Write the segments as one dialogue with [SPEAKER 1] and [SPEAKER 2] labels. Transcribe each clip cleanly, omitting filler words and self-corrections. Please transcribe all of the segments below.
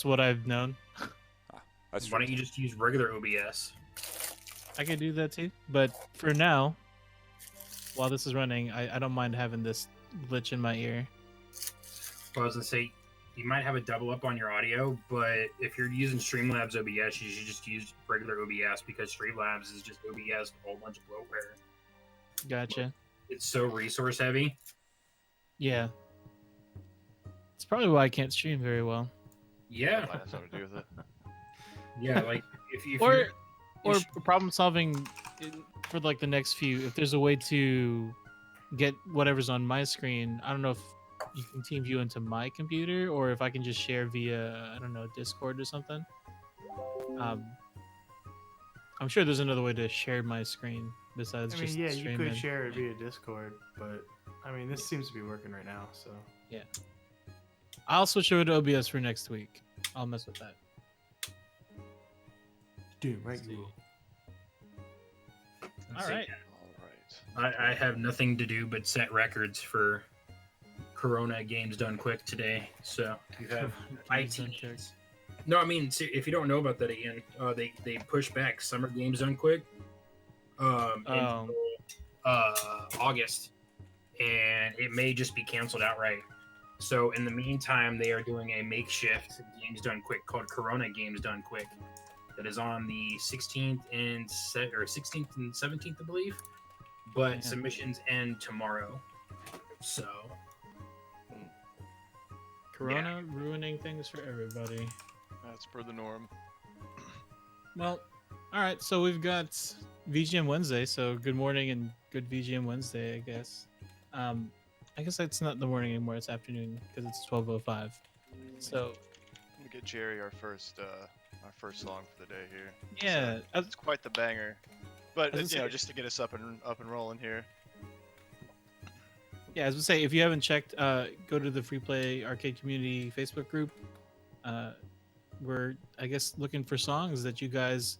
[SPEAKER 1] That's what I've known.
[SPEAKER 2] That's
[SPEAKER 3] Why
[SPEAKER 2] true.
[SPEAKER 3] don't you just use regular OBS?
[SPEAKER 1] I could do that too, but for now, while this is running, I don't mind having this glitch in my ear.
[SPEAKER 3] Well, I was gonna say you might have a double up on your audio, but if you're using Streamlabs OBS, you should just use regular OBS because Streamlabs is just OBS with a whole bunch of bloatware.
[SPEAKER 1] Gotcha.
[SPEAKER 3] It's so resource heavy.
[SPEAKER 1] Yeah. It's probably why I can't stream very well.
[SPEAKER 3] Yeah,
[SPEAKER 4] That might have something to do with it.
[SPEAKER 3] yeah. Like if
[SPEAKER 1] Or
[SPEAKER 3] you're
[SPEAKER 1] problem solving for like the next few. If there's a way to get whatever's on my screen, I don't know if you can team view into my computer or if I can just share via, I don't know, Discord or something. I'm sure there's another way to share my screen besides
[SPEAKER 5] I mean,
[SPEAKER 1] just
[SPEAKER 5] yeah, you
[SPEAKER 1] streaming.
[SPEAKER 5] could share it via Discord, but I mean, this seems to be working right now. So
[SPEAKER 1] I'll switch over to OBS for next week. I'll mess with that.
[SPEAKER 5] dude, right?
[SPEAKER 1] Let's see.
[SPEAKER 5] Google.
[SPEAKER 1] All right.
[SPEAKER 4] All right.
[SPEAKER 3] I have nothing to do but set records for Corona games done quick today. So you have IT. No, I mean, if you don't know about that, Ian, they pushed back summer games done quick until August, and it may just be canceled outright. So in the meantime, they are doing a makeshift games done quick called Corona Games Done Quick. That is on the 16th and 16th and 17th, I believe. But
[SPEAKER 1] Yeah.
[SPEAKER 3] submissions end tomorrow. So
[SPEAKER 1] Corona ruining things for everybody.
[SPEAKER 4] That's per the norm.
[SPEAKER 1] Well, all right. So we've got VGM Wednesday. So good morning and good VGM Wednesday, I guess. I guess it's not the morning anymore. It's afternoon because it's 12:05. So
[SPEAKER 4] Let me get Jerry our first song for the day here.
[SPEAKER 1] yeah,
[SPEAKER 4] It's quite the banger, but
[SPEAKER 1] I was gonna say-
[SPEAKER 4] just to get us up and rolling here.
[SPEAKER 1] yeah. As we say, if you haven't checked, go to the Free Play Arcade Community Facebook group. We're, I guess, looking for songs that you guys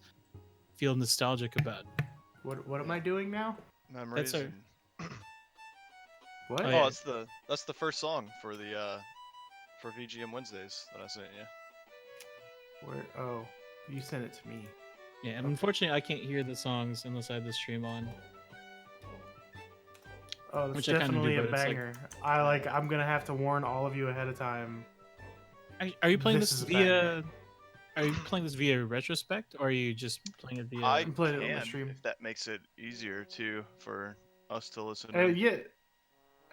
[SPEAKER 1] feel nostalgic about.
[SPEAKER 5] What am I doing now?
[SPEAKER 4] Memories.
[SPEAKER 1] That's
[SPEAKER 4] and-
[SPEAKER 5] What?
[SPEAKER 1] Oh,
[SPEAKER 4] Oh,
[SPEAKER 1] yeah.
[SPEAKER 4] that's the first song for the for VGM Wednesdays that I sent you.
[SPEAKER 5] Where? Oh, you sent it to me.
[SPEAKER 1] Yeah, and unfortunately, I can't hear the songs unless I have the stream on.
[SPEAKER 5] Oh, that's
[SPEAKER 1] Which I kinda do,
[SPEAKER 5] definitely a
[SPEAKER 1] but it's like-
[SPEAKER 5] banger. I'm gonna have to warn all of you ahead of time.
[SPEAKER 1] Are you playing
[SPEAKER 5] This
[SPEAKER 1] this
[SPEAKER 5] is a
[SPEAKER 1] via? Are you playing this via retrospect, or are you just playing it via?
[SPEAKER 4] I
[SPEAKER 5] I'm playing it on the
[SPEAKER 4] can,
[SPEAKER 5] stream.
[SPEAKER 4] if that makes it easier too for us to listen.
[SPEAKER 5] Yeah,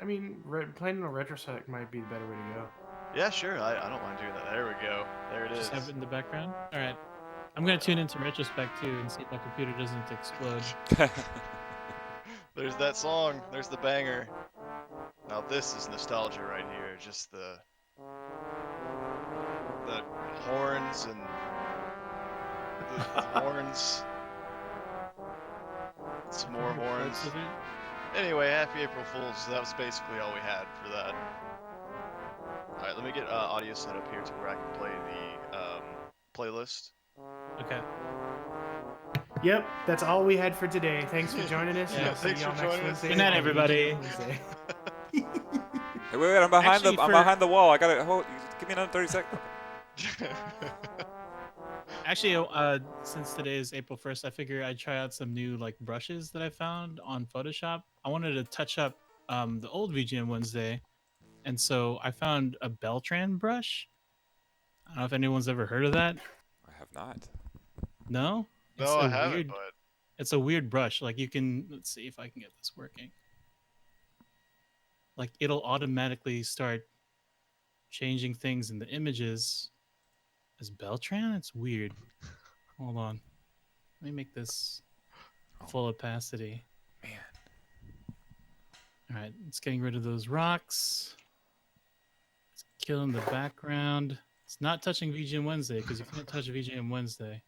[SPEAKER 5] I mean, playing on retrospect might be the better way to go.
[SPEAKER 4] Yeah, sure. I don't mind doing that. There we go. There it is.
[SPEAKER 1] Just have it in the background. All right, I'm gonna tune into retrospect too and see if my computer doesn't explode.
[SPEAKER 4] There's that song. There's the banger. Now this is nostalgia right here. Just the horns and the horns. Some more horns.
[SPEAKER 1] Parts of it.
[SPEAKER 4] Anyway, happy April Fools. That was basically all we had for that. Alright, let me get audio set up here to where I can play the playlist.
[SPEAKER 1] Okay.
[SPEAKER 5] Yep, that's all we had for today. Thanks for joining us.
[SPEAKER 1] Yeah,
[SPEAKER 5] We'll see
[SPEAKER 4] thanks
[SPEAKER 5] y'all
[SPEAKER 4] for
[SPEAKER 5] next
[SPEAKER 4] joining us.
[SPEAKER 5] Wednesday
[SPEAKER 1] Good night,
[SPEAKER 5] on
[SPEAKER 1] everybody.
[SPEAKER 5] Wednesday.
[SPEAKER 2] Hey, wait, I'm behind
[SPEAKER 1] Actually,
[SPEAKER 2] I'm
[SPEAKER 1] for-
[SPEAKER 2] behind the wall. I gotta hold. Give me another 30 seconds.
[SPEAKER 1] Actually, since today is April 1st, I figure I'd try out some new like brushes that I found on Photoshop. I wanted to touch up the old VGM Wednesday, and so I found a Beltran brush. I don't know if anyone's ever heard of that.
[SPEAKER 2] I have not.
[SPEAKER 1] No?
[SPEAKER 4] No, I
[SPEAKER 1] a
[SPEAKER 4] haven't,
[SPEAKER 1] weird,
[SPEAKER 4] but
[SPEAKER 1] It's a weird brush. Like you can, let's see if I can get this working. Like it'll automatically start changing things in the images as Beltran. It's weird. Hold on. Let me make this full opacity.
[SPEAKER 2] Man.
[SPEAKER 1] All right, it's getting rid of those rocks. It's killing the background. It's not touching VGM Wednesday because you can't touch VGM Wednesday.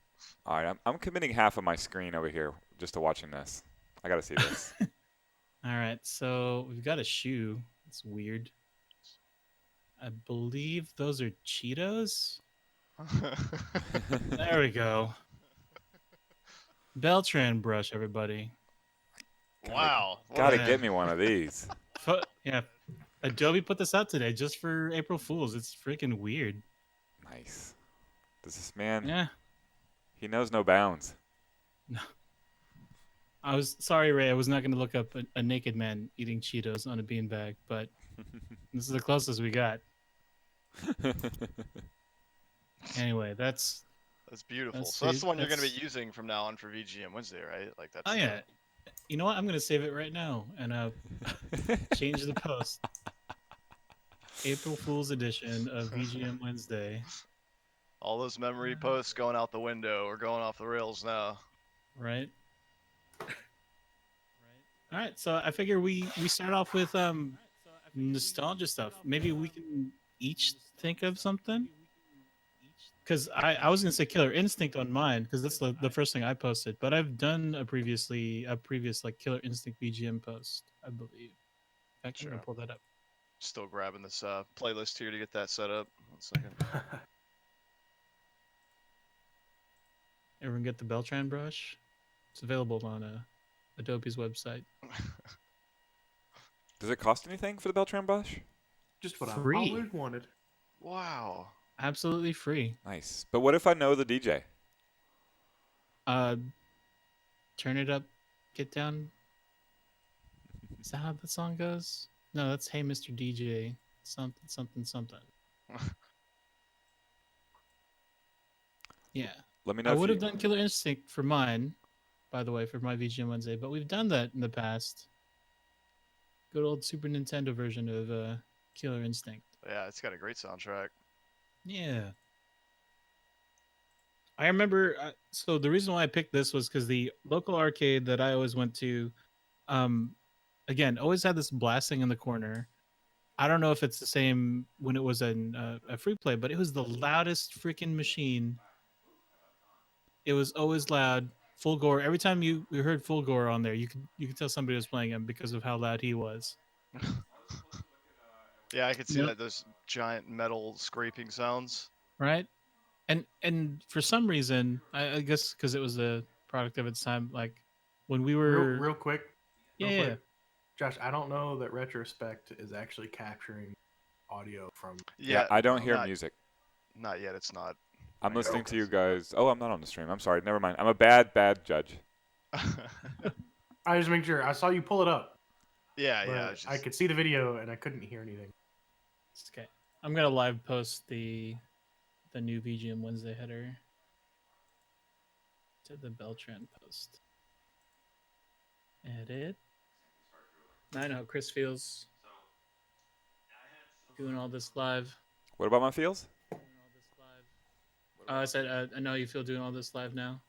[SPEAKER 2] All right, I'm committing half of my screen over here just to watching this. I gotta see this.
[SPEAKER 1] All right, so we've got a shoe. It's weird. I believe those are Cheetos. There we go. Beltran brush, everybody.
[SPEAKER 4] wow.
[SPEAKER 2] Gotta
[SPEAKER 1] Yeah.
[SPEAKER 2] get me one of these.
[SPEAKER 1] Yeah, Adobe put this out today just for April Fools. It's freaking weird.
[SPEAKER 2] Nice. Does this man?
[SPEAKER 1] Yeah.
[SPEAKER 2] He knows no bounds.
[SPEAKER 1] I was sorry, Ray. I was not going to look up a naked man eating Cheetos on a beanbag, but this is the closest we got. Anyway, that's
[SPEAKER 4] beautiful.
[SPEAKER 1] that's
[SPEAKER 4] So that's the one you're going to
[SPEAKER 1] that's-
[SPEAKER 4] be using from now on for VGM Wednesday, right? Like that's.
[SPEAKER 1] Oh yeah. You know what? I'm going to save it right now and change the post. April Fool's edition of VGM Wednesday.
[SPEAKER 4] All those memory posts going out the window or going off the rails now.
[SPEAKER 1] Right. All right. So I figure we start off with nostalgia stuff. Maybe we can each think of something. Because I was gonna say Killer Instinct on mine because that's the first thing I posted, but I've done a previous like Killer Instinct BGM post, I believe. In fact, I'm gonna
[SPEAKER 4] Sure.
[SPEAKER 1] pull that up.
[SPEAKER 4] Still grabbing this playlist here to get that set up. 1 second.
[SPEAKER 1] Everyone get the Beltran brush? It's available on Adobe's website.
[SPEAKER 2] Does it cost anything for the Beltran brush?
[SPEAKER 5] Just what
[SPEAKER 1] Free.
[SPEAKER 5] I always wanted.
[SPEAKER 4] Wow.
[SPEAKER 1] Absolutely free.
[SPEAKER 2] Nice. But what if I know the DJ?
[SPEAKER 1] Turn it up, get down. Is that how the song goes? No, that's Hey Mr. DJ. Something, something, something. Yeah.
[SPEAKER 2] Let me know
[SPEAKER 1] I
[SPEAKER 2] if
[SPEAKER 1] would
[SPEAKER 2] you...
[SPEAKER 1] have done Killer Instinct for mine, by the way, for my VGM Wednesday, but we've done that in the past. Good old Super Nintendo version of Killer Instinct.
[SPEAKER 4] Yeah, it's got a great soundtrack.
[SPEAKER 1] Yeah. I remember, so the reason why I picked this was because the local arcade that I always went to, again, always had this blasting in the corner. I don't know if it's the same when it was a free play, but it was the loudest freaking machine. It was always loud, full gore. Every time you heard full gore on there, you could tell somebody was playing him because of how loud he was.
[SPEAKER 4] Yeah, I could see
[SPEAKER 1] Yep.
[SPEAKER 4] that. Those giant metal scraping sounds.
[SPEAKER 1] Right? And for some reason, I guess because it was a product of its time, like when we were
[SPEAKER 5] Real quick.
[SPEAKER 1] yeah.
[SPEAKER 5] Josh, I don't know that Retrospect is actually capturing audio from.
[SPEAKER 2] Yeah, I don't hear
[SPEAKER 4] not-
[SPEAKER 2] music.
[SPEAKER 4] Not yet. It's not.
[SPEAKER 2] I'm
[SPEAKER 4] Okay.
[SPEAKER 2] listening to you guys. Oh, I'm not on the stream. I'm sorry. Never mind. I'm a bad judge.
[SPEAKER 5] I just make sure. I saw you pull it up.
[SPEAKER 4] Yeah,
[SPEAKER 5] but
[SPEAKER 4] yeah. It's
[SPEAKER 5] I
[SPEAKER 4] just-
[SPEAKER 5] could see the video and I couldn't hear anything.
[SPEAKER 1] It's okay. I'm gonna live post the new VGM Wednesday header to the Beltran post. Edit. I know how Chris feels doing all this live.
[SPEAKER 2] What about my feels?
[SPEAKER 1] I said I know how you feel doing all this live now.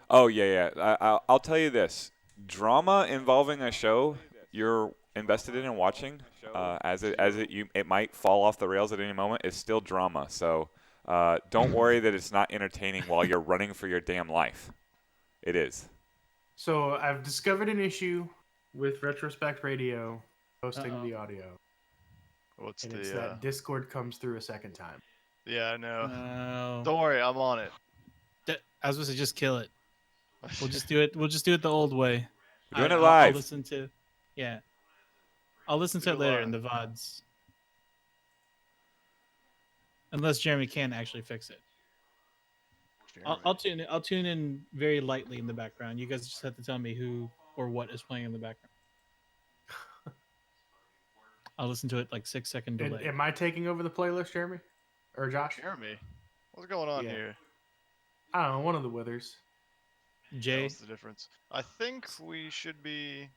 [SPEAKER 2] Oh yeah. I'll tell you this: drama involving a show you're invested in and watching, it might fall off the rails at any moment, is still drama. So don't worry that it's not entertaining while you're running for your damn life. It is.
[SPEAKER 5] So I've discovered an issue with Retrospect Radio posting
[SPEAKER 1] Uh-oh.
[SPEAKER 5] the audio,
[SPEAKER 4] What's
[SPEAKER 5] and
[SPEAKER 4] the?
[SPEAKER 5] it's that Discord comes through a second time.
[SPEAKER 4] Yeah, I know.
[SPEAKER 1] No.
[SPEAKER 4] Don't worry, I'm on it.
[SPEAKER 1] I was supposed to just kill it. We'll just do it. We'll just do it the old way.
[SPEAKER 2] We're doing it
[SPEAKER 1] I'll
[SPEAKER 2] live.
[SPEAKER 1] listen to. Yeah. I'll listen to
[SPEAKER 4] Do
[SPEAKER 1] it
[SPEAKER 4] it
[SPEAKER 1] later
[SPEAKER 4] live.
[SPEAKER 1] in the VODs. Unless Jeremy can actually fix it. I'll tune in very lightly in the background. You guys just have to tell me who or what is playing in the background. I'll listen to it like 6-second delay.
[SPEAKER 5] Am I taking over the playlist, Jeremy? Or Josh?
[SPEAKER 4] Jeremy, what's going on
[SPEAKER 5] Yeah.
[SPEAKER 4] here?
[SPEAKER 5] I don't know, one of the Withers.
[SPEAKER 4] Yeah,
[SPEAKER 1] Jay,
[SPEAKER 4] what's the difference? I think we should be.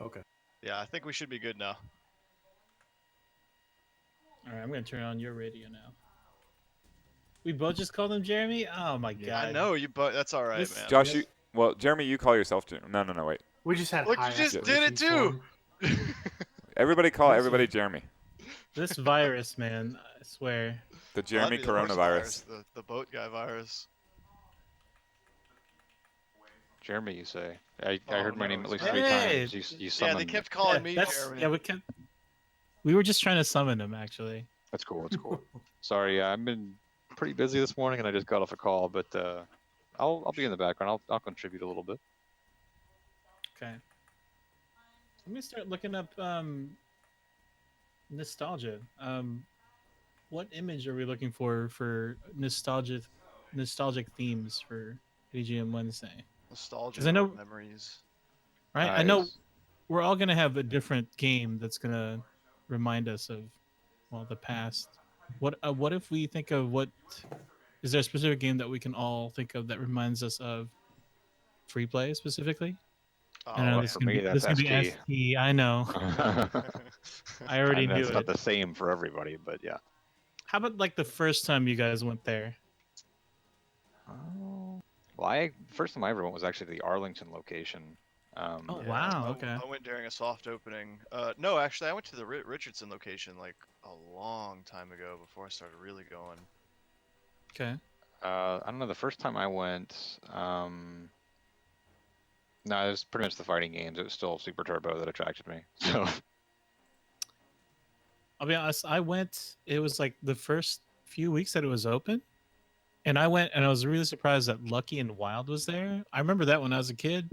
[SPEAKER 5] Okay.
[SPEAKER 4] Yeah, I think we should be good now.
[SPEAKER 1] all right, I'm gonna turn on your radio now. We both just called him Jeremy. Oh my god!
[SPEAKER 4] I know you, but that's all right,
[SPEAKER 1] This-
[SPEAKER 4] man.
[SPEAKER 2] Josh, Jeremy, you call yourself Jeremy. No, wait.
[SPEAKER 5] We just had
[SPEAKER 4] Look,
[SPEAKER 5] high
[SPEAKER 4] you just did it
[SPEAKER 5] aspirations for
[SPEAKER 4] too.
[SPEAKER 5] him.
[SPEAKER 2] Everybody call
[SPEAKER 1] This
[SPEAKER 2] everybody
[SPEAKER 1] is-
[SPEAKER 2] Jeremy.
[SPEAKER 1] This virus, man, I swear.
[SPEAKER 2] The
[SPEAKER 4] Well,
[SPEAKER 2] Jeremy
[SPEAKER 4] that'd be the worst
[SPEAKER 2] coronavirus.
[SPEAKER 4] virus, the boat guy virus.
[SPEAKER 6] Jeremy, you say? I
[SPEAKER 4] Oh,
[SPEAKER 6] heard my
[SPEAKER 4] no,
[SPEAKER 6] name at
[SPEAKER 4] it's
[SPEAKER 6] least
[SPEAKER 1] not.
[SPEAKER 6] 3
[SPEAKER 1] Hey!
[SPEAKER 6] times. You
[SPEAKER 4] Yeah,
[SPEAKER 6] summoned
[SPEAKER 4] they
[SPEAKER 6] me.
[SPEAKER 4] kept calling
[SPEAKER 1] Yeah,
[SPEAKER 4] me
[SPEAKER 1] that's
[SPEAKER 4] Jeremy.
[SPEAKER 1] we were just trying to summon him actually.
[SPEAKER 6] That's cool. That's cool. Sorry, I've been pretty busy this morning, and I just got off a call. But I'll be in the background. I'll contribute a little bit.
[SPEAKER 1] Okay. Let me start looking up nostalgia. what image are we looking for nostalgic themes for VGM Wednesday?
[SPEAKER 4] Nostalgia
[SPEAKER 1] Because I know,
[SPEAKER 4] memories.
[SPEAKER 1] right? I know
[SPEAKER 6] Is
[SPEAKER 1] we're all gonna have a different game that's gonna remind us of, well, the past. What if we think of what? Is there a specific game that we can all think of that reminds us of free play specifically? I know
[SPEAKER 4] Oh,
[SPEAKER 6] well,
[SPEAKER 1] this
[SPEAKER 6] for
[SPEAKER 1] can
[SPEAKER 6] me,
[SPEAKER 1] be this
[SPEAKER 6] that's
[SPEAKER 1] can be
[SPEAKER 6] ST.
[SPEAKER 1] ST. I know. I already
[SPEAKER 6] And
[SPEAKER 1] knew
[SPEAKER 6] that's not
[SPEAKER 1] it.
[SPEAKER 6] the same for everybody, but yeah.
[SPEAKER 1] How about like the first time you guys went there?
[SPEAKER 6] Oh. Well, first time I ever went was actually the Arlington location.
[SPEAKER 1] Oh
[SPEAKER 4] yeah.
[SPEAKER 1] wow, okay.
[SPEAKER 4] I went during a soft opening. No, actually, I went to the Richardson location like a long time ago before I started really going.
[SPEAKER 1] Okay.
[SPEAKER 6] I don't know. The first time I went, no, it was pretty much the fighting games. It was still Super Turbo that attracted me. So
[SPEAKER 1] I'll be honest, I went, it was like the first few weeks that it was open. And I went and I was really surprised that Lucky and Wild was there. I remember that when I was a kid,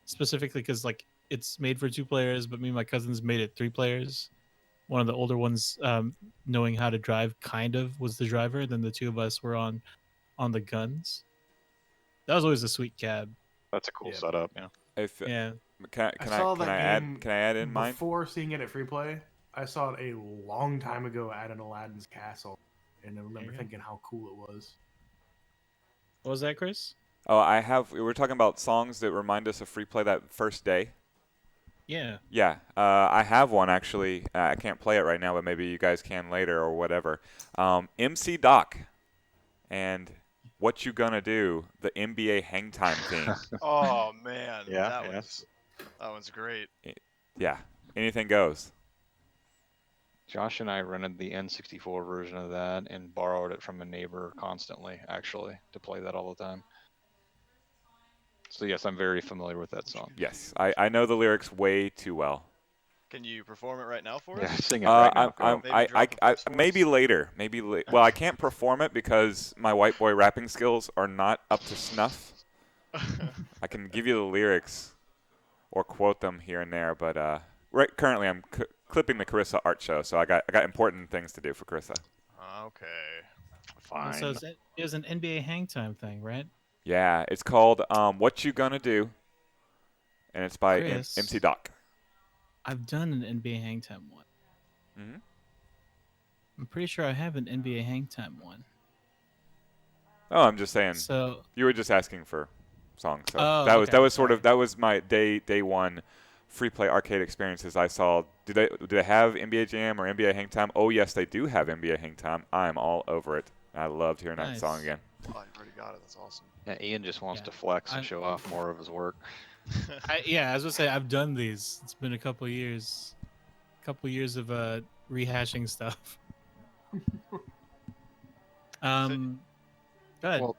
[SPEAKER 1] specifically because like it's made for 2 players, but me and my cousins made it 3 players. One of the older ones, knowing how to drive, kind of was the driver. Then the two of us were on the guns. That was always a sweet cab.
[SPEAKER 6] that's a cool
[SPEAKER 5] Yeah.
[SPEAKER 6] setup. Yeah.
[SPEAKER 2] If
[SPEAKER 1] Yeah.
[SPEAKER 5] I saw that game
[SPEAKER 2] can I add in mine?
[SPEAKER 5] before seeing it at free play. I saw it a long time ago at an Aladdin's Castle, and I remember thinking how cool it was.
[SPEAKER 1] What was that, Chris?
[SPEAKER 2] Oh, I have. We were talking about songs that remind us of free play that first day.
[SPEAKER 1] Yeah.
[SPEAKER 2] Yeah, I have one actually. I can't play it right now, but maybe you guys can later or whatever. MC Doc and What You Gonna Do, the NBA Hang Time theme.
[SPEAKER 4] Oh man,
[SPEAKER 6] Yeah,
[SPEAKER 4] that
[SPEAKER 6] yeah.
[SPEAKER 4] one's great.
[SPEAKER 2] Yeah, anything goes.
[SPEAKER 6] Josh and I rented the N64 version of that and borrowed it from a neighbor constantly, actually, to play that all the time. So yes, I'm very familiar with that song.
[SPEAKER 2] Yes, I know the lyrics way too well.
[SPEAKER 4] Can you perform it right now for
[SPEAKER 6] Yeah,
[SPEAKER 4] us?
[SPEAKER 6] sing it right now. Go.
[SPEAKER 2] Maybe later. Well, I can't perform it because my white boy rapping skills are not up to snuff. I can give you the lyrics or quote them here and there, but currently I'm clipping the Carissa art show, so I got important things to do for Carissa.
[SPEAKER 4] Okay.
[SPEAKER 6] Fine.
[SPEAKER 1] So it was an NBA hang time thing, right?
[SPEAKER 2] Yeah, it's called What You Gonna Do, and it's by
[SPEAKER 1] Chris.
[SPEAKER 2] MC Doc.
[SPEAKER 1] I've done an NBA hang time one.
[SPEAKER 2] Mm-hmm.
[SPEAKER 1] I'm pretty sure I have an NBA hang time one.
[SPEAKER 2] Oh, I'm just saying.
[SPEAKER 1] So
[SPEAKER 2] You were just asking for songs, so
[SPEAKER 1] Oh,
[SPEAKER 2] that
[SPEAKER 1] okay,
[SPEAKER 2] was sort
[SPEAKER 1] sorry.
[SPEAKER 2] of that was my day one free play arcade experiences. I saw. Do they have NBA Jam or NBA Hang Time? Oh yes, they do have NBA Hang Time. I'm all over it. I loved hearing that song
[SPEAKER 1] Nice.
[SPEAKER 2] again.
[SPEAKER 4] Oh, you've already got it. That's awesome.
[SPEAKER 6] Yeah, Ian just wants
[SPEAKER 1] Yeah.
[SPEAKER 6] to flex and show off more of his work.
[SPEAKER 1] Yeah, I was gonna say I've done these. It's been a couple years of rehashing stuff. Go ahead.
[SPEAKER 6] Well,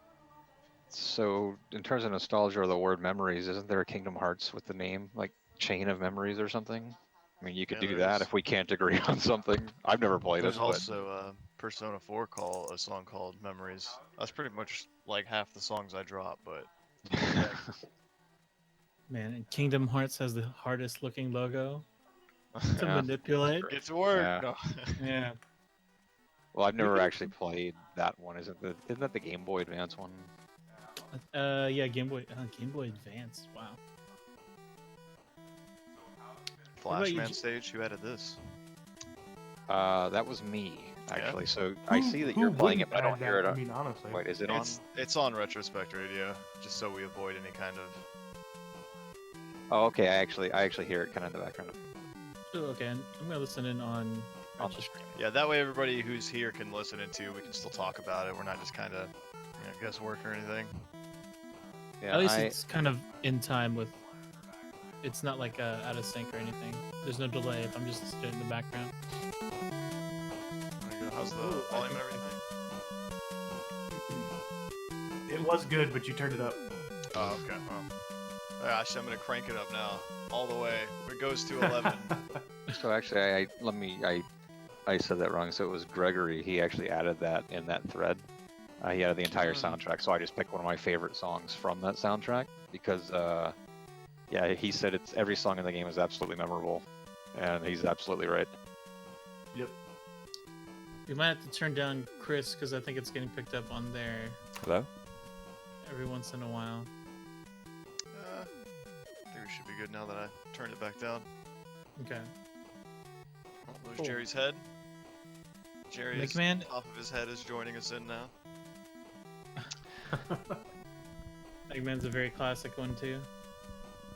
[SPEAKER 6] so in terms of nostalgia or the word memories, isn't there a Kingdom Hearts with the name like Chain of Memories or something? I mean, you could
[SPEAKER 4] Yeah,
[SPEAKER 6] do
[SPEAKER 4] there
[SPEAKER 6] that
[SPEAKER 4] is.
[SPEAKER 6] if we can't agree on something. I've never played
[SPEAKER 4] There's
[SPEAKER 6] it, but
[SPEAKER 4] also Persona 4 a song called Memories. That's pretty much like half the songs I drop, but
[SPEAKER 1] Man, and Kingdom Hearts has the hardest looking logo to
[SPEAKER 6] Yeah.
[SPEAKER 1] manipulate.
[SPEAKER 4] get to work.
[SPEAKER 6] Yeah.
[SPEAKER 4] No.
[SPEAKER 1] Yeah.
[SPEAKER 6] well, I've never actually played that one. Isn't that the Game Boy Advance one?
[SPEAKER 1] Yeah, Game Boy Advance. Wow. about you,
[SPEAKER 4] Flashman stage. Who added this?
[SPEAKER 6] That was me actually. So
[SPEAKER 5] Who-
[SPEAKER 6] I see that
[SPEAKER 5] who
[SPEAKER 6] you're playing it,
[SPEAKER 5] wouldn't
[SPEAKER 6] but I
[SPEAKER 5] add
[SPEAKER 6] don't hear it.
[SPEAKER 5] that? I mean, honestly.
[SPEAKER 6] Wait, is it on?
[SPEAKER 4] It's on Retrospect Radio, just so we avoid any kind of.
[SPEAKER 6] Oh, okay. I actually hear it kind of in the background.
[SPEAKER 1] Oh, okay, I'm gonna listen in on
[SPEAKER 6] On the stream.
[SPEAKER 4] Yeah, that way everybody who's here can listen into. We can still talk about it. We're not just kind of, guesswork or anything.
[SPEAKER 6] Yeah,
[SPEAKER 1] At least it's kind of in time with. It's not like out of sync or anything. There's no delay if I'm just sitting in the background.
[SPEAKER 4] There you go. How's the volume and everything?
[SPEAKER 5] It was good, but you turned it up.
[SPEAKER 4] Oh, okay. Well, yeah, actually, I'm gonna crank it up now, all the way. It goes to 11.
[SPEAKER 6] So actually, I said that wrong. So it was Gregory. He actually added that in that thread. He added the entire soundtrack. So I just picked one of my favorite songs from that soundtrack because, yeah, he said it's every song in the game is absolutely memorable, and he's absolutely right.
[SPEAKER 5] Yep.
[SPEAKER 1] We might have to turn down Chris because I think it's getting picked up on there
[SPEAKER 2] Hello?
[SPEAKER 1] every once in a while.
[SPEAKER 4] I think we should be good now that I turned it back down.
[SPEAKER 1] Okay.
[SPEAKER 4] Oh, there's
[SPEAKER 1] Cool.
[SPEAKER 4] Jerry's head. Jerry's
[SPEAKER 1] Man?
[SPEAKER 4] top of his head is joining us in now.
[SPEAKER 1] Mega Man's a very classic one too.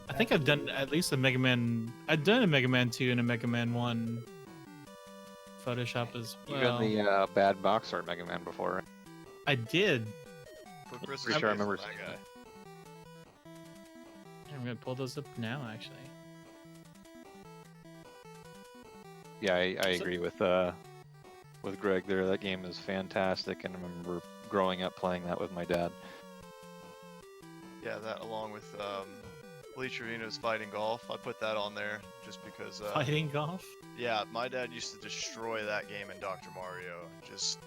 [SPEAKER 1] I think I've done at least a Mega Man. I've done a Mega Man 2 and a Mega Man 1 Photoshop as well.
[SPEAKER 6] Even the bad box art Mega Man before. Right?
[SPEAKER 1] I did.
[SPEAKER 4] Put Chris
[SPEAKER 6] Pretty sure I
[SPEAKER 4] face on
[SPEAKER 6] remember
[SPEAKER 4] that
[SPEAKER 6] seeing
[SPEAKER 4] guy.
[SPEAKER 1] I'm gonna pull those up now, actually.
[SPEAKER 6] Yeah, I agree with Greg there. That game is fantastic, and I remember growing up playing that with my dad.
[SPEAKER 4] Yeah, that along with Lee Trevino's Fighting Golf. I put that on there just because.
[SPEAKER 1] Fighting golf.
[SPEAKER 4] Yeah, my dad used to destroy that game in Dr. Mario. Just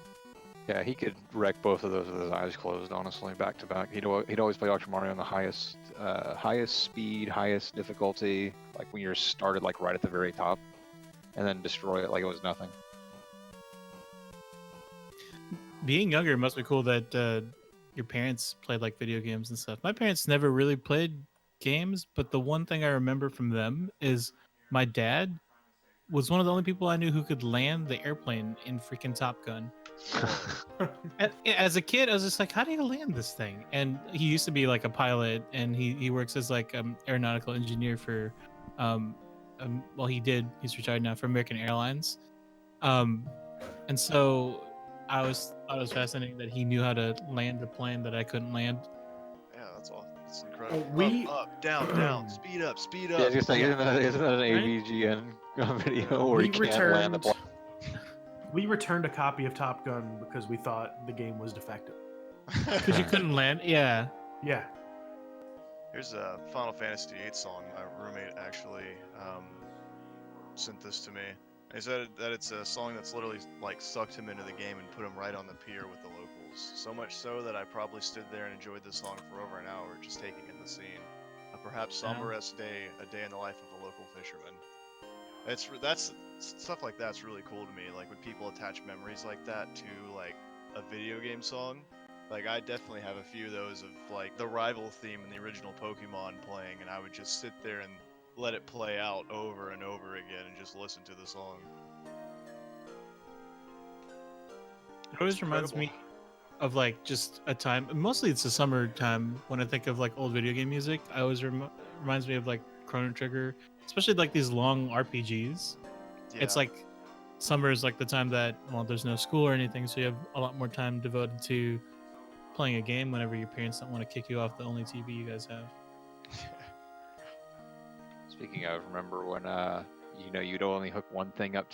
[SPEAKER 6] Yeah, he could wreck both of those with his eyes closed, honestly, back to back. He'd always play Dr. Mario on the highest speed, highest difficulty, like when you're started like right at the very top, and then destroy it like it was nothing.
[SPEAKER 1] Being younger, it must be cool that your parents played like video games and stuff. My parents never really played games, but the one thing I remember from them is my dad was one of the only people I knew who could land the airplane in freaking Top Gun. And as a kid, I was just like, how do you land this thing? And he used to be like a pilot, and he works as like aeronautical engineer for well, he's retired now, for American Airlines. And so I thought it was fascinating that he knew how to land a plane that I couldn't land.
[SPEAKER 4] yeah, that's all. It's incredible.
[SPEAKER 5] We-
[SPEAKER 4] Up, down, down, speed up, speed up.
[SPEAKER 6] Yeah, just like isn't that an
[SPEAKER 1] Right?
[SPEAKER 6] AVGN video where
[SPEAKER 5] we
[SPEAKER 6] you can't land the
[SPEAKER 5] returned.
[SPEAKER 6] plane?
[SPEAKER 5] We returned a copy of Top Gun because we thought the game was defective.
[SPEAKER 1] Because you couldn't land. Yeah.
[SPEAKER 5] Yeah.
[SPEAKER 4] Here's a Final Fantasy VIII song. My roommate actually sent this to me. He said that it's a song that's literally like sucked him into the game and put him right on the pier with the locals. So much so that I probably stood there and enjoyed this song for over an hour, just taking in the scene. A perhaps somber-esque day, a day in the life of a local fisherman. That's stuff like that's really cool to me. Like when people attach memories like that to like a video game song. Like I definitely have a few of those of like the rival theme in the original Pokemon playing, and I would just sit there and let it play out over and over again and just listen to the song.
[SPEAKER 1] It always reminds me of like just a time. Mostly it's the summertime when I think of like old video game music. I always reminds me of like Chrono Trigger, especially like these long RPGs.
[SPEAKER 4] Yeah.
[SPEAKER 1] It's like summer is like the time that, well, there's no school or anything, so you have a lot more time devoted to playing a game whenever your parents don't want to kick you off the only TV you guys have.
[SPEAKER 6] Speaking of, remember when you'd only hook one thing up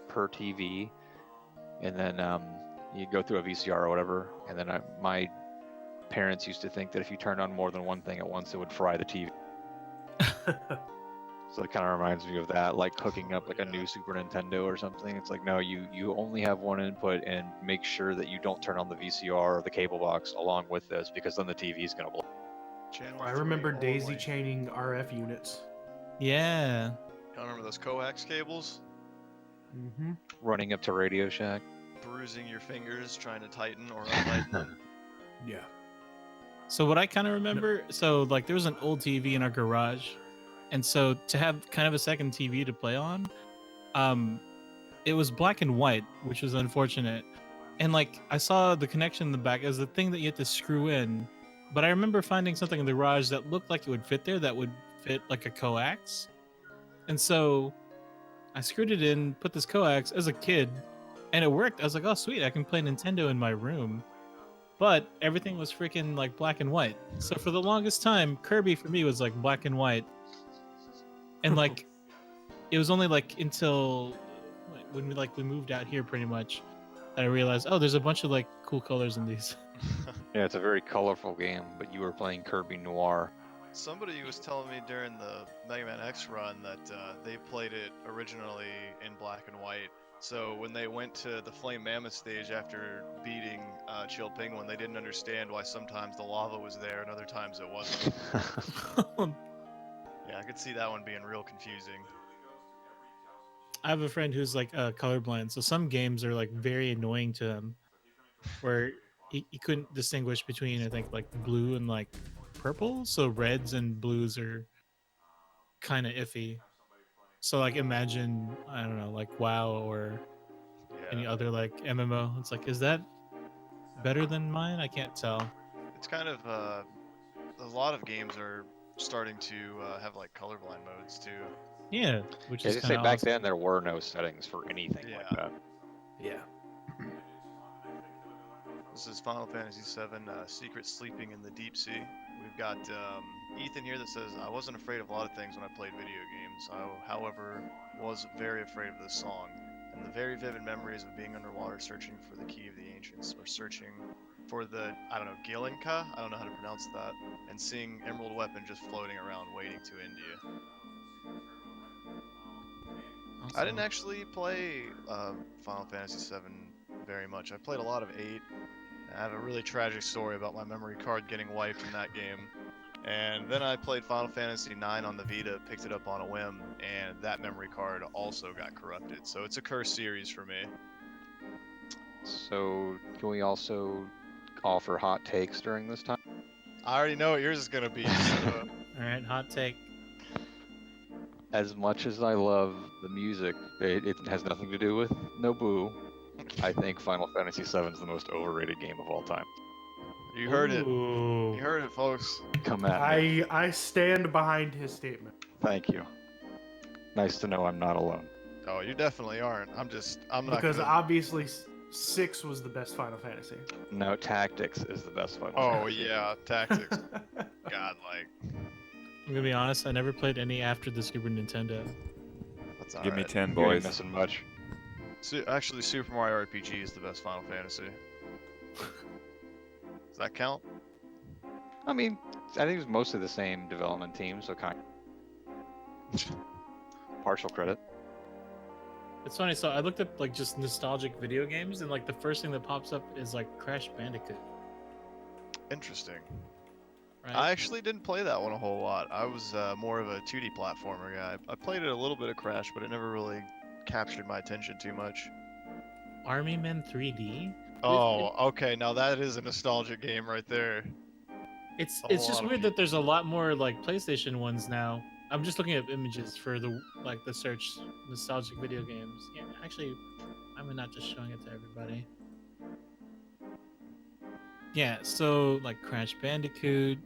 [SPEAKER 6] per TV, and then you'd go through a VCR or whatever, and then my parents used to think that if you turned on more than one thing at once, it would fry the TV. So it kind of reminds me of that, like hooking up like a new Super Nintendo or something. It's like, no, you only have one input, and make sure that you don't turn on the VCR or the cable box along with this, because then the TV is gonna blow.
[SPEAKER 4] Channel
[SPEAKER 5] I
[SPEAKER 4] 3
[SPEAKER 5] remember
[SPEAKER 4] all the
[SPEAKER 5] daisy
[SPEAKER 4] way.
[SPEAKER 5] chaining RF units.
[SPEAKER 1] Yeah.
[SPEAKER 4] Y'all remember those coax cables?
[SPEAKER 5] Mm-hmm.
[SPEAKER 6] Running up to Radio Shack.
[SPEAKER 4] Bruising your fingers trying to tighten or untighten them.
[SPEAKER 5] Yeah.
[SPEAKER 1] So what I kind of remember, so like there was an old TV in our garage, and so to have kind of a second TV to play on, it was black and white, which was unfortunate. And like I saw the connection in the back as the thing that you had to screw in, but I remember finding something in the garage that looked like it would fit there, that would fit like a coax. And so I screwed it in, put this coax as a kid, and it worked. I was like, oh sweet, I can play Nintendo in my room. But everything was freaking like black and white. So for the longest time, Kirby for me was like black and white. And like it was only like until when we moved out here pretty much that I realized, oh, there's a bunch of like cool colors in these.
[SPEAKER 6] Yeah, it's a very colorful game, but you were playing Kirby Noir.
[SPEAKER 4] Somebody was telling me during the Mega Man X run that they played it originally in black and white. So when they went to the Flame Mammoth stage after beating Chilled Penguin, they didn't understand why sometimes the lava was there and other times it wasn't. Yeah, I could see that one being real confusing.
[SPEAKER 1] I have a friend who's like colorblind, so some games are like very annoying to him, where he couldn't distinguish between I think like the blue and like purple. So reds and blues are kind of iffy. So like imagine I don't know like WoW or any
[SPEAKER 4] Yeah,
[SPEAKER 1] other like MMO. It's like is that better than mine? I can't tell.
[SPEAKER 4] it's kind of a lot of games are starting to have like colorblind modes too.
[SPEAKER 1] Yeah, which
[SPEAKER 6] Yeah,
[SPEAKER 1] is
[SPEAKER 6] they
[SPEAKER 1] kind
[SPEAKER 6] say
[SPEAKER 1] of
[SPEAKER 6] back
[SPEAKER 1] awesome.
[SPEAKER 6] then there were no settings for anything like
[SPEAKER 4] Yeah.
[SPEAKER 6] that.
[SPEAKER 5] Yeah.
[SPEAKER 4] This is Final Fantasy VII, Secret Sleeping in the Deep Sea. We've got Ethan here that says, I wasn't afraid of a lot of things when I played video games. I, however, was very afraid of this song. And the very vivid memories of being underwater searching for the key of the ancients, or searching for the, I don't know, Gilinka? I don't know how to pronounce that. And seeing Emerald Weapon just floating around waiting to end you. I didn't
[SPEAKER 1] Awesome.
[SPEAKER 4] actually play Final Fantasy VII very much. I played a lot of 8. I have a really tragic story about my memory card getting wiped in that game. And then I played Final Fantasy IX on the Vita, picked it up on a whim, and that memory card also got corrupted. So it's a cursed series for me.
[SPEAKER 6] So can we also offer hot takes during this time?
[SPEAKER 4] I already know what yours is going to be. So
[SPEAKER 1] All right, hot take.
[SPEAKER 6] As much as I love the music, it has nothing to do with Nobu. I think Final Fantasy VII is the most overrated game of all time.
[SPEAKER 4] you heard it.
[SPEAKER 1] Ooh.
[SPEAKER 4] You heard it, folks.
[SPEAKER 6] Come at me.
[SPEAKER 5] I stand behind his statement.
[SPEAKER 6] Thank you. Nice to know I'm not alone.
[SPEAKER 4] Oh, you definitely aren't. I'm not
[SPEAKER 5] Because
[SPEAKER 4] gonna...
[SPEAKER 5] obviously 6 was the best Final Fantasy.
[SPEAKER 6] No, Tactics is the best Final
[SPEAKER 4] Oh,
[SPEAKER 6] Fantasy.
[SPEAKER 4] yeah, tactics. God, like,
[SPEAKER 1] I'm gonna be honest. I never played any after the Super Nintendo.
[SPEAKER 4] that's
[SPEAKER 2] Give me
[SPEAKER 4] alright.
[SPEAKER 2] 10,
[SPEAKER 6] You ain't
[SPEAKER 2] boys.
[SPEAKER 6] missing much.
[SPEAKER 4] Actually, Super Mario RPG is the best Final Fantasy. Does that count?
[SPEAKER 6] I mean, I think it was mostly the same development team, so kind of partial credit.
[SPEAKER 1] It's funny. So I looked up like just nostalgic video games, and like the first thing that pops up is like Crash Bandicoot.
[SPEAKER 4] Interesting.
[SPEAKER 1] Right?
[SPEAKER 4] I actually didn't play that one a whole lot. I was more of a 2D platformer guy. I played it a little bit of Crash, but it never really captured my attention too much.
[SPEAKER 1] Army Men 3D.
[SPEAKER 4] Oh, okay. Now that is a nostalgic game right there.
[SPEAKER 1] It's
[SPEAKER 4] A
[SPEAKER 1] just
[SPEAKER 4] lot of
[SPEAKER 1] weird that there's a lot more like PlayStation ones now. I'm just looking at images for the like the search nostalgic video games. Yeah, actually, I'm not just showing it to everybody. Yeah, so like Crash Bandicoot,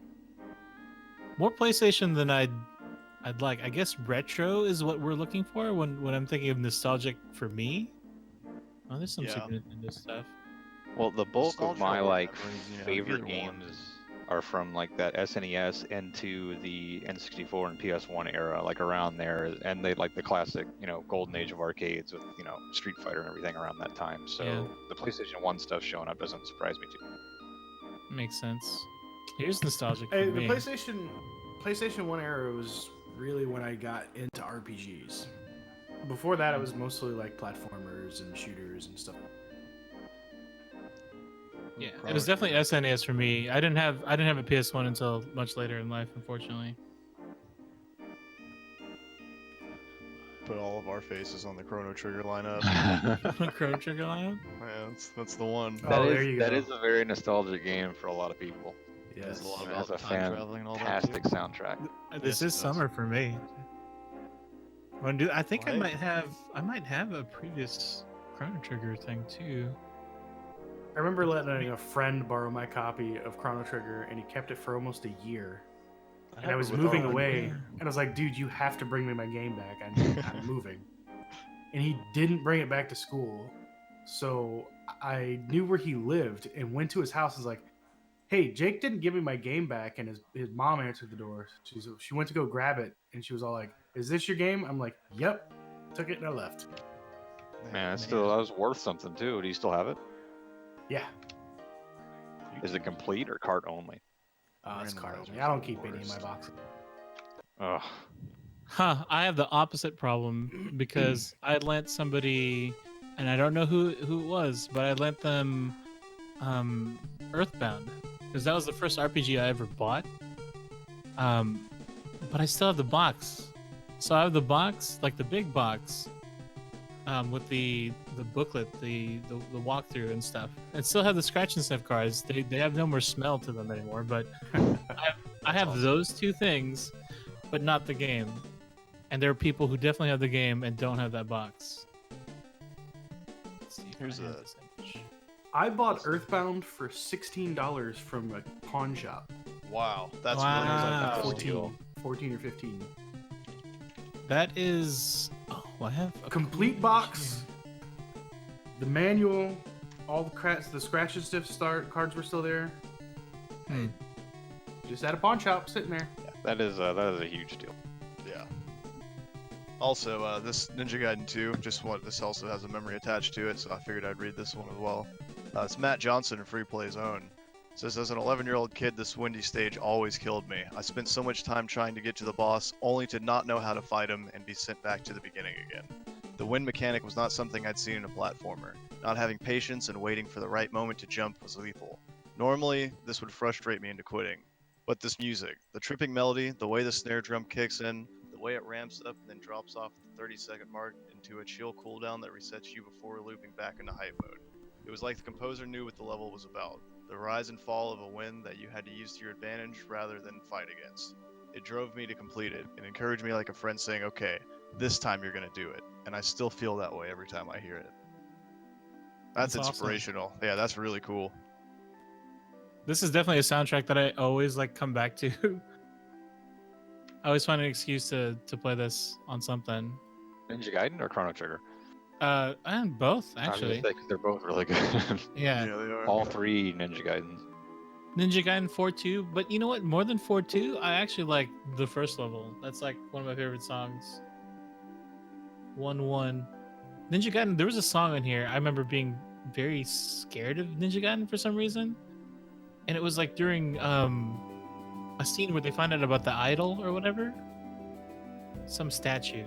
[SPEAKER 1] more PlayStation than I'd like. I guess retro is what we're looking for when I'm thinking of nostalgic for me. Oh, there's some
[SPEAKER 4] Yeah.
[SPEAKER 6] Mm-hmm.
[SPEAKER 1] Super Nintendo stuff.
[SPEAKER 6] Well, the bulk of
[SPEAKER 4] Nostalgia
[SPEAKER 6] my
[SPEAKER 4] or
[SPEAKER 6] like
[SPEAKER 4] memories, you know,
[SPEAKER 6] favorite
[SPEAKER 4] either one.
[SPEAKER 6] games are from like that SNES into the N64 and PS1 era, like around there, and they like the classic, golden age of arcades with Street Fighter and everything around that time. So
[SPEAKER 1] Yeah.
[SPEAKER 6] the PlayStation 1 stuff showing up doesn't surprise me too.
[SPEAKER 1] Makes sense. Here's nostalgic for
[SPEAKER 5] Hey, the
[SPEAKER 1] me.
[SPEAKER 5] PlayStation 1 era was really when I got into RPGs. Before that, it was mostly like platformers and shooters and stuff.
[SPEAKER 1] Yeah, it was definitely SNES for me. I didn't have a PS1 until much later in life, unfortunately.
[SPEAKER 4] Put all of our faces on the Chrono Trigger lineup.
[SPEAKER 1] Chrono Trigger lineup.
[SPEAKER 4] Yeah, that's the one.
[SPEAKER 5] Oh, there you
[SPEAKER 6] that
[SPEAKER 5] go.
[SPEAKER 6] is a very nostalgic game for a lot of people.
[SPEAKER 5] Yes.
[SPEAKER 4] There's a lot
[SPEAKER 6] It has
[SPEAKER 4] about
[SPEAKER 6] a
[SPEAKER 4] time traveling and all that too.
[SPEAKER 6] fantastic soundtrack.
[SPEAKER 1] This
[SPEAKER 4] Yes, it
[SPEAKER 1] is
[SPEAKER 4] does.
[SPEAKER 1] summer for me. I think I
[SPEAKER 4] Right.
[SPEAKER 1] might have a previous Chrono Trigger thing too.
[SPEAKER 5] I remember letting a friend borrow my copy of Chrono Trigger, and he kept it for almost a year. And I was
[SPEAKER 4] with
[SPEAKER 5] moving
[SPEAKER 4] all-
[SPEAKER 5] away,
[SPEAKER 1] yeah.
[SPEAKER 5] and I was like, "Dude, you have to bring me my game back. I'm moving." And he didn't bring it back to school, so I knew where he lived and went to his house. And was like, "Hey, Jake didn't give me my game back," and his mom answered the door. She went to go grab it, and she was all like, "Is this your game?" I'm like, "Yep." Took it and I left.
[SPEAKER 6] Man, that was worth something too. Do you still have it?
[SPEAKER 5] Yeah,
[SPEAKER 6] Is it complete or cart only?
[SPEAKER 5] it's card
[SPEAKER 4] Randomizers
[SPEAKER 5] only. I don't
[SPEAKER 4] are
[SPEAKER 5] keep
[SPEAKER 4] the
[SPEAKER 5] any in my
[SPEAKER 4] worst.
[SPEAKER 5] boxes.
[SPEAKER 6] Ugh.
[SPEAKER 1] Huh, I have the opposite problem because I lent somebody, and I don't know who it was, but I lent them Earthbound because that was the first RPG I ever bought. But I still have the box, so I have the box, like the big box, with the booklet, the walkthrough and stuff, and still have the scratch and sniff cards. They have no more smell to them anymore. But I have
[SPEAKER 4] awesome.
[SPEAKER 1] those two things, but not the game. And there are people who definitely have the game and don't have that box. Let's see if
[SPEAKER 4] Here's
[SPEAKER 1] I have
[SPEAKER 4] a-
[SPEAKER 1] this image.
[SPEAKER 5] I bought Earthbound for $16 from a pawn shop.
[SPEAKER 4] Wow, that's
[SPEAKER 1] Wow.
[SPEAKER 4] really
[SPEAKER 1] Wow.
[SPEAKER 4] like
[SPEAKER 5] 14 or 15.
[SPEAKER 1] That is. Oh, I have a
[SPEAKER 5] Complete box. The manual, all the scratch and sniff cards were still there.
[SPEAKER 1] Hmm.
[SPEAKER 5] Just at a pawn shop, sitting there.
[SPEAKER 6] That is a huge deal.
[SPEAKER 4] Yeah. Also, this Ninja Gaiden 2, this also has a memory attached to it, so I figured I'd read this one as well. It's Matt Johnson in Free Play's Own. It says, as an 11-year-old kid, this windy stage always killed me. I spent so much time trying to get to the boss, only to not know how to fight him and be sent back to the beginning again. The wind mechanic was not something I'd seen in a platformer. Not having patience and waiting for the right moment to jump was lethal. Normally, this would frustrate me into quitting. But this music, the tripping melody, the way the snare drum kicks in, the way it ramps up and then drops off at the 30-second mark into a chill cooldown that resets you before looping back into hype mode. It was like the composer knew what the level was about. The rise and fall of a wind that you had to use to your advantage rather than fight against. It drove me to complete it and encouraged me like a friend saying, okay, this time you're gonna do it. And I still feel that way every time I hear it. That's
[SPEAKER 1] That's awesome.
[SPEAKER 4] inspirational. Yeah, that's really cool.
[SPEAKER 1] This is definitely a soundtrack that I always like come back to. I always find an excuse to play this on something.
[SPEAKER 6] Ninja Gaiden or Chrono Trigger?
[SPEAKER 1] And both
[SPEAKER 6] I was
[SPEAKER 1] actually.
[SPEAKER 6] gonna say, 'cause they're both really good.
[SPEAKER 1] Yeah.
[SPEAKER 4] they are.
[SPEAKER 6] All three Ninja Gaidens.
[SPEAKER 1] Ninja Gaiden 4-2, but you know what? More than 4-2, I actually like the first level. That's like one of my favorite songs. 1-1. Ninja Gaiden, there was a song in here. I remember being very scared of Ninja Gaiden for some reason. And it was like during a scene where they find out about the idol or whatever. Some statue.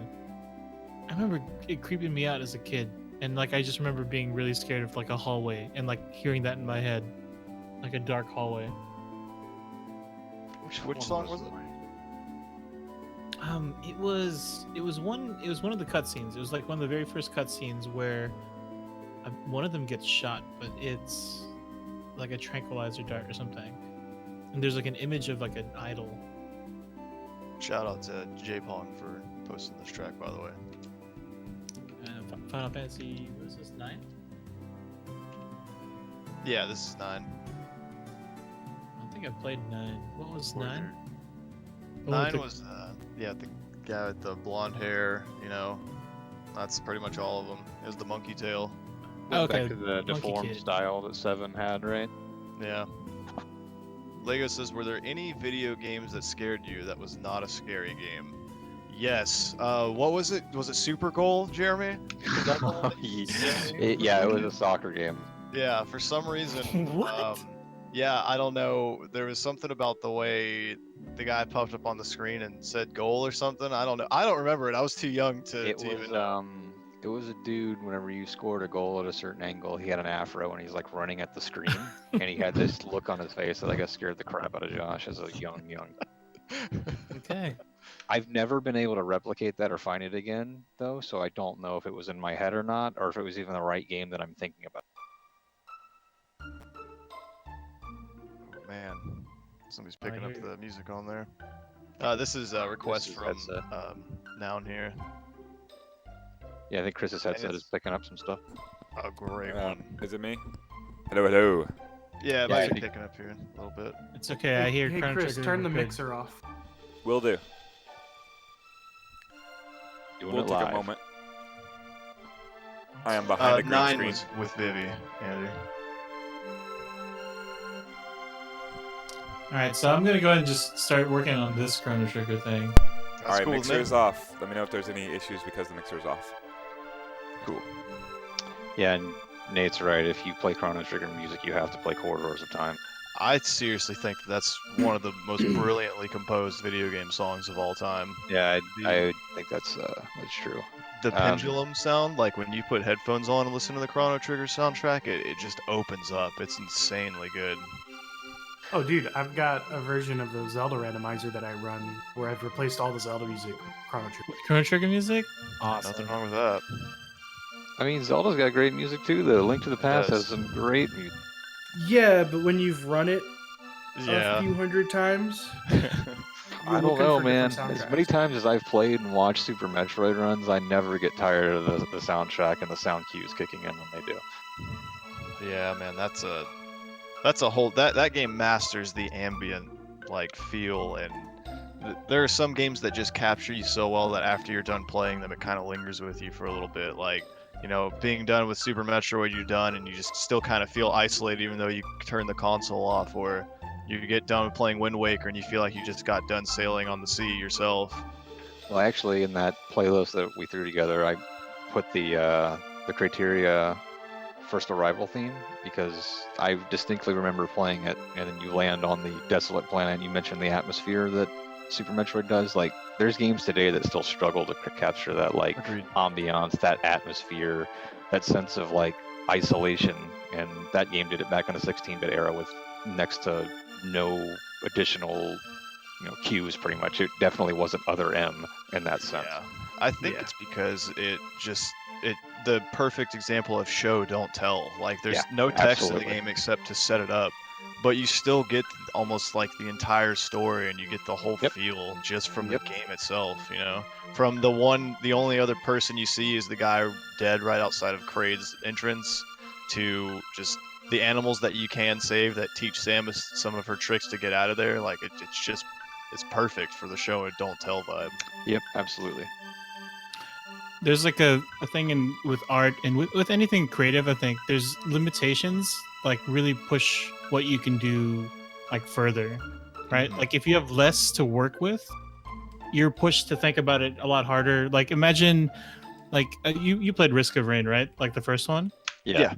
[SPEAKER 1] I remember it creeping me out as a kid. And like I just remember being really scared of like a hallway and like hearing that in my head. Like a dark hallway.
[SPEAKER 4] Which song was it?
[SPEAKER 1] It was one of the cutscenes. It was like one of the very first cutscenes where one of them gets shot, but it's like a tranquilizer dart or something. And there's like an image of like an idol.
[SPEAKER 4] Shout out to J-Pong for posting this track, by the way.
[SPEAKER 1] Final Fantasy, what is this, 9?
[SPEAKER 4] Yeah, this is 9.
[SPEAKER 1] I don't think I played 9. What was 9?
[SPEAKER 4] 9 was, the guy with the blonde hair, that's pretty much all of them. It was the monkey tail.
[SPEAKER 6] Went
[SPEAKER 1] Okay,
[SPEAKER 6] back to the
[SPEAKER 1] Monkey
[SPEAKER 6] deformed
[SPEAKER 1] Kid.
[SPEAKER 6] style that 7 had, right?
[SPEAKER 4] Yeah. Lego says, were there any video games that scared you that was not a scary game? Yes. What was it? Was it Super Goal, Jeremy? Is that the one that you sent me?
[SPEAKER 6] Yeah, it was a soccer game.
[SPEAKER 4] Yeah, for some reason.
[SPEAKER 1] What?
[SPEAKER 4] Yeah, I don't know. There was something about the way the guy popped up on the screen and said goal or something. I don't know. I don't remember it. I was too young to
[SPEAKER 6] It
[SPEAKER 4] even
[SPEAKER 6] was
[SPEAKER 4] know.
[SPEAKER 6] it was a dude. Whenever you scored a goal at a certain angle, he had an afro and he's like running at the screen, and he had this look on his face that I guess scared the crap out of Josh as a young.
[SPEAKER 1] Okay.
[SPEAKER 6] I've never been able to replicate that or find it again, though, so I don't know if it was in my head or not, or if it was even the right game that I'm thinking about.
[SPEAKER 4] Oh, man, somebody's
[SPEAKER 1] I
[SPEAKER 4] picking up
[SPEAKER 1] hear
[SPEAKER 4] the music on there. This is a request
[SPEAKER 6] This is
[SPEAKER 4] from
[SPEAKER 6] headset.
[SPEAKER 4] Noun here.
[SPEAKER 6] Yeah, I think Chris's headset is picking up some stuff.
[SPEAKER 4] A great one.
[SPEAKER 2] Is it me? Hello, hello.
[SPEAKER 4] Yeah, it
[SPEAKER 6] Yeah,
[SPEAKER 4] might
[SPEAKER 6] I
[SPEAKER 4] be
[SPEAKER 6] think-
[SPEAKER 4] picking up here a little bit.
[SPEAKER 1] It's okay. I hear
[SPEAKER 5] Hey
[SPEAKER 1] Chrono
[SPEAKER 5] Chris,
[SPEAKER 1] Trigger.
[SPEAKER 5] turn the
[SPEAKER 1] we're good.
[SPEAKER 5] mixer off.
[SPEAKER 2] Will do.
[SPEAKER 6] Doing
[SPEAKER 2] We'll
[SPEAKER 6] it
[SPEAKER 2] take
[SPEAKER 6] live.
[SPEAKER 2] a moment. I am behind a green
[SPEAKER 4] 9
[SPEAKER 2] screen.
[SPEAKER 4] was with Vivi, Andy.
[SPEAKER 1] All right, so I'm gonna go ahead and just start working on this Chrono Trigger thing.
[SPEAKER 4] That's
[SPEAKER 2] All right,
[SPEAKER 4] cool with
[SPEAKER 2] mixer
[SPEAKER 4] me.
[SPEAKER 2] is off. Let me know if there's any issues because the mixer is off.
[SPEAKER 4] Cool.
[SPEAKER 6] Yeah, and Nate's right. If you play Chrono Trigger music, you have to play Corridors of Time.
[SPEAKER 4] I seriously think that's one of the most brilliantly composed video game songs of all time.
[SPEAKER 6] Yeah, I think that's true.
[SPEAKER 4] The pendulum sound, like when you put headphones on and listen to the Chrono Trigger soundtrack, it just opens up. It's insanely good.
[SPEAKER 5] Oh, dude, I've got a version of the Zelda randomizer that I run where I've replaced all the Zelda music with Chrono Trigger.
[SPEAKER 1] Chrono Trigger music? Awesome.
[SPEAKER 4] Nothing wrong with that.
[SPEAKER 6] I mean, Zelda's got great music too. The Link to the Past has
[SPEAKER 4] does.
[SPEAKER 6] some great music.
[SPEAKER 5] Yeah, but when you've run it a
[SPEAKER 4] Yeah.
[SPEAKER 5] few hundred times,
[SPEAKER 6] I
[SPEAKER 5] you're
[SPEAKER 6] don't
[SPEAKER 5] looking
[SPEAKER 6] know,
[SPEAKER 5] for
[SPEAKER 6] man.
[SPEAKER 5] different
[SPEAKER 6] As many
[SPEAKER 5] soundtracks.
[SPEAKER 6] times as I've played and watched Super Metroid runs, I never get tired of the soundtrack and the sound cues kicking in when they do.
[SPEAKER 4] Yeah, man, that's a whole that game masters the ambient like feel, and there are some games that just capture you so well that after you're done playing them, it kind of lingers with you for a little bit. Like, you know, being done with Super Metroid, you're done, and you just still kind of feel isolated, even though you turn the console off, or you get done with playing Wind Waker, and you feel like you just got done sailing on the sea yourself.
[SPEAKER 6] Well, actually, in that playlist that we threw together, I put the Criteria First Arrival theme because I distinctly remember playing it, and then you land on the desolate planet, and you mentioned the atmosphere that Super Metroid does. Like, there's games today that still struggle to capture that, like,
[SPEAKER 4] Agreed.
[SPEAKER 6] ambiance, that atmosphere, that sense of, like, isolation, and that game did it back in the 16-bit era with next to no additional, cues, pretty much. It definitely wasn't Other M in that sense.
[SPEAKER 4] Yeah, I think
[SPEAKER 5] Yeah.
[SPEAKER 4] it's because the perfect example of show don't tell. Like, there's
[SPEAKER 6] Yeah,
[SPEAKER 4] no text in
[SPEAKER 6] absolutely.
[SPEAKER 4] the game except to set it up, but you still get almost like the entire story, and you get the whole
[SPEAKER 6] Yep.
[SPEAKER 4] feel just from
[SPEAKER 6] Yep.
[SPEAKER 4] the game itself. You know, from the only other person you see is the guy dead right outside of Kraid's entrance, to just the animals that you can save that teach Samus some of her tricks to get out of there. Like, it's perfect for the show and don't tell vibe.
[SPEAKER 6] Yep, absolutely.
[SPEAKER 1] There's like a thing with art and with anything creative. I think there's limitations, like really push what you can do like further, right?
[SPEAKER 4] Mhm.
[SPEAKER 1] Like if you have less to work with, you're pushed to think about it a lot harder. Like imagine, like you played Risk of Rain, right? Like the first one.
[SPEAKER 4] Yeah.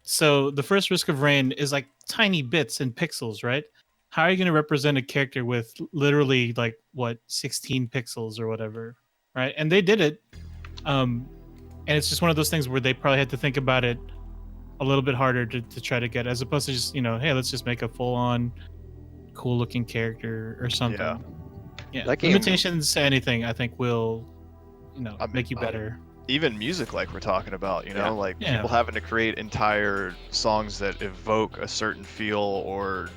[SPEAKER 1] So the first Risk of Rain is like tiny bits and pixels, right? How are you going to represent a character with literally like what 16 pixels or whatever, right? And they did it. And it's just one of those things where they probably had to think about it a little bit harder to try to get, as opposed to just, hey, let's just make a full-on cool looking character or something. Yeah.
[SPEAKER 6] That game-
[SPEAKER 1] Limitations to anything, I think, will make you
[SPEAKER 4] I-
[SPEAKER 1] better.
[SPEAKER 4] Even music, like we're talking about,
[SPEAKER 6] Yeah.
[SPEAKER 4] like
[SPEAKER 1] Yeah.
[SPEAKER 4] people having to create entire songs that evoke a certain feel or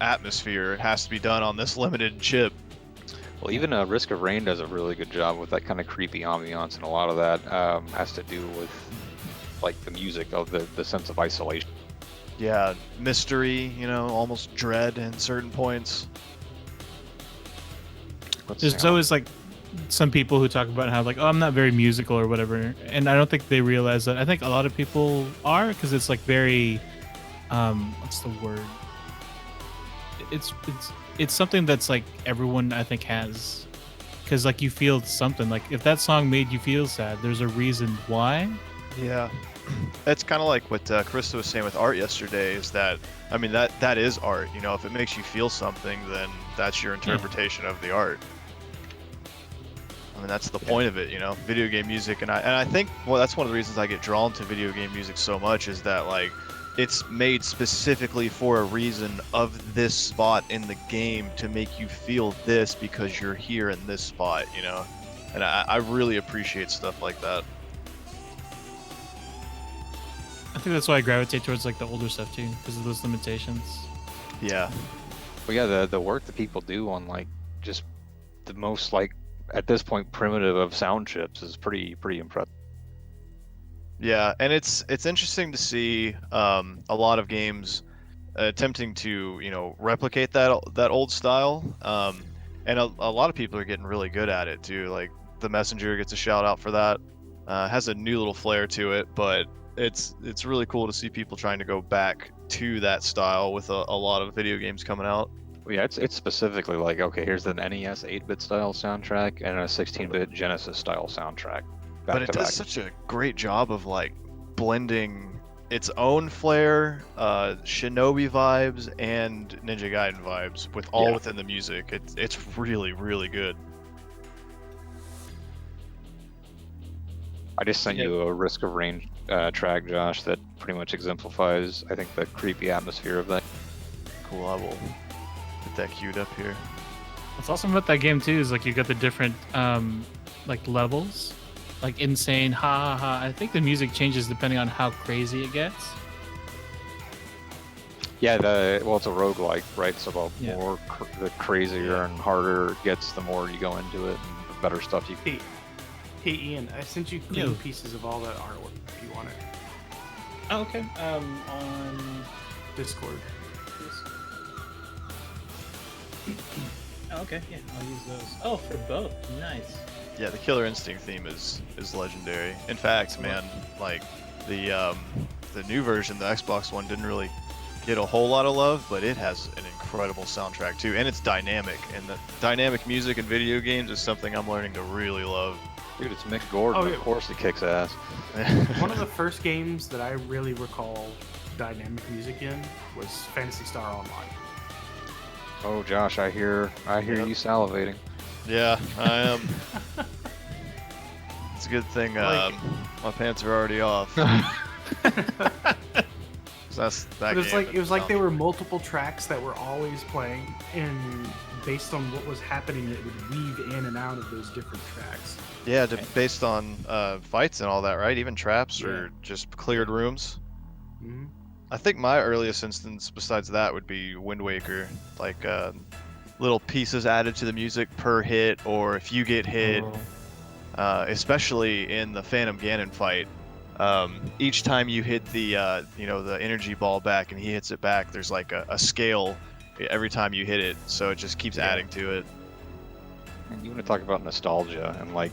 [SPEAKER 4] atmosphere. It has to be done on this limited chip.
[SPEAKER 6] Well, even Risk of Rain does a really good job with that kind of creepy ambiance, and a lot of that has to do with like the music of the sense of isolation.
[SPEAKER 4] Yeah, mystery, almost dread in certain points.
[SPEAKER 1] There's always like some people who talk about how like, oh, I'm not very musical or whatever, and I don't think they realize that. I think a lot of people are, because it's like very what's the word, it's something that's like everyone I think has, because like you feel something. Like if that song made you feel sad, there's a reason why.
[SPEAKER 4] Yeah. It's kind of like what Krista was saying with art yesterday, is that, I mean, that is art. If it makes you feel something, then that's your interpretation of the art. I mean, that's the point of it, video game music. And I think, well, that's one of the reasons I get drawn to video game music so much, is that, like, it's made specifically for a reason of this spot in the game to make you feel this because you're here in this spot, And I really appreciate stuff like that.
[SPEAKER 1] I think that's why I gravitate towards like the older stuff too, because of those limitations.
[SPEAKER 4] Yeah.
[SPEAKER 6] Well, yeah, the work that people do on like just the most like at this point primitive of sound chips is pretty impressive.
[SPEAKER 4] Yeah, and it's interesting to see a lot of games attempting to replicate that old style, and a lot of people are getting really good at it too. Like The Messenger gets a shout out for that. Has a new little flair to it, but it's really cool to see people trying to go back to that style with a lot of video games coming out.
[SPEAKER 6] Well, yeah, it's specifically like, okay, here's an NES 8-bit style soundtrack and a 16-bit Genesis style soundtrack.
[SPEAKER 4] But it does such a great job of like blending its own flair, Shinobi vibes, and Ninja Gaiden vibes within the music. It's really, really good.
[SPEAKER 6] I just sent you a Risk of Rain track, Josh, that pretty much exemplifies, I think, the creepy atmosphere of that.
[SPEAKER 4] Cool, I will get that queued up here.
[SPEAKER 1] What's awesome about that game too is like you got the different like levels, like insane ha ha ha. I think the music changes depending on how crazy it gets.
[SPEAKER 6] Yeah, well, it's a roguelike, right? So the
[SPEAKER 1] Yeah.
[SPEAKER 6] more the crazier and harder it gets, the more you go into it, and the better stuff you can.
[SPEAKER 5] Hey, Ian, I sent you clean
[SPEAKER 1] Yo.
[SPEAKER 5] pieces of all that artwork if you want it.
[SPEAKER 1] Oh, okay. On
[SPEAKER 5] Discord.
[SPEAKER 1] Oh, okay, yeah, I'll use those. Oh, for both. Nice.
[SPEAKER 4] Yeah, the Killer Instinct theme is legendary. In fact, man, like the new version, the Xbox one, didn't really get a whole lot of love, but it has an incredible soundtrack too, and it's dynamic. And the dynamic music in video games is something I'm learning to really love.
[SPEAKER 6] Dude, it's Mick Gordon.
[SPEAKER 5] Oh, yeah.
[SPEAKER 6] Of course, it kicks ass.
[SPEAKER 5] One of the first games that I really recall dynamic music in was Phantasy Star Online.
[SPEAKER 6] Oh, Josh, I hear
[SPEAKER 4] Yep.
[SPEAKER 6] you salivating.
[SPEAKER 4] Yeah, I am. It's a good thing
[SPEAKER 5] Like-
[SPEAKER 4] my pants are already off. That's that
[SPEAKER 5] But it was
[SPEAKER 4] game
[SPEAKER 5] like
[SPEAKER 4] and
[SPEAKER 5] it was like
[SPEAKER 4] the
[SPEAKER 5] there were multiple tracks that were always playing, and based on what was happening, it would weave in and out of those different tracks.
[SPEAKER 4] Yeah, based on fights and all that, right? Even traps
[SPEAKER 5] Yeah.
[SPEAKER 4] or just cleared rooms.
[SPEAKER 5] Hmm.
[SPEAKER 4] I think my earliest instance besides that would be Wind Waker, like little pieces added to the music per hit, or if you get hit, especially in the Phantom Ganon fight. Each time you hit the the energy ball back and he hits it back, there's like a scale every time you hit it, so it just keeps
[SPEAKER 5] Yeah.
[SPEAKER 4] adding to it.
[SPEAKER 6] And you want to talk about nostalgia and like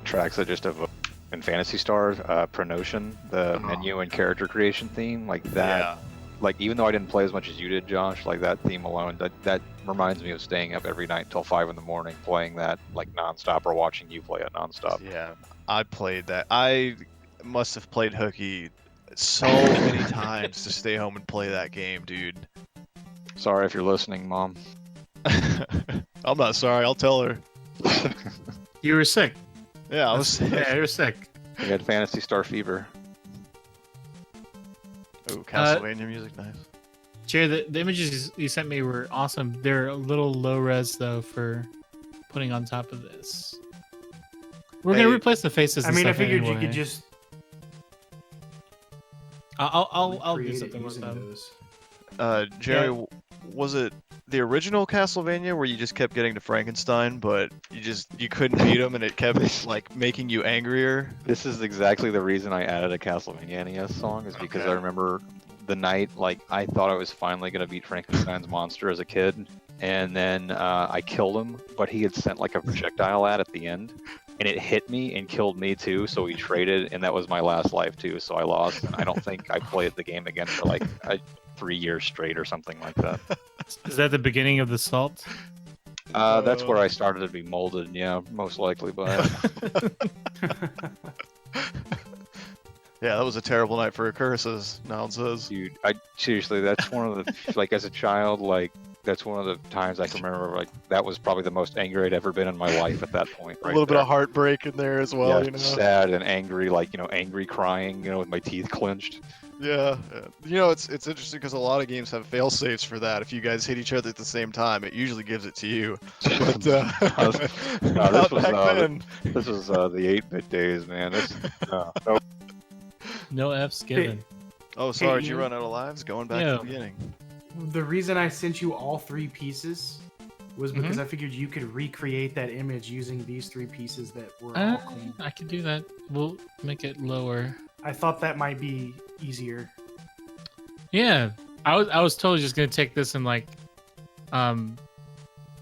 [SPEAKER 6] tracks that just evoke in Phantasy Star, Pronotion, the menu and character creation theme, like that.
[SPEAKER 4] Yeah.
[SPEAKER 6] Like even though I didn't play as much as you did, Josh, like that theme alone, that reminds me of staying up every night till 5 in the morning playing that like nonstop, or watching you play it nonstop.
[SPEAKER 4] Yeah, I played that. I must have played hooky so many times to stay home and play that game, dude.
[SPEAKER 6] Sorry if you're listening, Mom.
[SPEAKER 4] I'm not sorry. I'll tell her.
[SPEAKER 1] You were sick.
[SPEAKER 4] Yeah, I was sick.
[SPEAKER 1] Yeah, you were sick.
[SPEAKER 6] We had Phantasy Star fever.
[SPEAKER 4] Ooh, Castlevania music, nice.
[SPEAKER 1] Jerry, the images you sent me were awesome. They're a little low res though for putting on top of this. We're
[SPEAKER 4] Hey,
[SPEAKER 1] gonna replace the faces.
[SPEAKER 5] I
[SPEAKER 1] and
[SPEAKER 5] mean, I
[SPEAKER 1] stuff
[SPEAKER 5] figured you
[SPEAKER 1] anyway.
[SPEAKER 5] could just
[SPEAKER 1] I'll do
[SPEAKER 5] recreate it
[SPEAKER 1] something with
[SPEAKER 5] using
[SPEAKER 1] them.
[SPEAKER 5] those.
[SPEAKER 4] Jerry,
[SPEAKER 1] Yeah.
[SPEAKER 4] was it the original Castlevania where you just kept getting to Frankenstein, but you couldn't beat him and it kept like making you angrier?
[SPEAKER 6] This is exactly the reason I added a Castlevania NES song, is because
[SPEAKER 4] Okay.
[SPEAKER 6] I remember the night, like, I thought I was finally going to beat Frankenstein's monster as a kid, and then I killed him, but he had sent like a projectile at the end, and it hit me and killed me too, so we traded, and that was my last life too, so I lost, and I don't think I played the game again for like 3 years straight or something like that.
[SPEAKER 1] Is that the beginning of the salt?
[SPEAKER 6] That's where I started to be molded, yeah, most likely, but
[SPEAKER 4] Yeah, that was a terrible night for curses. Noun says.
[SPEAKER 6] dude, I seriously, that's one of the, like, as a child, like, that's one of the times I can remember, like, that was probably the most angry I'd ever been in my life at that point.
[SPEAKER 4] A
[SPEAKER 6] Right
[SPEAKER 4] little bit
[SPEAKER 6] there.
[SPEAKER 4] of heartbreak in there as well,
[SPEAKER 6] Yeah,
[SPEAKER 4] you know.
[SPEAKER 6] sad and angry, like, angry crying, with my teeth clenched.
[SPEAKER 4] Yeah, it's interesting because a lot of games have fail safes for that. If you guys hit each other at the same time, it usually gives it to you. But
[SPEAKER 6] No,
[SPEAKER 4] not
[SPEAKER 6] this was,
[SPEAKER 4] back then.
[SPEAKER 6] This was the 8-bit days, man. No.
[SPEAKER 1] No F's given.
[SPEAKER 4] Oh, sorry, did you
[SPEAKER 5] Ian?
[SPEAKER 4] run out of lives? Going back to
[SPEAKER 1] Yeah.
[SPEAKER 4] the beginning.
[SPEAKER 5] The reason I sent you all 3 pieces was because I figured you could recreate that image using these 3 pieces that were all clean.
[SPEAKER 1] I can do that. We'll make it lower.
[SPEAKER 5] I thought that might be easier.
[SPEAKER 1] Yeah, I was totally just gonna take this and like,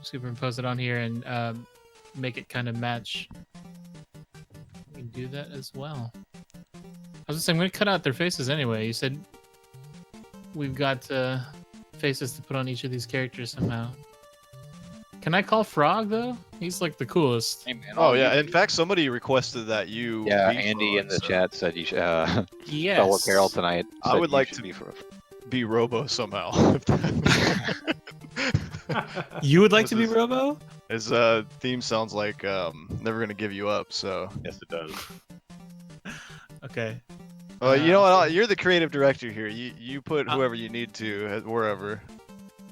[SPEAKER 1] superimpose it on here and make it kind of match. We can do that as well. I was just saying, I'm gonna cut out their faces anyway. You said we've got faces to put on each of these characters somehow. Can I call Frog though? He's like the coolest.
[SPEAKER 6] Hey, man,
[SPEAKER 4] Oh yeah, in fact, somebody requested that you.
[SPEAKER 6] Yeah,
[SPEAKER 4] be
[SPEAKER 6] Andy
[SPEAKER 4] Frog,
[SPEAKER 6] in the
[SPEAKER 4] so
[SPEAKER 6] chat said you should,
[SPEAKER 1] Yes.
[SPEAKER 6] fellow Carol tonight.
[SPEAKER 4] I
[SPEAKER 6] said
[SPEAKER 4] would
[SPEAKER 6] you
[SPEAKER 4] like
[SPEAKER 6] should
[SPEAKER 4] to-
[SPEAKER 6] be for.
[SPEAKER 4] Be Robo somehow.
[SPEAKER 1] You would like
[SPEAKER 4] This
[SPEAKER 1] to be
[SPEAKER 4] is-
[SPEAKER 1] Robo?
[SPEAKER 4] His theme sounds like "Never Gonna Give You Up." So,
[SPEAKER 6] Yes, it does.
[SPEAKER 1] Okay.
[SPEAKER 4] you know what? You're the creative director here. You put whoever you need to wherever.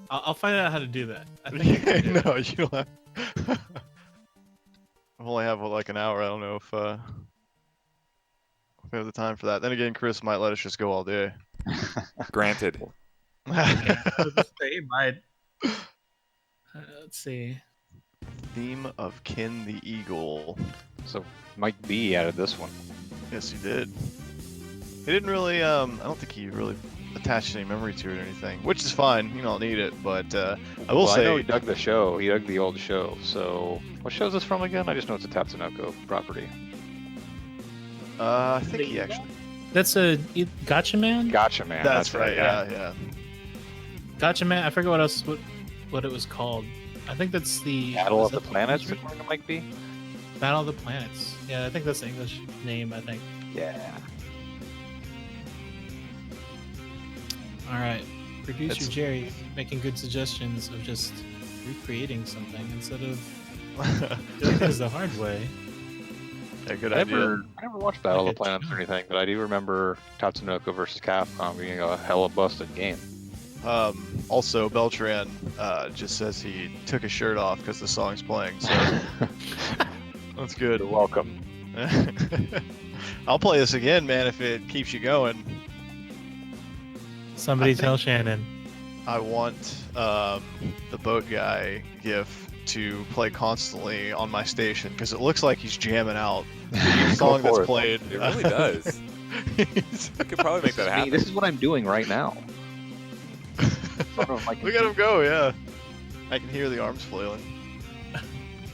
[SPEAKER 1] I'll find out how to do that. I think I can do it.
[SPEAKER 4] No, you don't have. I only have like an hour. I don't know if we have the time for that. Then again, Chris might let us just go all day.
[SPEAKER 2] Granted.
[SPEAKER 1] They might. Let's see.
[SPEAKER 4] Theme of Kin the Eagle.
[SPEAKER 6] So Mike B added this one.
[SPEAKER 4] Yes, he did. He didn't really, I don't think he really attached any memory to it or anything, which is fine. You don't need it, but I will
[SPEAKER 6] Well,
[SPEAKER 4] say.
[SPEAKER 6] I know he dug the show. He dug the old show. So what show is this from again? I just know it's a Tatsunoko property.
[SPEAKER 4] I think he actually.
[SPEAKER 1] That's a Gotcha Man.
[SPEAKER 6] Gotcha Man.
[SPEAKER 4] That's right. Yeah.
[SPEAKER 1] Gotcha Man. I forget what it was called. I think that's the
[SPEAKER 6] Battle
[SPEAKER 1] is
[SPEAKER 6] of the
[SPEAKER 1] that
[SPEAKER 6] Planets,
[SPEAKER 1] English?
[SPEAKER 6] according to Mike B.
[SPEAKER 1] Battle of the Planets. Yeah, I think that's the English name. I think.
[SPEAKER 6] Yeah.
[SPEAKER 1] All right, producer
[SPEAKER 4] It's-
[SPEAKER 1] Jerry making good suggestions of just recreating something instead of doing things the hard way.
[SPEAKER 4] Yeah, good
[SPEAKER 6] I
[SPEAKER 4] idea.
[SPEAKER 6] never watched Battle of the
[SPEAKER 1] Okay,
[SPEAKER 6] Planets or
[SPEAKER 1] sure.
[SPEAKER 6] anything, but I do remember Tatsunoko versus Capcom being a hella busted game.
[SPEAKER 4] Also, Beltran just says he took his shirt off because the song's playing, so that's good.
[SPEAKER 6] You're welcome.
[SPEAKER 4] I'll play this again, man, if it keeps you going.
[SPEAKER 1] Somebody
[SPEAKER 4] I think-
[SPEAKER 1] tell Shannon.
[SPEAKER 4] I want the boat guy GIF to play constantly on my station because it looks like he's jamming out each song
[SPEAKER 6] Go
[SPEAKER 4] that's
[SPEAKER 6] for it.
[SPEAKER 4] played.
[SPEAKER 2] It really does. I could probably make that
[SPEAKER 6] Me,
[SPEAKER 2] happen.
[SPEAKER 6] this is what I'm doing right now. I don't know if I can
[SPEAKER 4] Look at him go, yeah. I can hear the arms flailing.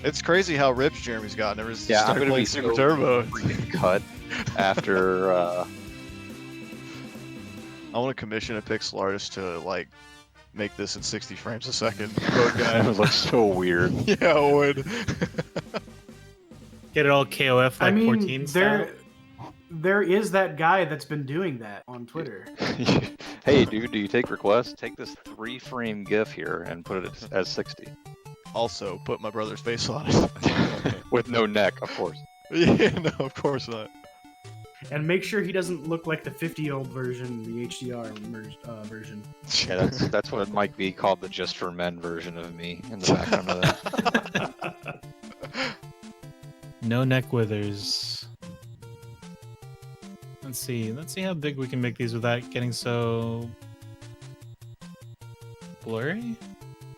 [SPEAKER 4] It's crazy how ripped Jeremy's gotten ever since he
[SPEAKER 6] Yeah, I'm
[SPEAKER 4] started
[SPEAKER 6] gonna
[SPEAKER 4] playing
[SPEAKER 6] be
[SPEAKER 4] Super
[SPEAKER 6] so
[SPEAKER 4] Turbo.
[SPEAKER 6] freaking cut after.
[SPEAKER 4] I want to commission a pixel artist to like make this in 60 frames a second. Boat guy.
[SPEAKER 6] It would look so weird.
[SPEAKER 4] Yeah, it would.
[SPEAKER 1] Get it all KOF like
[SPEAKER 5] I mean,
[SPEAKER 1] 14 style.
[SPEAKER 5] there is that guy that's been doing that on Twitter.
[SPEAKER 6] Hey, dude, do you take requests? Take this 3-frame GIF here and put it as 60
[SPEAKER 4] Also, put my brother's face on it.
[SPEAKER 6] with no neck, of course.
[SPEAKER 4] Yeah, no, of course not.
[SPEAKER 5] And make sure he doesn't look like the 50-year-old version, the HDR version.
[SPEAKER 6] Yeah, that's what Mike B called the Just for Men version of me in the background of that.
[SPEAKER 1] No neck withers. Let's see how big we can make these without getting so blurry.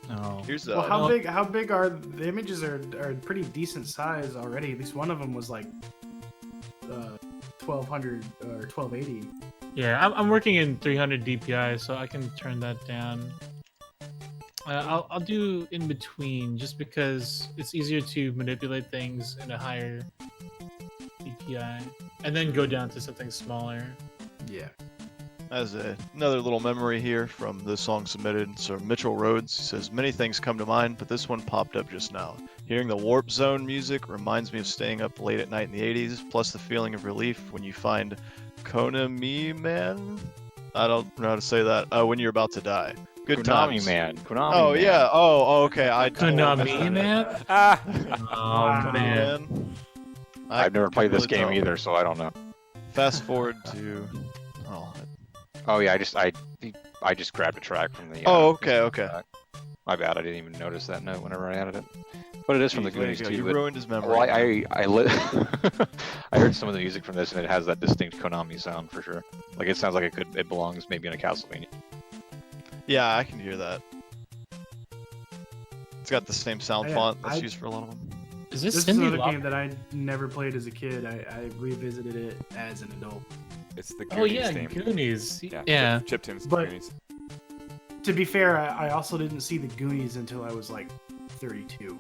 [SPEAKER 1] No.
[SPEAKER 4] Here's
[SPEAKER 5] Well,
[SPEAKER 1] no.
[SPEAKER 5] how big are the images? Are pretty decent size already. At least one of them was like 1200 or 1280.
[SPEAKER 1] Yeah, I'm working in 300 DPI, so I can turn that down. I'll do in between just because it's easier to manipulate things in a higher DPI, and then go down to something smaller.
[SPEAKER 5] Yeah.
[SPEAKER 4] As another little memory here from the song submitted. So Mitchell Rhodes says, many things come to mind, but this one popped up just now. Hearing the Warp Zone music reminds me of staying up late at night in the 80s, plus the feeling of relief when you find Konami Man? I don't know how to say that. When you're about to die. Good
[SPEAKER 6] Konami
[SPEAKER 4] times.
[SPEAKER 6] Man. Konami
[SPEAKER 4] Oh,
[SPEAKER 6] Man.
[SPEAKER 4] yeah. Oh, okay. I totally missed
[SPEAKER 1] Konami,
[SPEAKER 4] that.
[SPEAKER 1] man.
[SPEAKER 2] Ah!
[SPEAKER 1] Oh
[SPEAKER 4] Konami
[SPEAKER 1] man.
[SPEAKER 4] Man.
[SPEAKER 6] I've never played this
[SPEAKER 4] couldn't
[SPEAKER 6] game
[SPEAKER 4] really tell.
[SPEAKER 6] either, so I don't know.
[SPEAKER 4] Fast forward to... Oh,
[SPEAKER 6] Oh yeah, I just grabbed a track from the.
[SPEAKER 4] Oh, okay.
[SPEAKER 6] My bad, I didn't even notice that note whenever I added it. But it is from the
[SPEAKER 4] Geez, way to
[SPEAKER 6] Goonies
[SPEAKER 4] go.
[SPEAKER 6] too.
[SPEAKER 4] You
[SPEAKER 6] but-
[SPEAKER 4] ruined his memory.
[SPEAKER 6] Well, I heard some of the music from this, and it has that distinct Konami sound for sure. Like it sounds like it belongs maybe in a Castlevania.
[SPEAKER 4] Yeah, I can hear that. It's got the same sound
[SPEAKER 5] Yeah,
[SPEAKER 4] font that's
[SPEAKER 5] I-
[SPEAKER 4] used for a lot of them.
[SPEAKER 1] Is
[SPEAKER 5] This
[SPEAKER 1] this
[SPEAKER 5] is
[SPEAKER 1] Cindy
[SPEAKER 5] another
[SPEAKER 1] Lauper?
[SPEAKER 5] game that I never played as a kid. I revisited it as an adult.
[SPEAKER 2] It's the Goonies
[SPEAKER 1] Oh yeah,
[SPEAKER 2] theme.
[SPEAKER 1] Goonies.
[SPEAKER 2] Yeah.
[SPEAKER 1] Yeah.
[SPEAKER 2] Chip Tunes
[SPEAKER 5] But-
[SPEAKER 2] Goonies.
[SPEAKER 5] To be fair, I also didn't see the Goonies until I was like 32.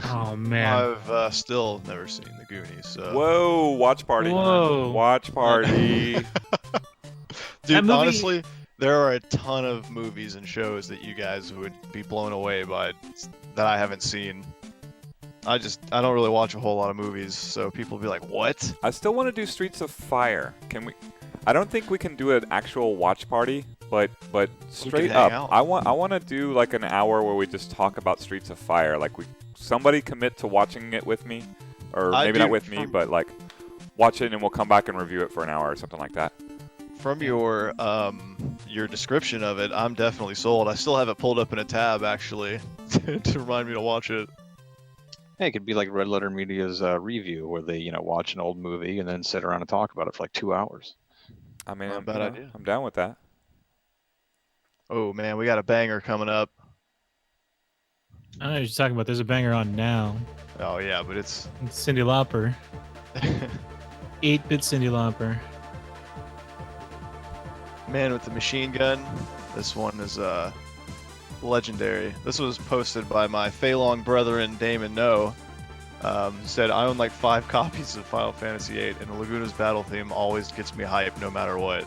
[SPEAKER 1] Oh man.
[SPEAKER 4] I've still never seen the Goonies. So.
[SPEAKER 2] Whoa! Watch party.
[SPEAKER 1] Whoa.
[SPEAKER 2] Watch party.
[SPEAKER 4] Dude,
[SPEAKER 1] That movie-
[SPEAKER 4] honestly, there are a ton of movies and shows that you guys would be blown away by that I haven't seen. I don't really watch a whole lot of movies, so people be like, "What?"
[SPEAKER 2] I still want to do Streets of Fire. Can we? I don't think we can do an actual watch party, but straight
[SPEAKER 4] hang
[SPEAKER 2] up,
[SPEAKER 4] out.
[SPEAKER 2] I want to do like an hour where we just talk about Streets of Fire. Like somebody commit to watching it with me, or maybe not with me, but like watch it and we'll come back and review it for an hour or something like that.
[SPEAKER 4] From your description of it, I'm definitely sold. I still have it pulled up in a tab actually to remind me to watch it.
[SPEAKER 6] Hey, it could be like Red Letter Media's review, where they, watch an old movie and then sit around and talk about it for like 2 hours.
[SPEAKER 2] I mean,
[SPEAKER 4] Not a bad idea.
[SPEAKER 2] I'm down with that.
[SPEAKER 4] Oh man, we got a banger coming up.
[SPEAKER 1] I know what you're talking about. There's a banger on now.
[SPEAKER 4] Oh yeah, but it's
[SPEAKER 1] It's Cyndi Lauper. 8-bit Cyndi Lauper.
[SPEAKER 4] Man with the Machine Gun. This one is legendary. This was posted by my Feilong brethren, Damon No. Said, I own like 5 copies of Final Fantasy VIII, and the Laguna's battle theme always gets me hyped no matter what.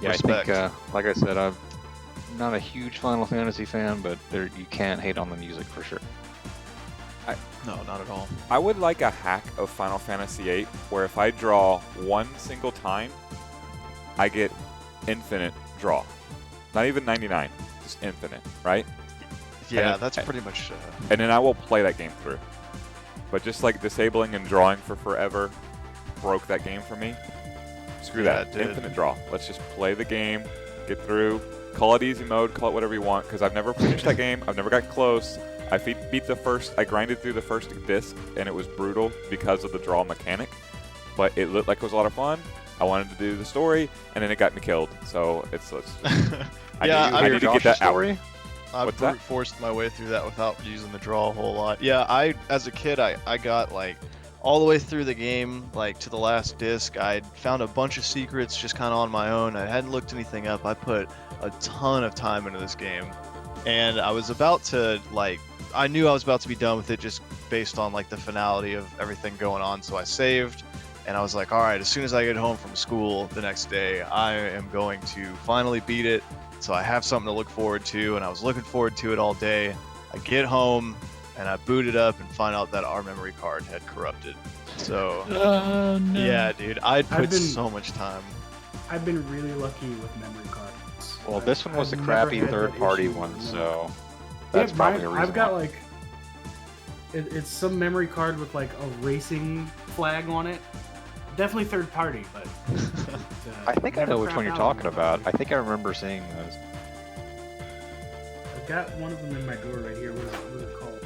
[SPEAKER 6] Yeah,
[SPEAKER 4] Respect.
[SPEAKER 6] I think, like I said, I'm not a huge Final Fantasy fan, but you can't hate on the music for sure.
[SPEAKER 4] No, not at all.
[SPEAKER 2] I would like a hack of Final Fantasy VIII where if I draw one single time, I get infinite draw. Not even 99, just infinite, right?
[SPEAKER 4] Yeah,
[SPEAKER 2] And-
[SPEAKER 4] that's pretty much.
[SPEAKER 2] And then I will play that game through. But just like disabling and drawing for forever broke that game for me. Screw
[SPEAKER 4] Yeah,
[SPEAKER 2] that.
[SPEAKER 4] it did.
[SPEAKER 2] Infinite draw. Let's just play the game, get through, call it easy mode, call it whatever you want, because I've never finished that game. I've never got close. I I grinded through the first disc, and it was brutal because of the draw mechanic. But it looked like it was a lot of fun. I wanted to do the story, and then it got me killed. So it's
[SPEAKER 4] Yeah,
[SPEAKER 2] I need to get that out.
[SPEAKER 6] story?
[SPEAKER 4] I
[SPEAKER 2] What's that?
[SPEAKER 4] brute forced my way through that without using the draw a whole lot. Yeah, as a kid, I got like all the way through the game, like to the last disc. I found a bunch of secrets just kind of on my own. I hadn't looked anything up. I put a ton of time into this game, and I was about to I knew I was about to be done with it just based on like the finality of everything going on. So I saved, and I was like, all right, as soon as I get home from school the next day, I am going to finally beat it. So I have something to look forward to, and I was looking forward to it all day. I get home, and I boot it up and find out that our memory card had corrupted. So,
[SPEAKER 1] Oh no.
[SPEAKER 4] yeah, dude, I'd
[SPEAKER 5] I've
[SPEAKER 4] put
[SPEAKER 5] been-
[SPEAKER 4] so much time.
[SPEAKER 5] I've been really lucky with memory cards.
[SPEAKER 6] Well, this one was
[SPEAKER 5] I've
[SPEAKER 6] a
[SPEAKER 5] never
[SPEAKER 6] crappy
[SPEAKER 5] had that
[SPEAKER 6] third-party
[SPEAKER 5] issue
[SPEAKER 6] one,
[SPEAKER 5] with
[SPEAKER 6] so
[SPEAKER 5] Yeah,
[SPEAKER 6] that's probably
[SPEAKER 5] mine-
[SPEAKER 6] a reason
[SPEAKER 5] I've got
[SPEAKER 6] why.
[SPEAKER 5] like it's some memory card with like a racing flag on it. Definitely third party, but
[SPEAKER 6] I think I
[SPEAKER 5] never
[SPEAKER 6] know which
[SPEAKER 5] crap
[SPEAKER 6] one you're
[SPEAKER 5] out
[SPEAKER 6] talking
[SPEAKER 5] on
[SPEAKER 6] about.
[SPEAKER 5] it.
[SPEAKER 6] I think I remember seeing those.
[SPEAKER 5] I've got one of them in my door right here. What is it called?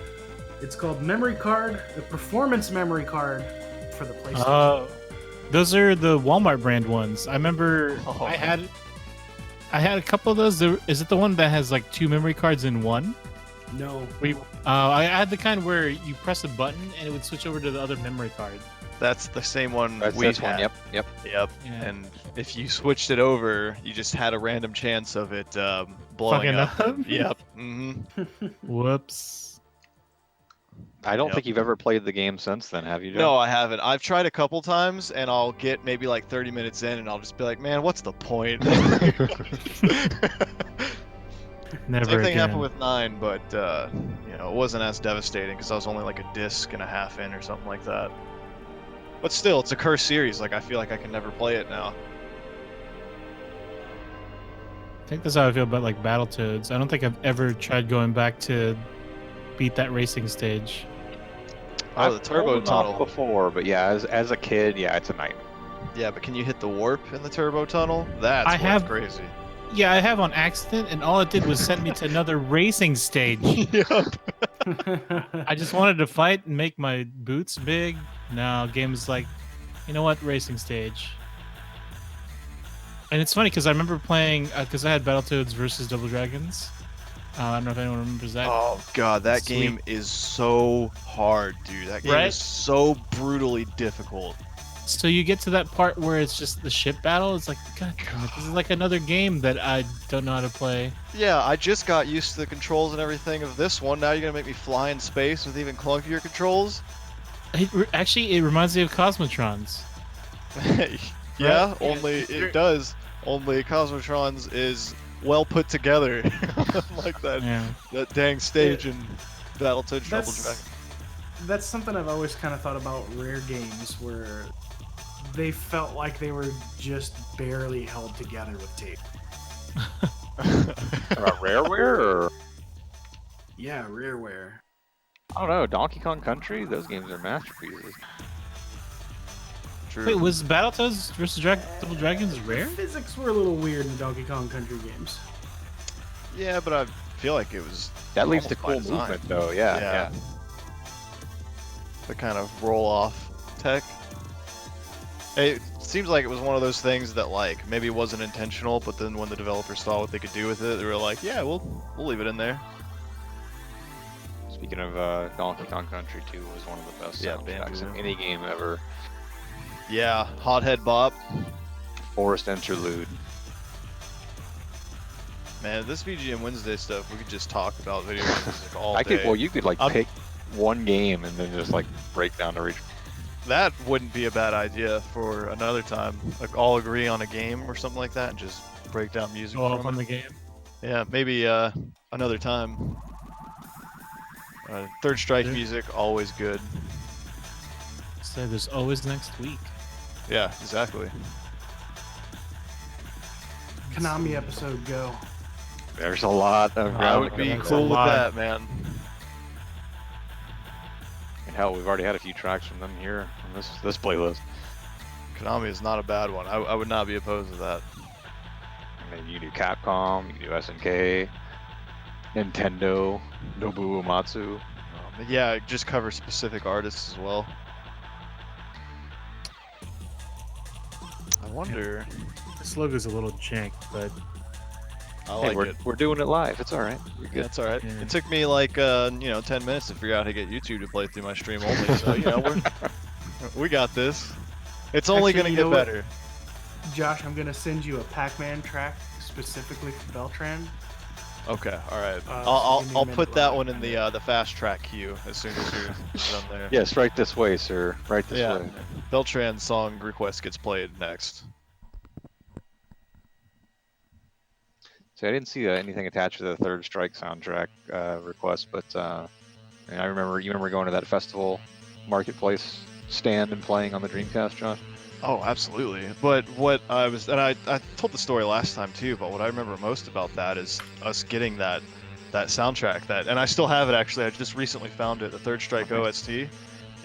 [SPEAKER 5] It's called memory card, the performance memory card for the PlayStation.
[SPEAKER 1] Oh, those are the Walmart brand ones. I remember
[SPEAKER 4] Oh.
[SPEAKER 1] I had a couple of those. Is it the one that has like 2 memory cards in one?
[SPEAKER 5] No,
[SPEAKER 1] I had the kind where you press a button and it would switch over to the other memory card.
[SPEAKER 4] That's the same one
[SPEAKER 6] That's
[SPEAKER 4] we
[SPEAKER 6] this
[SPEAKER 4] had.
[SPEAKER 6] one. Yep.
[SPEAKER 4] Yep.
[SPEAKER 1] Yeah.
[SPEAKER 4] And if you switched it over, you just had a random chance of it blowing
[SPEAKER 1] Fucking
[SPEAKER 4] up.
[SPEAKER 1] up?
[SPEAKER 4] Yep. hmm
[SPEAKER 1] Whoops.
[SPEAKER 6] I don't
[SPEAKER 4] Yep.
[SPEAKER 6] think you've ever played the game since then, have you, Joe?
[SPEAKER 4] No, I haven't. I've tried a couple times, and I'll get maybe like 30 minutes in, and I'll just be like, man, what's the point?
[SPEAKER 1] Never
[SPEAKER 4] Same thing
[SPEAKER 1] again.
[SPEAKER 4] happened with 9, but it wasn't as devastating because I was only like a disc and a half in or something like that. But still, it's a cursed series. Like I feel like I can never play it now.
[SPEAKER 1] I think that's how I feel about like Battletoads. I don't think I've ever tried going back to beat that racing stage.
[SPEAKER 4] Oh, the
[SPEAKER 6] I've
[SPEAKER 4] turbo
[SPEAKER 6] pulled them off
[SPEAKER 4] tunnel.
[SPEAKER 6] before, but yeah, as a kid, yeah, it's a nightmare.
[SPEAKER 4] Yeah, but can you hit the warp in the turbo tunnel? That's
[SPEAKER 1] I
[SPEAKER 4] what's
[SPEAKER 1] have-
[SPEAKER 4] crazy.
[SPEAKER 1] Yeah, I have on accident, and all it did was send me to another racing stage.
[SPEAKER 4] Yep.
[SPEAKER 1] I just wanted to fight and make my boots big. No, game is like, you know what, racing stage. And it's funny because I remember playing because I had Battletoads versus Double Dragons. I don't know if anyone remembers that.
[SPEAKER 4] Oh god, that
[SPEAKER 1] Sweet.
[SPEAKER 4] game is so hard, dude. That game
[SPEAKER 1] Right?
[SPEAKER 4] is so brutally difficult.
[SPEAKER 1] So you get to that part where it's just the ship battle. It's like, God damn it, this is like another game that I don't know how to play.
[SPEAKER 4] Yeah, I just got used to the controls and everything of this one. Now you're gonna make me fly in space with even clunkier controls?
[SPEAKER 1] Actually, it reminds me of Cosmotrons.
[SPEAKER 4] Yeah,
[SPEAKER 1] Right?
[SPEAKER 4] only
[SPEAKER 1] Yeah.
[SPEAKER 4] it does. Only Cosmotrons is well put together. Like that
[SPEAKER 1] Yeah.
[SPEAKER 4] that dang stage in Battletoads Double
[SPEAKER 5] That's-
[SPEAKER 4] Dragon.
[SPEAKER 5] That's something I've always kind of thought about rare games where they felt like they were just barely held together with tape.
[SPEAKER 6] About Rareware, or
[SPEAKER 5] Yeah, rareware.
[SPEAKER 6] I don't know, Donkey Kong Country. Those games are masterpieces.
[SPEAKER 4] True.
[SPEAKER 1] Wait, was Battletoads versus Double Dragons rare?
[SPEAKER 5] Physics were a little weird in Donkey Kong Country games.
[SPEAKER 4] Yeah, but feel like it was
[SPEAKER 6] That leads to
[SPEAKER 4] almost by
[SPEAKER 6] cool
[SPEAKER 4] design.
[SPEAKER 6] movement, though. Yeah.
[SPEAKER 4] The kind of roll-off tech. It seems like it was one of those things that like maybe wasn't intentional, but then when the developers saw what they could do with it, they were like, "Yeah, we'll leave it in there."
[SPEAKER 6] Speaking of Donkey Kong Country 2 was one of the best
[SPEAKER 4] Yeah,
[SPEAKER 6] soundtracks in
[SPEAKER 4] Bamboo.
[SPEAKER 6] any game ever.
[SPEAKER 4] Yeah, Hothead Bop.
[SPEAKER 6] Forest Interlude.
[SPEAKER 4] Man, this VGM Wednesday stuff, we could just talk about video games like, all
[SPEAKER 6] I
[SPEAKER 4] day.
[SPEAKER 6] could. Well, you could like
[SPEAKER 4] I'm-
[SPEAKER 6] pick one game and then just like break down the region.
[SPEAKER 4] That wouldn't be a bad idea for another time. Like all agree on a game or something like that and just break down music
[SPEAKER 1] Go off
[SPEAKER 4] from
[SPEAKER 1] on
[SPEAKER 4] it.
[SPEAKER 1] the game.
[SPEAKER 4] Yeah, maybe another time. Third Strike
[SPEAKER 1] Yeah.
[SPEAKER 4] music, always good.
[SPEAKER 1] So there's always next week.
[SPEAKER 4] Yeah, exactly.
[SPEAKER 5] Konami episode go.
[SPEAKER 6] There's a lot of
[SPEAKER 4] I
[SPEAKER 6] ground
[SPEAKER 4] would
[SPEAKER 6] to
[SPEAKER 4] be
[SPEAKER 6] cover.
[SPEAKER 1] That's
[SPEAKER 4] cool
[SPEAKER 1] a
[SPEAKER 4] with
[SPEAKER 1] lot.
[SPEAKER 4] that, man.
[SPEAKER 6] And hell, we've already had a few tracks from them here on this playlist.
[SPEAKER 4] Konami is not a bad one. I would not be opposed to that.
[SPEAKER 6] I mean, you can do Capcom, you can do SNK, Nintendo, Nobuo Uematsu.
[SPEAKER 4] But yeah, just cover specific artists as well. I wonder.
[SPEAKER 1] This logo's a little jank, but
[SPEAKER 4] I
[SPEAKER 6] Hey,
[SPEAKER 4] like it.
[SPEAKER 6] we're doing it live. It's all right. You're good.
[SPEAKER 4] That's all right.
[SPEAKER 1] Yeah.
[SPEAKER 4] It took me like 10 minutes to figure out how to get YouTube to play through my stream only. So we got this. It's only
[SPEAKER 5] Actually,
[SPEAKER 4] gonna
[SPEAKER 5] you
[SPEAKER 4] get
[SPEAKER 5] know what?
[SPEAKER 4] better.
[SPEAKER 5] Josh, I'm gonna send you a Pac-Man track specifically for Beltran.
[SPEAKER 4] Okay, all right.
[SPEAKER 5] So
[SPEAKER 4] I'll
[SPEAKER 5] give me a
[SPEAKER 4] I'll
[SPEAKER 5] minute
[SPEAKER 4] put
[SPEAKER 5] while
[SPEAKER 4] that
[SPEAKER 5] I
[SPEAKER 4] one in
[SPEAKER 5] find
[SPEAKER 4] the fast track queue as soon as you're done there.
[SPEAKER 6] Yes, right this way, sir. Right this
[SPEAKER 4] Yeah.
[SPEAKER 6] way.
[SPEAKER 4] Beltran song request gets played next.
[SPEAKER 6] So I didn't see anything attached to the Third Strike soundtrack request, but and you remember going to that festival marketplace stand and playing on the Dreamcast, Josh?
[SPEAKER 4] Oh, absolutely. But what I was, and I told the story last time too, but what I remember most about that is us getting that soundtrack, and I still have it actually. I just recently found it, the Third Strike OST,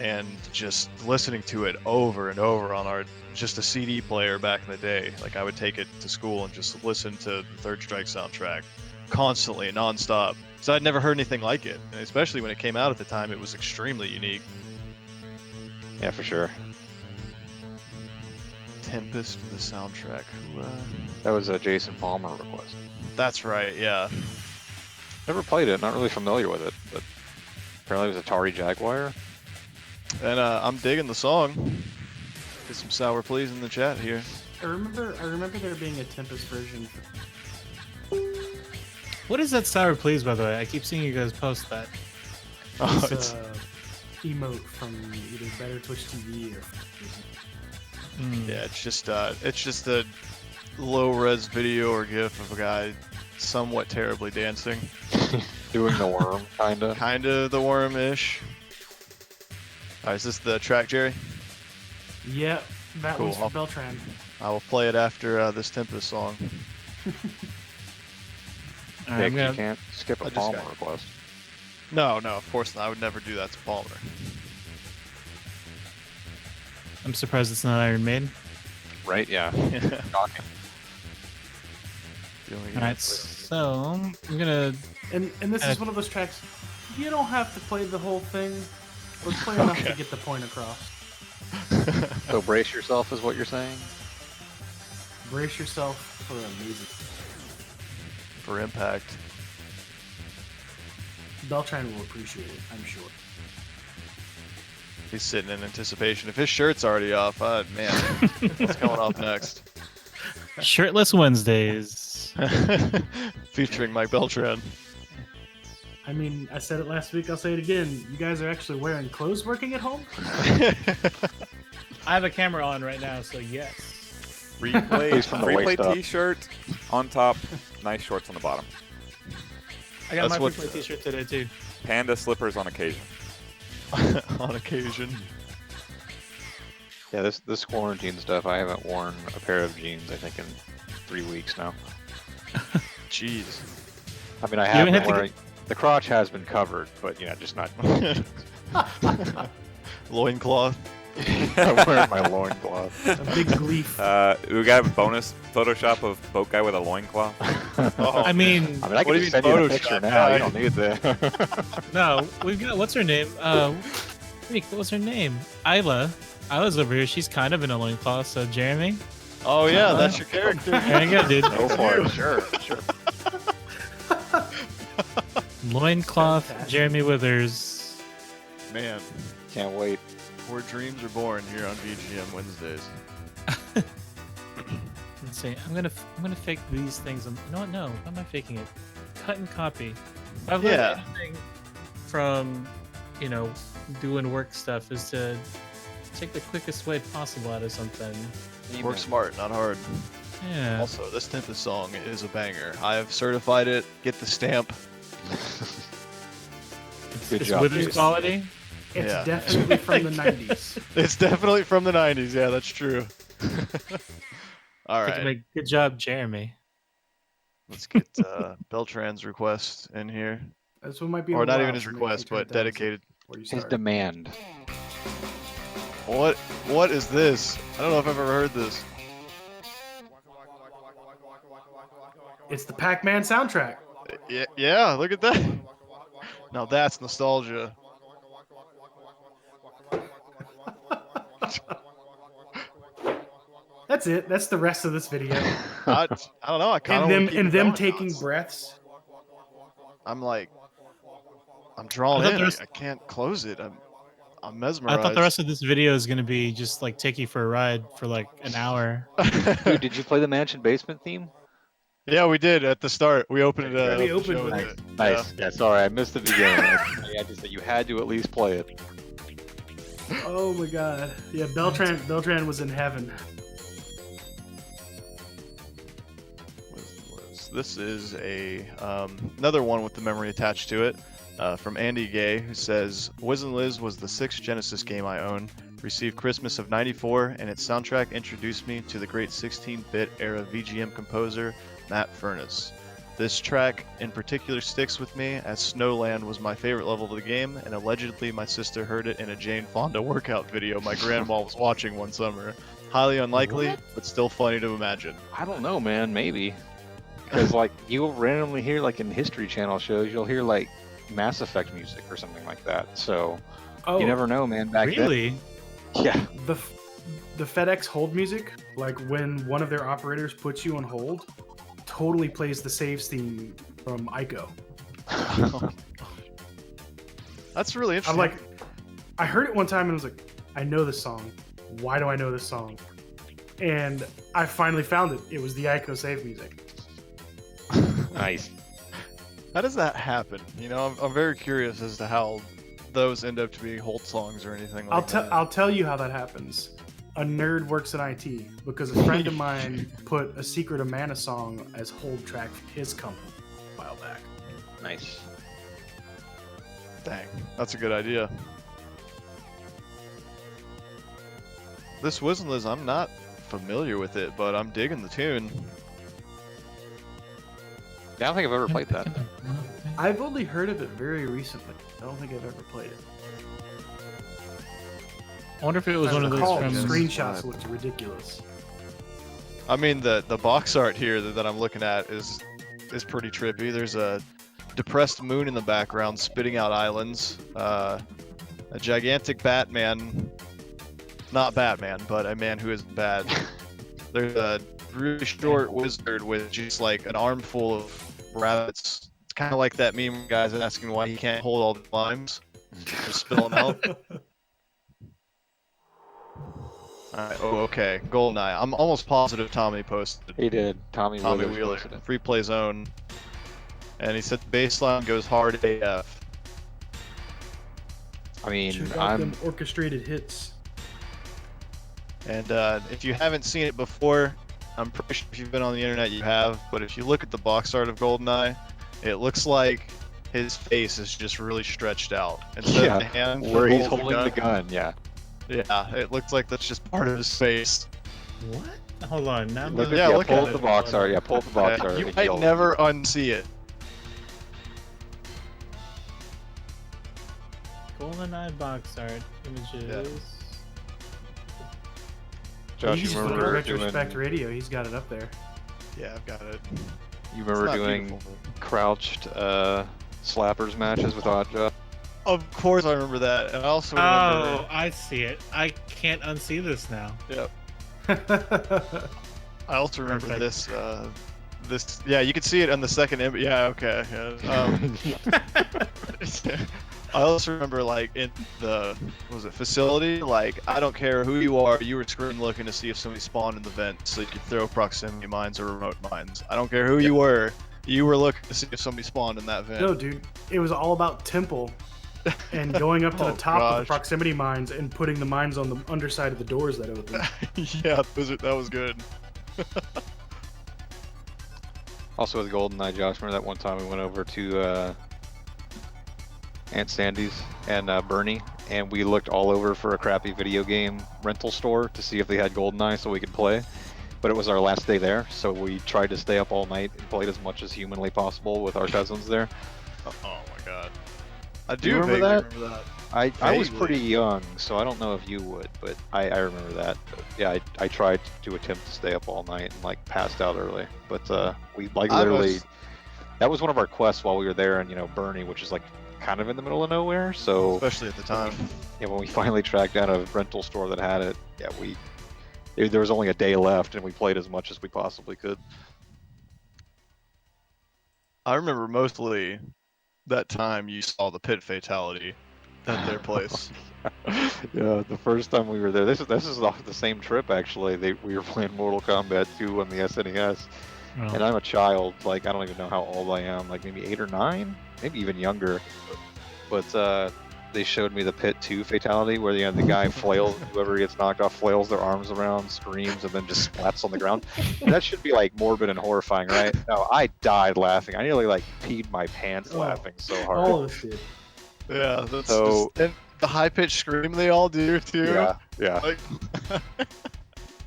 [SPEAKER 4] and just listening to it over and over on just a CD player back in the day. Like I would take it to school and just listen to the Third Strike soundtrack constantly, nonstop. So I'd never heard anything like it, and especially when it came out at the time, it was extremely unique.
[SPEAKER 6] Yeah, for sure.
[SPEAKER 4] Tempest, the soundtrack.
[SPEAKER 6] That was a Jason Palmer request.
[SPEAKER 4] That's right, yeah.
[SPEAKER 6] Never played it. Not really familiar with it, but apparently it was Atari Jaguar.
[SPEAKER 4] And I'm digging the song. Get some sour please in the chat here.
[SPEAKER 5] I remember there being a Tempest version.
[SPEAKER 1] what is that sour please, by the way? I keep seeing you guys post that.
[SPEAKER 4] Oh,
[SPEAKER 5] It's
[SPEAKER 4] it's
[SPEAKER 5] emote from either Better Twitch TV or.
[SPEAKER 4] yeah, it's just a low res video or GIF of a guy somewhat terribly dancing,
[SPEAKER 6] Doing the worm, kinda.
[SPEAKER 4] kind of the worm-ish. Alright, is this the track, Jerry?
[SPEAKER 5] Yep, that
[SPEAKER 4] Cool.
[SPEAKER 5] one's for Beltran.
[SPEAKER 4] I will play it after this Tempest song.
[SPEAKER 1] All right,
[SPEAKER 6] Nick,
[SPEAKER 1] I'm, gonna,
[SPEAKER 6] you can't skip
[SPEAKER 4] I
[SPEAKER 6] a
[SPEAKER 4] just
[SPEAKER 6] Palmer
[SPEAKER 4] got-
[SPEAKER 6] request.
[SPEAKER 4] No, of course not. I would never do that to Palmer.
[SPEAKER 1] I'm surprised it's not Iron Maiden.
[SPEAKER 6] Right? Yeah. Shocking.
[SPEAKER 4] Doing
[SPEAKER 1] All right,
[SPEAKER 4] it.
[SPEAKER 1] so I'm gonna.
[SPEAKER 5] And this is one of those tracks. You don't have to play the whole thing, but play enough
[SPEAKER 4] Okay.
[SPEAKER 5] to get the point across.
[SPEAKER 6] So brace yourself is what you're saying?
[SPEAKER 5] Brace yourself for amazing.
[SPEAKER 4] For impact.
[SPEAKER 5] Beltran will appreciate it, I'm sure.
[SPEAKER 4] He's sitting in anticipation. If his shirt's already off, man, what's coming up next?
[SPEAKER 1] Shirtless Wednesdays.
[SPEAKER 4] Featuring Mike Beltran.
[SPEAKER 5] I mean, I said it last week, I'll say it again. You guys are actually wearing clothes working at home?
[SPEAKER 1] I have a camera on right now, so yes.
[SPEAKER 6] Please, from the
[SPEAKER 2] Free
[SPEAKER 6] waist
[SPEAKER 2] play
[SPEAKER 6] up.
[SPEAKER 2] T-shirt on top, nice shorts on the bottom.
[SPEAKER 1] I got
[SPEAKER 4] That's
[SPEAKER 1] my
[SPEAKER 4] what-
[SPEAKER 1] free play t-shirt today too.
[SPEAKER 2] Panda slippers on occasion.
[SPEAKER 4] On occasion.
[SPEAKER 6] Yeah, this quarantine stuff, I haven't worn a pair of jeans, I think, in 3 weeks now.
[SPEAKER 4] Jeez.
[SPEAKER 6] I mean, I
[SPEAKER 1] You
[SPEAKER 6] have
[SPEAKER 1] even
[SPEAKER 6] been
[SPEAKER 1] have to
[SPEAKER 6] wearing... The crotch has been covered, but, just not...
[SPEAKER 4] Loincloth.
[SPEAKER 6] I'm wearing my loincloth.
[SPEAKER 5] A big gleef.
[SPEAKER 2] We got a bonus Photoshop of boat guy with a loincloth.
[SPEAKER 4] Oh,
[SPEAKER 1] I mean,
[SPEAKER 6] I mean, I
[SPEAKER 4] What
[SPEAKER 6] can
[SPEAKER 4] do
[SPEAKER 6] just
[SPEAKER 4] you
[SPEAKER 6] send
[SPEAKER 4] mean
[SPEAKER 6] you a
[SPEAKER 4] Photoshop,
[SPEAKER 6] picture now.
[SPEAKER 4] guy?
[SPEAKER 6] You don't need that.
[SPEAKER 1] no, we've got what's her name? What's her name? Isla. Isla's over here. She's kind of in a loincloth. So Jeremy,
[SPEAKER 7] Oh yeah, that's your character.
[SPEAKER 1] there you go, dude.
[SPEAKER 6] Go for it. Sure.
[SPEAKER 1] Loincloth,
[SPEAKER 5] Fantastic.
[SPEAKER 1] Jeremy Withers.
[SPEAKER 7] Man,
[SPEAKER 6] Can't wait.
[SPEAKER 7] where dreams are born here on VGM Wednesdays.
[SPEAKER 1] Let's see. I'm gonna fake these things. No, how am I faking it? Cut and copy. I've learned
[SPEAKER 7] Yeah.
[SPEAKER 1] anything from, doing work stuff is to take the quickest way possible out of something.
[SPEAKER 7] Work smart, not hard.
[SPEAKER 1] Yeah.
[SPEAKER 7] Also, this Tempest song is a banger. I have certified it. Get the stamp.
[SPEAKER 6] Good
[SPEAKER 1] It's
[SPEAKER 6] job,
[SPEAKER 1] Withers
[SPEAKER 6] Jason.
[SPEAKER 1] quality.
[SPEAKER 5] It's
[SPEAKER 7] Yeah.
[SPEAKER 5] definitely from the 90s.
[SPEAKER 7] It's definitely from the 90s. Yeah, that's true. All
[SPEAKER 1] Good,
[SPEAKER 7] right,
[SPEAKER 1] good job, Jeremy.
[SPEAKER 7] let's get Beltran's request in here.
[SPEAKER 5] This one might be a
[SPEAKER 7] Or
[SPEAKER 5] little
[SPEAKER 7] not
[SPEAKER 5] while,
[SPEAKER 7] even his
[SPEAKER 5] so make
[SPEAKER 7] request,
[SPEAKER 5] sure you
[SPEAKER 7] but
[SPEAKER 5] turn it down
[SPEAKER 7] dedicated.
[SPEAKER 5] before you
[SPEAKER 6] His
[SPEAKER 5] start.
[SPEAKER 6] demand.
[SPEAKER 7] What is this? I don't know if I've ever heard this.
[SPEAKER 5] It's the Pac-Man soundtrack.
[SPEAKER 7] Yeah, look at that. Now that's nostalgia.
[SPEAKER 5] That's it. That's the rest of this video.
[SPEAKER 7] I don't know. I kind
[SPEAKER 5] And
[SPEAKER 7] of
[SPEAKER 5] them taking breaths.
[SPEAKER 7] I'm drawn
[SPEAKER 1] I thought
[SPEAKER 7] in.
[SPEAKER 1] the rest-
[SPEAKER 7] I can't close it. I'm
[SPEAKER 1] I
[SPEAKER 7] mesmerized.
[SPEAKER 1] thought the rest of this video is gonna be just like take you for a ride for like an hour.
[SPEAKER 6] Dude, did you play the mansion basement theme?
[SPEAKER 7] Yeah, we did at the start. We opened it.
[SPEAKER 5] We
[SPEAKER 7] the
[SPEAKER 5] opened
[SPEAKER 7] show
[SPEAKER 5] with
[SPEAKER 7] with
[SPEAKER 5] it.
[SPEAKER 7] it.
[SPEAKER 6] Nice. Yeah, sorry, I missed the beginning. I just that you had to at least play it.
[SPEAKER 5] Oh my god. Yeah, Beltran was in heaven.
[SPEAKER 7] This is a another one with the memory attached to it from Andy Gay, who says, Wiz and Liz was the 6th Genesis game I own, received Christmas of '94, and its soundtrack introduced me to the great 16-bit era VGM composer, Matt Furness. This track in particular sticks with me, as Snowland was my favorite level of the game, and allegedly my sister heard it in a Jane Fonda workout video my grandma was watching one summer. Highly unlikely, but still funny to imagine.
[SPEAKER 6] I don't know, man. Maybe because like you'll randomly hear like in History Channel shows, you'll hear like Mass Effect music or something like that. So
[SPEAKER 5] Oh,
[SPEAKER 6] you never know, man. Back
[SPEAKER 1] Really?
[SPEAKER 6] then, yeah.
[SPEAKER 5] the FedEx hold music, like when one of their operators puts you on hold, totally plays the saves theme from Ico.
[SPEAKER 7] That's really
[SPEAKER 5] I'm
[SPEAKER 7] interesting.
[SPEAKER 5] like, I heard it one time and was like, I know this song. Why do I know this song? And I finally found it. It was the Ico save music.
[SPEAKER 6] Nice.
[SPEAKER 7] How does that happen? You know, I'm very curious as to how those end up to be hold songs or anything like that.
[SPEAKER 5] I'll tell you how that happens. A nerd works in IT because a friend of mine put a Secret of Mana song as hold track for his company a while back.
[SPEAKER 6] Nice.
[SPEAKER 7] Dang, that's a good idea. This Wiz and Liz, I'm not familiar with it, but I'm digging the tune.
[SPEAKER 6] Yeah, I don't think I've ever played that.
[SPEAKER 5] I've only heard of it very recently. I don't think I've ever played it.
[SPEAKER 1] I wonder if it was
[SPEAKER 5] As
[SPEAKER 1] one
[SPEAKER 5] I
[SPEAKER 1] of those
[SPEAKER 5] recall,
[SPEAKER 1] from.
[SPEAKER 5] the screenshots looked ridiculous.
[SPEAKER 7] I mean, the box art here that I'm looking at is pretty trippy. There's a depressed moon in the background spitting out islands. A gigantic Batman, not Batman, but a man who is bad. There's a really short wizard with just like an armful of rabbits. It's kind of like that meme where guys asking why he can't hold all the limes. Just spill them out. Alright, oh, okay. GoldenEye. I'm almost positive Tommy posted.
[SPEAKER 6] He did. Tommy
[SPEAKER 7] Tommy
[SPEAKER 6] Withers
[SPEAKER 7] Wheeler.
[SPEAKER 6] posted it.
[SPEAKER 7] Free play zone. And he said the baseline goes hard AF.
[SPEAKER 6] I mean,
[SPEAKER 5] Check out
[SPEAKER 6] I'm
[SPEAKER 5] them orchestrated hits.
[SPEAKER 7] And if you haven't seen it before, I'm pretty sure if you've been on the internet you have, but if you look at the box art of GoldenEye, it looks like his face is just really stretched out. Instead of the hand
[SPEAKER 6] where he's
[SPEAKER 7] holding
[SPEAKER 6] holding the gun. Yeah.
[SPEAKER 7] Yeah, it looks like that's just part of his face.
[SPEAKER 1] What? Hold on. Now
[SPEAKER 6] Look
[SPEAKER 1] I'm-
[SPEAKER 7] Yeah,
[SPEAKER 6] yeah,
[SPEAKER 7] look
[SPEAKER 6] pull
[SPEAKER 7] at
[SPEAKER 6] up
[SPEAKER 7] it.
[SPEAKER 6] the box art. Yeah, pull up the box art.
[SPEAKER 7] You
[SPEAKER 6] and
[SPEAKER 7] might
[SPEAKER 6] you'll-
[SPEAKER 7] never unsee it.
[SPEAKER 1] GoldenEye box art images.
[SPEAKER 6] Josh,
[SPEAKER 5] you
[SPEAKER 6] you
[SPEAKER 5] just look at
[SPEAKER 6] remember
[SPEAKER 5] Retrospect
[SPEAKER 6] doing,
[SPEAKER 5] Radio. He's got it up there.
[SPEAKER 7] Yeah, I've got it.
[SPEAKER 6] you
[SPEAKER 7] It's
[SPEAKER 6] remember
[SPEAKER 7] not
[SPEAKER 6] doing
[SPEAKER 7] beautiful,
[SPEAKER 6] crouched slappers matches with Oddjob?
[SPEAKER 7] Of course, I remember that, and I also remember.
[SPEAKER 1] Oh, I see it. I can't unsee this now.
[SPEAKER 7] Yep. I also remember
[SPEAKER 1] Perfect.
[SPEAKER 7] this. Yeah, you can see it on the second image. Yeah, okay. Yeah. I also remember, like, in the facility, like, I don't care who you are, you were screen looking to see if somebody spawned in the vent so you could throw proximity mines or remote mines. I don't care who you were looking to see if somebody spawned in that vent.
[SPEAKER 5] No, dude, it was all about Temple and going up to the
[SPEAKER 7] Oh,
[SPEAKER 5] top of the
[SPEAKER 7] gosh.
[SPEAKER 5] proximity mines and putting the mines on the underside of the doors that open.
[SPEAKER 7] Yeah, that was good.
[SPEAKER 6] Also with GoldenEye, Josh, remember that one time we went over to Aunt Sandy's and Bernie, and we looked all over for a crappy video game rental store to see if they had GoldenEye so we could play. But it was our last day there, so we tried to stay up all night and played as much as humanly possible with our cousins there.
[SPEAKER 7] Oh my god. I
[SPEAKER 6] Do you
[SPEAKER 7] do
[SPEAKER 6] remember
[SPEAKER 7] vaguely
[SPEAKER 6] that?
[SPEAKER 7] remember that.
[SPEAKER 6] I was
[SPEAKER 7] Vaguely.
[SPEAKER 6] pretty young, so I don't know if you would, but I remember that. But yeah, I tried to attempt to stay up all night and like passed out early. But we like
[SPEAKER 7] I
[SPEAKER 6] literally,
[SPEAKER 7] was-
[SPEAKER 6] that was one of our quests while we were there, and you know, Bernie, which is like kind of in the middle of nowhere. So
[SPEAKER 7] Especially at the time.
[SPEAKER 6] yeah, when we finally tracked down a rental store that had it, yeah, there was only a day left, and we played as much as we possibly could.
[SPEAKER 7] I remember mostly that time you saw the pit fatality at their place.
[SPEAKER 6] Yeah, the first time we were there, this is off the same trip actually. We were playing Mortal Kombat 2 on the SNES, and I'm a child. Like I don't even know how old I am. Like maybe 8 or 9, maybe even younger. But they showed me the Pit 2 fatality where the guy flails, whoever gets knocked off flails their arms around, screams, and then just splats on the ground. And that should be like morbid and horrifying, right? No, I died laughing. I nearly like peed my pants laughing so hard.
[SPEAKER 5] All of us did.
[SPEAKER 7] Yeah, that's
[SPEAKER 6] So-
[SPEAKER 7] just, and the high pitched scream they all do too.
[SPEAKER 6] Yeah, yeah.
[SPEAKER 7] Like,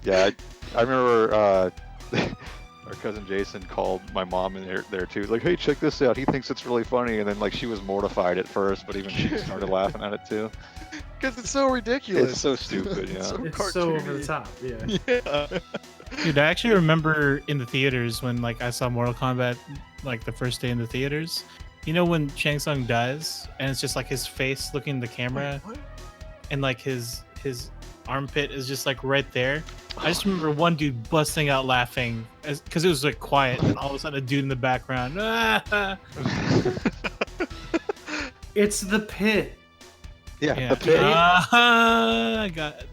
[SPEAKER 6] Yeah, I remember our cousin Jason called my mom in there too. Like, hey, check this out. He thinks it's really funny. And then like she was mortified at first, but even she started laughing at it too.
[SPEAKER 7] because it's so ridiculous.
[SPEAKER 6] It's so stupid, yeah.
[SPEAKER 7] So
[SPEAKER 5] It's so over the
[SPEAKER 7] cartoony.
[SPEAKER 5] top. Yeah.
[SPEAKER 7] Yeah.
[SPEAKER 1] Dude, I actually remember in the theaters when like I saw Mortal Kombat like the first day in the theaters. You know when Shang Tsung dies and it's just like his face looking at the camera
[SPEAKER 7] What?
[SPEAKER 1] and like his armpit is just like right there. I just remember one dude busting out laughing because it was like quiet and all of a sudden a dude in the background. "Ah!"
[SPEAKER 5] It's the pit.
[SPEAKER 6] Yeah,
[SPEAKER 1] Yeah.
[SPEAKER 6] the pit.
[SPEAKER 1] I got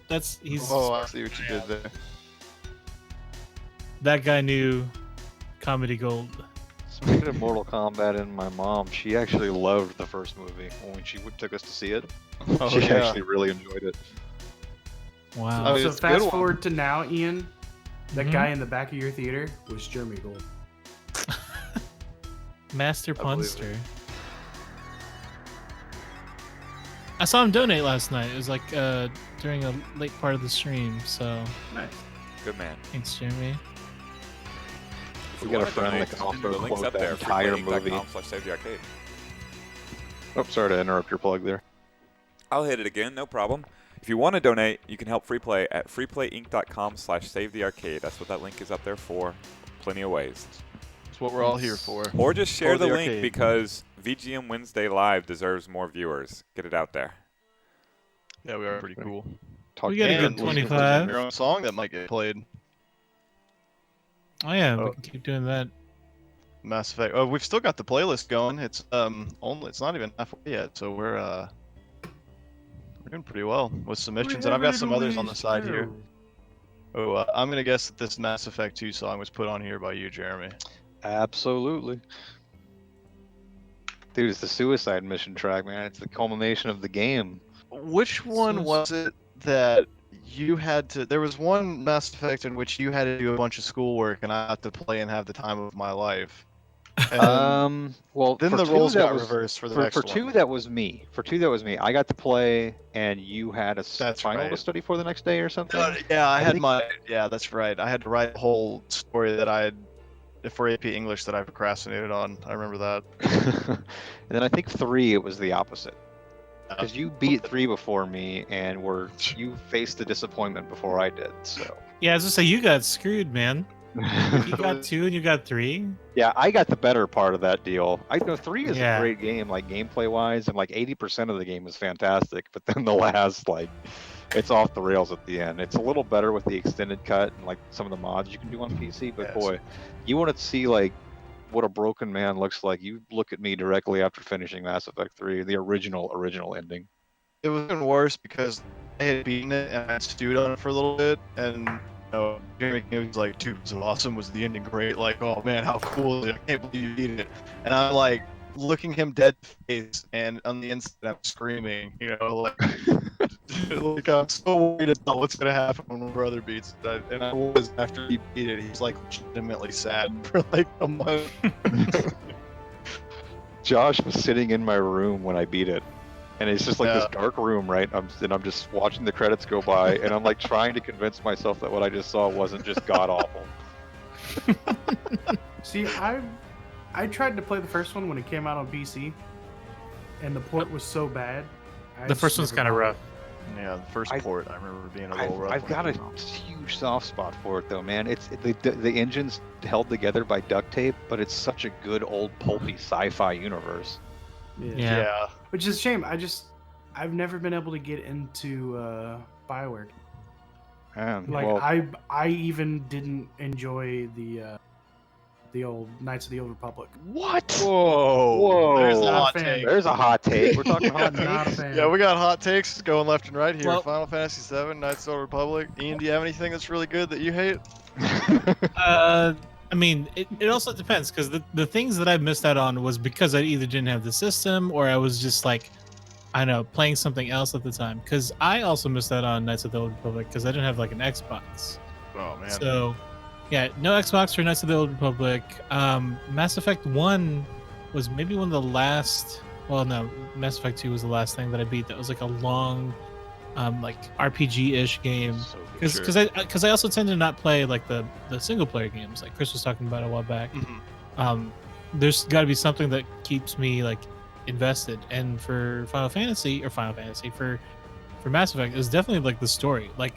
[SPEAKER 1] he's
[SPEAKER 7] Oh, I see what you did there.
[SPEAKER 1] that guy knew comedy gold.
[SPEAKER 6] Speaking of Mortal Kombat and my mom, she actually loved the first movie when she took us to see it.
[SPEAKER 7] Oh,
[SPEAKER 6] She
[SPEAKER 7] yeah.
[SPEAKER 6] actually really enjoyed it.
[SPEAKER 1] Wow.
[SPEAKER 7] Oh,
[SPEAKER 5] So
[SPEAKER 7] it's a good
[SPEAKER 5] fast
[SPEAKER 7] one.
[SPEAKER 5] forward to now, Ian. That
[SPEAKER 1] Mhm.
[SPEAKER 5] guy in the back of your theater was Jeremy Gold.
[SPEAKER 1] Master
[SPEAKER 7] I believe it.
[SPEAKER 1] Punster. I saw him donate last night. It was like during a late part of the stream. So
[SPEAKER 5] Nice.
[SPEAKER 2] Good man.
[SPEAKER 1] thanks, Jeremy.
[SPEAKER 2] If
[SPEAKER 6] We
[SPEAKER 2] you
[SPEAKER 6] got a
[SPEAKER 2] wanna
[SPEAKER 6] friend
[SPEAKER 2] donate,
[SPEAKER 6] that can also
[SPEAKER 2] the link's
[SPEAKER 6] quote
[SPEAKER 2] up
[SPEAKER 6] that
[SPEAKER 2] there.
[SPEAKER 6] entire movie.
[SPEAKER 2] freeplayinc.com/savethearcade.
[SPEAKER 6] Oh, sorry to interrupt your plug there.
[SPEAKER 2] I'll hit it again, no problem. If you want to donate, you can help Freeplay at freeplayinc.com/savethearcade. That's what that link is up there for. Plenty of ways.
[SPEAKER 7] That's what we're all here for.
[SPEAKER 2] Or just share
[SPEAKER 7] Or
[SPEAKER 2] the
[SPEAKER 7] the
[SPEAKER 2] link
[SPEAKER 7] arcade.
[SPEAKER 2] because VGM Wednesday Live deserves more viewers. Get it out there.
[SPEAKER 7] Yeah, we are pretty cool.
[SPEAKER 1] We got a good
[SPEAKER 7] And listen to
[SPEAKER 1] 25.
[SPEAKER 7] your own song that might get played.
[SPEAKER 1] Oh yeah, we
[SPEAKER 7] Oh.
[SPEAKER 1] can keep doing that.
[SPEAKER 7] Mass Effect. Oh, we've still got the playlist going. It's it's not even halfway yet, so we're doing pretty well with submissions, and I've got some others on the side here. Oh, I'm gonna guess that this Mass Effect 2 song was put on here by you, Jeremy.
[SPEAKER 6] Absolutely. Dude, it's the suicide mission track, man. It's the culmination of the game.
[SPEAKER 7] Which one was it that you had to? There was one Mass Effect in which you had to do a bunch of schoolwork, and I had to play and have the time of my life. And
[SPEAKER 6] Well,
[SPEAKER 7] then
[SPEAKER 6] for
[SPEAKER 7] the
[SPEAKER 6] two,
[SPEAKER 7] roles
[SPEAKER 6] that
[SPEAKER 7] got
[SPEAKER 6] was,
[SPEAKER 7] reversed for the
[SPEAKER 6] for,
[SPEAKER 7] next
[SPEAKER 6] for
[SPEAKER 7] one.
[SPEAKER 6] two, that was me. For two, that was me. I got to play, and you had a
[SPEAKER 7] That's
[SPEAKER 6] final to
[SPEAKER 7] right.
[SPEAKER 6] study for the next day or something.
[SPEAKER 7] Yeah, I had
[SPEAKER 6] think-
[SPEAKER 7] my. Yeah, that's right. I had to write a whole story that I had for AP English that I procrastinated on. I remember that.
[SPEAKER 6] And then I think 3, it was the opposite. Because you beat 3 before me, and you faced the disappointment before I did. So
[SPEAKER 1] Yeah, I was just say you got screwed, man. You got 2 and you got 3.
[SPEAKER 6] Yeah, I got the better part of that deal. I know 3 is
[SPEAKER 1] Yeah.
[SPEAKER 6] a great game, like gameplay wise, and like 80% of the game is fantastic. But then the last, like, it's off the rails at the end. It's a little better with the extended cut and like some of the mods you can do on PC. But
[SPEAKER 7] Yes.
[SPEAKER 6] boy, you want to see like what a broken man looks like. You look at me directly after finishing Mass Effect 3, the original ending.
[SPEAKER 7] It was even worse because I had beaten it and I stewed on it for a little bit, and Jeremy King was like, "Dude, was it awesome? Was the ending great? Like, oh man, how cool is it? I can't believe you beat it." And I'm like looking him dead face, and on the inside I'm screaming, like I'm so worried about what's gonna happen when my brother beats it. And I was after he beat it, he's like legitimately sad for like a month.
[SPEAKER 6] Josh was sitting in my room when I beat it. And it's just like this
[SPEAKER 7] Yeah.
[SPEAKER 6] dark room, right? I'm just watching the credits go by, and I'm like trying to convince myself that what I just saw wasn't just god awful.
[SPEAKER 5] See, I tried to play the first one when it came out on PC, and the port was so bad.
[SPEAKER 1] The first one's kind of rough.
[SPEAKER 7] Yeah, the first port I remember being a little rough.
[SPEAKER 6] I've got a huge soft spot for it though, man. It's the engine's held together by duct tape, but it's such a good old pulpy sci-fi universe.
[SPEAKER 1] Yeah.
[SPEAKER 5] Which is a shame. I've never been able to get into BioWare.
[SPEAKER 6] Man,
[SPEAKER 5] Like
[SPEAKER 6] well,
[SPEAKER 5] I even didn't enjoy the old Knights of the Old Republic.
[SPEAKER 6] what?
[SPEAKER 7] Whoa!
[SPEAKER 6] Whoa.
[SPEAKER 7] There's a
[SPEAKER 5] Not a
[SPEAKER 7] hot
[SPEAKER 5] fan.
[SPEAKER 7] take.
[SPEAKER 6] There's a hot take. We're talking hot
[SPEAKER 5] Not a
[SPEAKER 6] takes.
[SPEAKER 5] fan.
[SPEAKER 7] Yeah, we got hot takes going left and right here.
[SPEAKER 1] Well-
[SPEAKER 7] Final Fantasy VII, Knights of the Old Republic. Ian, do you have anything that's really good that you hate?
[SPEAKER 1] I mean, it also depends because the things that I missed out on was because I either didn't have the system or I was just like, I don't know, playing something else at the time. Because I also missed out on Knights of the Old Republic because I didn't have like an Xbox.
[SPEAKER 7] Oh man.
[SPEAKER 1] So, yeah, no Xbox for Knights of the Old Republic. Mass Effect 1 was maybe one of the last. Well, no, Mass Effect 2 was the last thing that I beat. That was like a long, like RPG-ish game.
[SPEAKER 6] So good.
[SPEAKER 1] Because I also tend to not play like the single player games like Chris was talking about a while back.
[SPEAKER 7] Mhm.
[SPEAKER 1] There's got to be something that keeps me like invested, and for for Mass Effect, it was definitely like the story. Like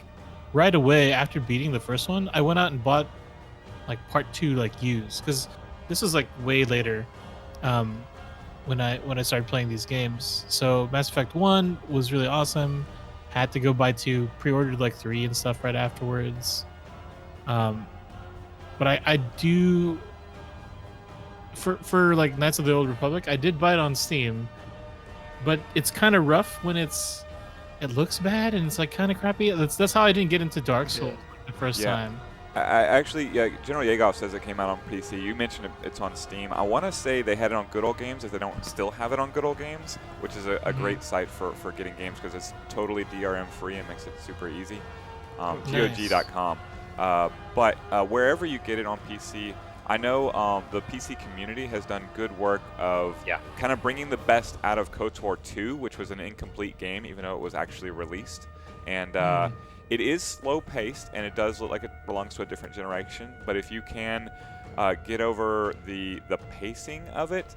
[SPEAKER 1] right away after beating the first one, I went out and bought like part 2 like used because this was like way later when I started playing these games. So Mass Effect 1 was really awesome. Had to go buy 2, pre-ordered like 3 and stuff right afterwards. But I do for like Knights of the Old Republic, I did buy it on Steam, but it's kind of rough when it looks bad and it's like kind of crappy. That's how I didn't get into Dark Souls the first
[SPEAKER 2] Yeah.
[SPEAKER 1] time.
[SPEAKER 2] I actually, yeah, General Yeagoff says it came out on PC. You mentioned it's on Steam. I want to say they had it on Good Old Games if they don't still have it on Good Old Games, which is a great site for getting games because it's totally DRM free and makes it super easy.
[SPEAKER 1] Nice.
[SPEAKER 2] GOG.com. But wherever you get it on PC, I know the PC community has done good work of kind of bringing the best out of KOTOR 2, which was an incomplete game, even though it was actually released. And it is slow-paced, and it does look like it belongs to a different generation. But if you can get over the pacing of it,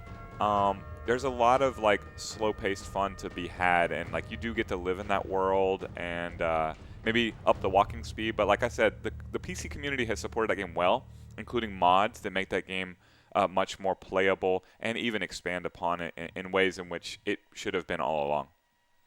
[SPEAKER 2] there's a lot of like slow-paced fun to be had, and like you do get to live in that world and maybe up the walking speed. But like I said, the PC community has supported that game well, including mods that make that game much more playable and even expand upon it in ways in which it should have been all along.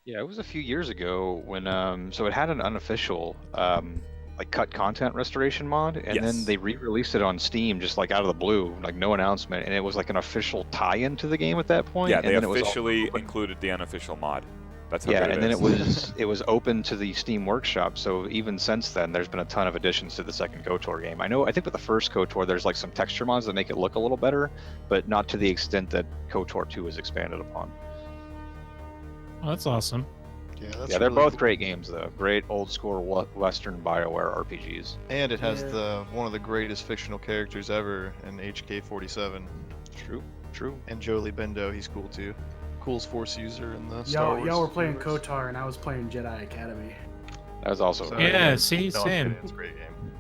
[SPEAKER 6] Yeah, it was a few years ago when so it had an unofficial like cut content restoration mod, and then
[SPEAKER 2] Yes.
[SPEAKER 6] they re-released it on Steam just like out of the blue, like no announcement, and it was like an official tie-in to the game at that point.
[SPEAKER 2] Yeah,
[SPEAKER 6] and
[SPEAKER 2] they
[SPEAKER 6] then it was
[SPEAKER 2] officially included the unofficial mod. That's how
[SPEAKER 6] yeah,
[SPEAKER 2] good
[SPEAKER 6] and then
[SPEAKER 2] is.
[SPEAKER 6] it was open to the Steam Workshop. So even since then, there's been a ton of additions to the second KOTOR game. I think with the first KOTOR, there's like some texture mods that make it look a little better, but not to the extent that KOTOR 2 is expanded upon.
[SPEAKER 1] Oh, that's awesome.
[SPEAKER 7] Yeah, that's
[SPEAKER 6] Yeah, they're
[SPEAKER 7] really
[SPEAKER 6] both
[SPEAKER 7] cool.
[SPEAKER 6] great games though. Great old school Western BioWare RPGs.
[SPEAKER 7] And it has
[SPEAKER 5] Yeah.
[SPEAKER 7] one of the greatest fictional characters ever in HK-47.
[SPEAKER 6] True.
[SPEAKER 7] And Jolie Bendo, he's cool too. Coolest Force user in the Star Wars
[SPEAKER 5] Y'all were playing
[SPEAKER 7] universe.
[SPEAKER 5] KOTOR and I was playing Jedi Academy.
[SPEAKER 6] That was also
[SPEAKER 7] So,
[SPEAKER 1] Yeah,
[SPEAKER 7] no,
[SPEAKER 1] see,
[SPEAKER 7] I'm kidding,
[SPEAKER 1] same.
[SPEAKER 7] It's a great game.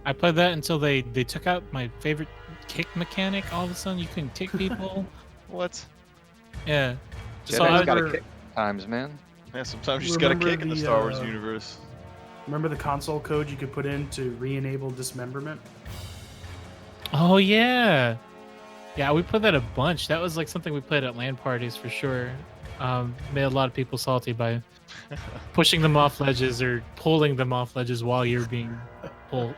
[SPEAKER 1] I played that until they took out my favorite kick mechanic. All of a sudden, you couldn't kick people.
[SPEAKER 7] What?
[SPEAKER 1] Yeah. So
[SPEAKER 6] Jedi's
[SPEAKER 1] I,
[SPEAKER 6] got to
[SPEAKER 5] remember-
[SPEAKER 6] kick times, man.
[SPEAKER 7] Yeah, sometimes you just gotta
[SPEAKER 5] Remember
[SPEAKER 7] kick in the
[SPEAKER 5] the,
[SPEAKER 7] Star Wars
[SPEAKER 5] uh,
[SPEAKER 7] universe.
[SPEAKER 5] Remember the console code you could put in to re-enable dismemberment?
[SPEAKER 1] Oh yeah, yeah. We played that a bunch. That was like something we played at LAN parties for sure. Made a lot of people salty by pushing them off ledges or pulling them off ledges while you're being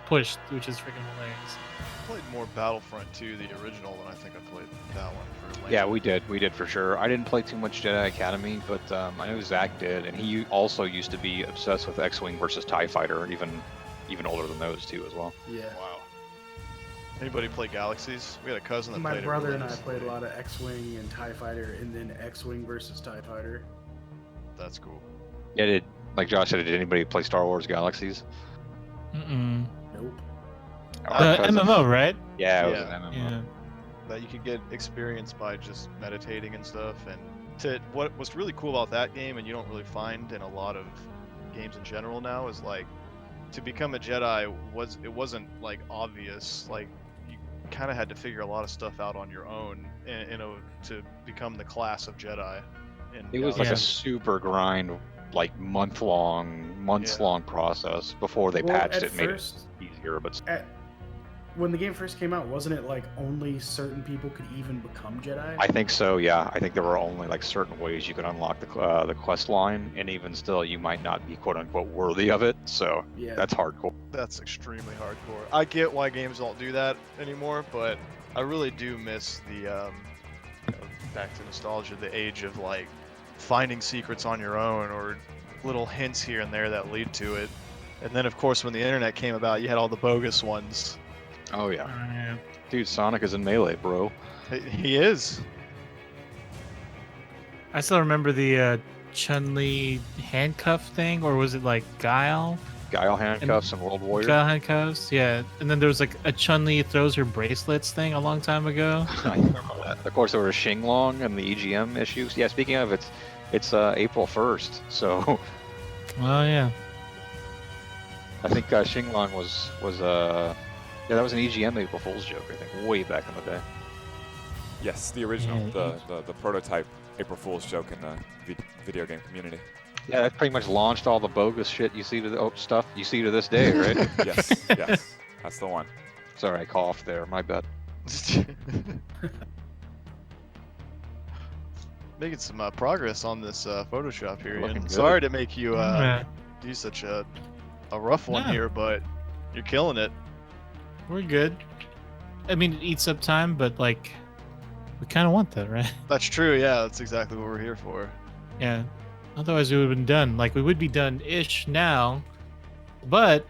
[SPEAKER 1] pushed, which is freaking hilarious.
[SPEAKER 7] I played more Battlefront 2, the original, than I think I played that one for Lane.
[SPEAKER 6] Yeah, we did for sure. I didn't play too much Jedi Academy, but I know Zach did, and he also used to be obsessed with X-Wing versus TIE Fighter, even older than those two as well.
[SPEAKER 5] Yeah.
[SPEAKER 7] Wow. Anybody play Galaxies? We had a cousin that
[SPEAKER 5] My
[SPEAKER 7] played
[SPEAKER 5] brother
[SPEAKER 7] it
[SPEAKER 5] and I
[SPEAKER 7] religiously.
[SPEAKER 5] played a lot of X-Wing and TIE Fighter, and then X-Wing versus TIE Fighter.
[SPEAKER 7] That's cool.
[SPEAKER 6] Yeah, like Josh said, did anybody play Star Wars Galaxies?
[SPEAKER 1] Mm-mm.
[SPEAKER 5] Nope.
[SPEAKER 6] Our
[SPEAKER 1] The
[SPEAKER 6] cousin-
[SPEAKER 1] MMO, right?
[SPEAKER 6] Yeah, it was
[SPEAKER 7] Yeah.
[SPEAKER 6] an MMO.
[SPEAKER 1] Yeah.
[SPEAKER 7] That you could get experience by just meditating and stuff. And what was really cool about that game, and you don't really find in a lot of games in general now, is like to become a Jedi wasn't like obvious. Like you kind of had to figure a lot of stuff out on your own, to become the class of Jedi. And
[SPEAKER 6] It was like
[SPEAKER 1] Yeah.
[SPEAKER 6] a super grind, like months long process before they
[SPEAKER 5] Well,
[SPEAKER 6] patched
[SPEAKER 5] at
[SPEAKER 6] it, made it
[SPEAKER 5] first,
[SPEAKER 6] easier. But
[SPEAKER 5] when the game first came out, wasn't it like only certain people could even become Jedi?
[SPEAKER 6] I think so. Yeah, I think there were only like certain ways you could unlock the quest line, and even still, you might not be quote unquote worthy of it. So
[SPEAKER 5] Yeah.
[SPEAKER 6] that's hardcore.
[SPEAKER 7] That's extremely hardcore. I get why games don't do that anymore, but I really do miss the back to nostalgia, the age of like finding secrets on your own or little hints here and there that lead to it. And then of course when the internet came about, you had all the bogus ones.
[SPEAKER 6] Oh yeah,
[SPEAKER 1] Yeah.
[SPEAKER 6] dude, Sonic is in Melee, bro.
[SPEAKER 7] He is.
[SPEAKER 1] I still remember the Chun-Li handcuff thing, or was it like Guile?
[SPEAKER 6] Guile handcuffs and World Warrior.
[SPEAKER 1] Guile handcuffs, yeah. And then there was like a Chun-Li throws her bracelets thing a long time ago.
[SPEAKER 6] I remember that. Of course, there was Xinglong and the EGM issues. Yeah, speaking of, it's April 1st, so
[SPEAKER 1] Oh yeah.
[SPEAKER 6] I think Xinglong was yeah, that was an EGM April Fool's joke. I think way back in the day.
[SPEAKER 2] Yes, the original,
[SPEAKER 1] Yeah,
[SPEAKER 2] the prototype April Fool's joke in the video game community.
[SPEAKER 6] Yeah, that pretty much launched all the bogus shit you see stuff you see to this day, right?
[SPEAKER 2] Yes, yes, that's the one.
[SPEAKER 6] Sorry, I coughed there. My bad.
[SPEAKER 7] Making some progress on this Photoshop here,
[SPEAKER 6] Looking
[SPEAKER 7] Ian.
[SPEAKER 6] good.
[SPEAKER 7] Sorry to make you
[SPEAKER 1] Yeah,
[SPEAKER 7] do such a rough one
[SPEAKER 1] No.
[SPEAKER 7] here, but you're killing it.
[SPEAKER 1] we're good. I mean, it eats up time, but like, we kind of want that, right?
[SPEAKER 7] That's true, yeah, that's exactly what we're here for.
[SPEAKER 1] Yeah. Otherwise, we would have been done. Like, we would be done-ish now, but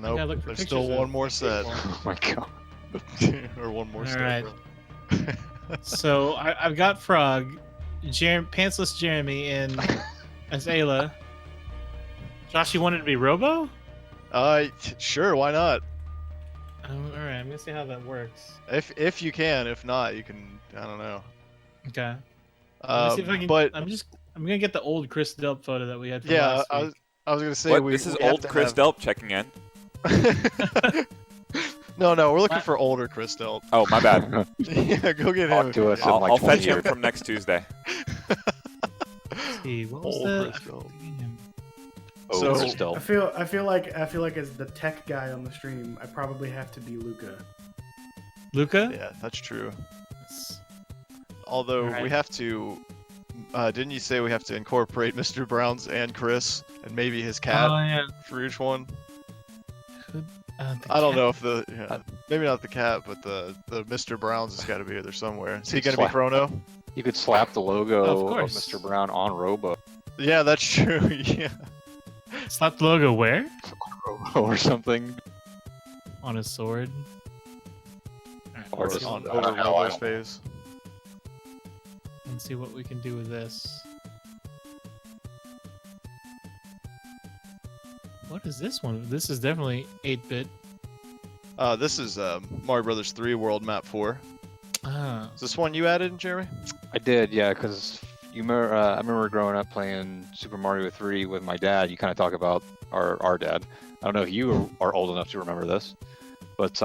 [SPEAKER 1] gotta
[SPEAKER 7] Nope,
[SPEAKER 1] look for
[SPEAKER 7] there's still
[SPEAKER 1] pictures
[SPEAKER 7] one
[SPEAKER 1] of
[SPEAKER 7] more set.
[SPEAKER 6] Oh my god.
[SPEAKER 7] Or one more
[SPEAKER 1] All
[SPEAKER 7] step.
[SPEAKER 1] right. So I've got Frog, Pantsless Jeremy, and as Ayla. Josh, you wanted to be Robo?
[SPEAKER 7] Sure, why not?
[SPEAKER 1] All right, I'm gonna see how that works.
[SPEAKER 7] If you can, if not, you can. I don't know.
[SPEAKER 1] Okay. Let me see if I can,
[SPEAKER 7] But
[SPEAKER 1] I'm gonna get the old Chris Delp photo that we had from
[SPEAKER 7] yeah,
[SPEAKER 1] last
[SPEAKER 7] I
[SPEAKER 1] week.
[SPEAKER 7] was gonna say
[SPEAKER 2] What?
[SPEAKER 7] we.
[SPEAKER 2] This is
[SPEAKER 7] we have
[SPEAKER 2] old
[SPEAKER 7] to
[SPEAKER 2] Chris
[SPEAKER 7] have-
[SPEAKER 2] Delp checking in.
[SPEAKER 7] No, we're looking
[SPEAKER 1] What?
[SPEAKER 7] for older Chris Delp.
[SPEAKER 2] Oh, my bad.
[SPEAKER 7] Yeah, go get
[SPEAKER 6] Talk
[SPEAKER 7] him.
[SPEAKER 6] to us in
[SPEAKER 2] I'll,
[SPEAKER 6] like
[SPEAKER 2] I'll
[SPEAKER 6] 20
[SPEAKER 2] fetch him
[SPEAKER 6] years.
[SPEAKER 2] from next Tuesday.
[SPEAKER 1] Let's see, what was
[SPEAKER 7] Old
[SPEAKER 1] the?
[SPEAKER 7] Chris Delp.
[SPEAKER 6] Oh,
[SPEAKER 7] So-
[SPEAKER 6] we're still.
[SPEAKER 5] I feel like as the tech guy on the stream, I probably have to be Luca.
[SPEAKER 1] Luca?
[SPEAKER 7] Yeah, that's true.
[SPEAKER 1] Yes.
[SPEAKER 7] Although
[SPEAKER 1] Alright.
[SPEAKER 7] we have to. Didn't you say we have to incorporate Mr. Brown's and Chris and maybe his cat
[SPEAKER 1] Oh yeah.
[SPEAKER 7] for each one?
[SPEAKER 1] The
[SPEAKER 7] I don't
[SPEAKER 1] cat-
[SPEAKER 7] know if maybe not the cat, but the Mr. Brown's has got to be there somewhere. Is he
[SPEAKER 6] It's
[SPEAKER 7] gonna be
[SPEAKER 6] like-
[SPEAKER 7] Chrono?
[SPEAKER 6] You could slap the logo
[SPEAKER 1] Of
[SPEAKER 6] of
[SPEAKER 1] course.
[SPEAKER 6] Mr. Brown on Robo
[SPEAKER 7] Yeah, that's true. Yeah.
[SPEAKER 1] Slap the logo where?
[SPEAKER 6] or something.
[SPEAKER 1] On his sword.
[SPEAKER 6] Or
[SPEAKER 1] Alright,
[SPEAKER 6] just
[SPEAKER 7] On
[SPEAKER 6] I
[SPEAKER 7] over
[SPEAKER 6] don't know, I
[SPEAKER 7] Robo's
[SPEAKER 6] don't know.
[SPEAKER 7] face.
[SPEAKER 1] let's see what we can do with this. What is this one? This is definitely 8-bit.
[SPEAKER 7] This is Mario Brothers 3 World Map 4.
[SPEAKER 1] Ah.
[SPEAKER 7] Is this one you added, Jeremy?
[SPEAKER 6] I did, yeah, because I remember growing up playing Super Mario 3 with my dad. You kind of talk about our dad. I don't know if you are old enough to remember this, but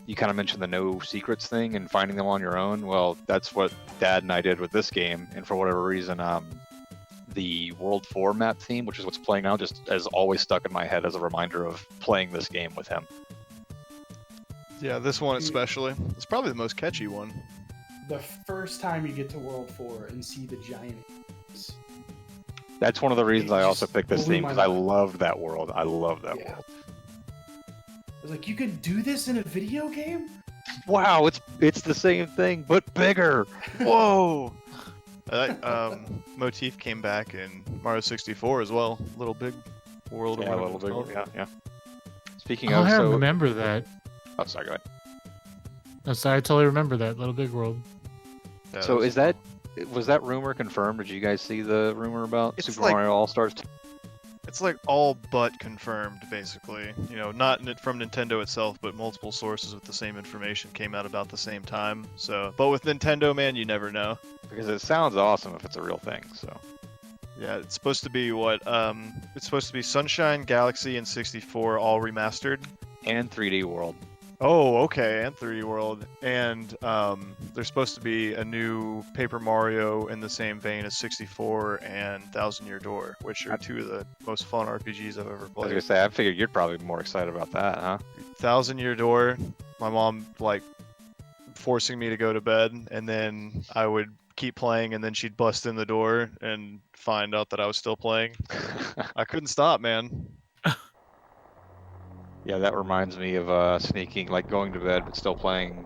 [SPEAKER 6] you kind of mentioned the no secrets thing and finding them on your own. Well, that's what Dad and I did with this game, and for whatever reason, the World 4 map theme, which is what's playing now, just has always stuck in my head as a reminder of playing this game with him.
[SPEAKER 7] Yeah, this one especially. It's probably the most catchy one.
[SPEAKER 5] The first time you get to World 4 and see the giant apes.
[SPEAKER 6] That's one of the reasons
[SPEAKER 5] It
[SPEAKER 6] I also
[SPEAKER 5] just
[SPEAKER 6] picked this
[SPEAKER 5] blew
[SPEAKER 6] theme,
[SPEAKER 5] my
[SPEAKER 6] because I
[SPEAKER 5] mind.
[SPEAKER 6] love that world. I love that
[SPEAKER 5] Yeah.
[SPEAKER 6] world.
[SPEAKER 5] I was like, you can do this in a video game?
[SPEAKER 6] Wow, it's the same thing, but bigger.
[SPEAKER 7] Whoa! That motif came back in Mario 64 as well. Little Big World. or
[SPEAKER 6] Yeah, a
[SPEAKER 7] whatever
[SPEAKER 6] little
[SPEAKER 7] it's
[SPEAKER 6] bigger.
[SPEAKER 7] called.
[SPEAKER 6] Yeah. Speaking
[SPEAKER 8] Oh,
[SPEAKER 6] of,
[SPEAKER 8] I
[SPEAKER 6] so
[SPEAKER 8] remember that.
[SPEAKER 6] oh, sorry, go ahead.
[SPEAKER 8] No, sorry, I totally remember that Little Big World.
[SPEAKER 7] Yeah,
[SPEAKER 6] So
[SPEAKER 7] was
[SPEAKER 6] is that was that rumor confirmed? Did you guys see the rumor about
[SPEAKER 7] It's
[SPEAKER 6] Super
[SPEAKER 7] like-
[SPEAKER 6] Mario All Stars?
[SPEAKER 7] It's like all but confirmed, basically. You know, not from Nintendo itself, but multiple sources with the same information came out about the same time. So, but with Nintendo, man, you never know.
[SPEAKER 6] Because it sounds awesome if it's a real thing. So
[SPEAKER 7] Yeah, it's supposed to be what? It's supposed to be Sunshine, Galaxy, and 64 all remastered.
[SPEAKER 6] and 3D World.
[SPEAKER 7] Oh, okay, and 3D World, and there's supposed to be a new Paper Mario in the same vein as 64 and Thousand Year Door, which are two of the most fun RPGs I've ever
[SPEAKER 6] I was
[SPEAKER 7] played.
[SPEAKER 6] gonna say, I figured you're probably more excited about that, huh?
[SPEAKER 7] Thousand Year Door, my mom like forcing me to go to bed, and then I would keep playing, and then she'd bust in the door and find out that I was still playing. I couldn't stop, man.
[SPEAKER 6] Yeah, that reminds me of sneaking, like going to bed but still playing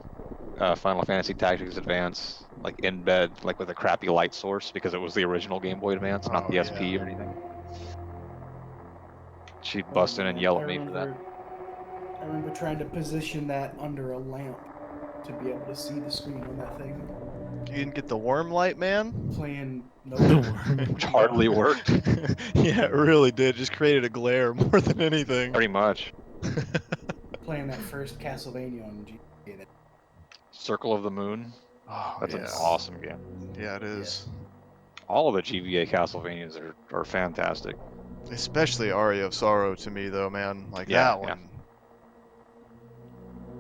[SPEAKER 6] Final Fantasy Tactics Advance, like in bed, like with a crappy light source because it was the original Game Boy Advance, not
[SPEAKER 7] Oh,
[SPEAKER 6] the SP
[SPEAKER 7] yeah.
[SPEAKER 6] or anything. She'd bust in and yell at me for that.
[SPEAKER 5] I remember trying to position that under a lamp to be able to see the screen on that thing.
[SPEAKER 7] You didn't get the worm light, man?
[SPEAKER 5] Playing
[SPEAKER 8] The
[SPEAKER 5] no
[SPEAKER 8] worm.
[SPEAKER 6] Which hardly worked,
[SPEAKER 7] Yeah, it really did. Just created a glare more than anything.
[SPEAKER 6] pretty much.
[SPEAKER 5] playing that first Castlevania on GBA.
[SPEAKER 6] Circle of the Moon.
[SPEAKER 7] Oh,
[SPEAKER 6] That's
[SPEAKER 7] yeah.
[SPEAKER 6] an awesome game.
[SPEAKER 7] Yeah, it is.
[SPEAKER 6] All of the GBA Castlevanias are fantastic.
[SPEAKER 7] Especially Aria of Sorrow to me, though, man. Like
[SPEAKER 6] Yeah,
[SPEAKER 7] that
[SPEAKER 6] yeah.
[SPEAKER 7] one.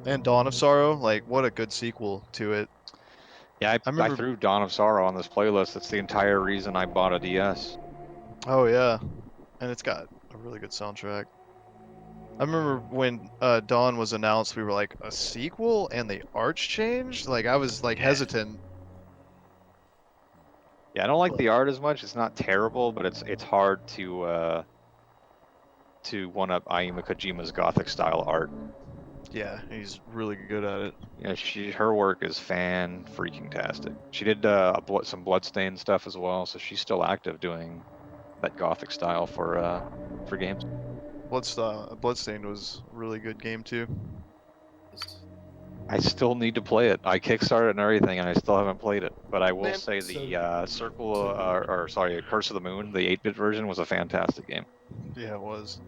[SPEAKER 7] And Dawn of Sorrow, like what a good sequel to it.
[SPEAKER 6] Yeah, I
[SPEAKER 7] remember-
[SPEAKER 6] threw Dawn of Sorrow on this playlist. That's the entire reason I bought a DS.
[SPEAKER 7] Oh yeah, and it's got a really good soundtrack. I remember when Dawn was announced, we were like, a sequel and the arch changed? Like I was like hesitant.
[SPEAKER 6] Yeah, I don't like the art as much. It's not terrible, but it's hard to one up Ayuma Kojima's Gothic style art.
[SPEAKER 7] Yeah, he's really good at it.
[SPEAKER 6] Yeah, her work is freaking tastic. She did some Bloodstained stuff as well, so she's still active doing that Gothic style for games.
[SPEAKER 7] Bloodstained was a really good game too.
[SPEAKER 6] I still need to play it. I kickstarted and everything, and I still haven't played it. But I will
[SPEAKER 7] Man,
[SPEAKER 6] say the Curse of the Moon, the 8-bit version, was a fantastic game.
[SPEAKER 7] Yeah, it was.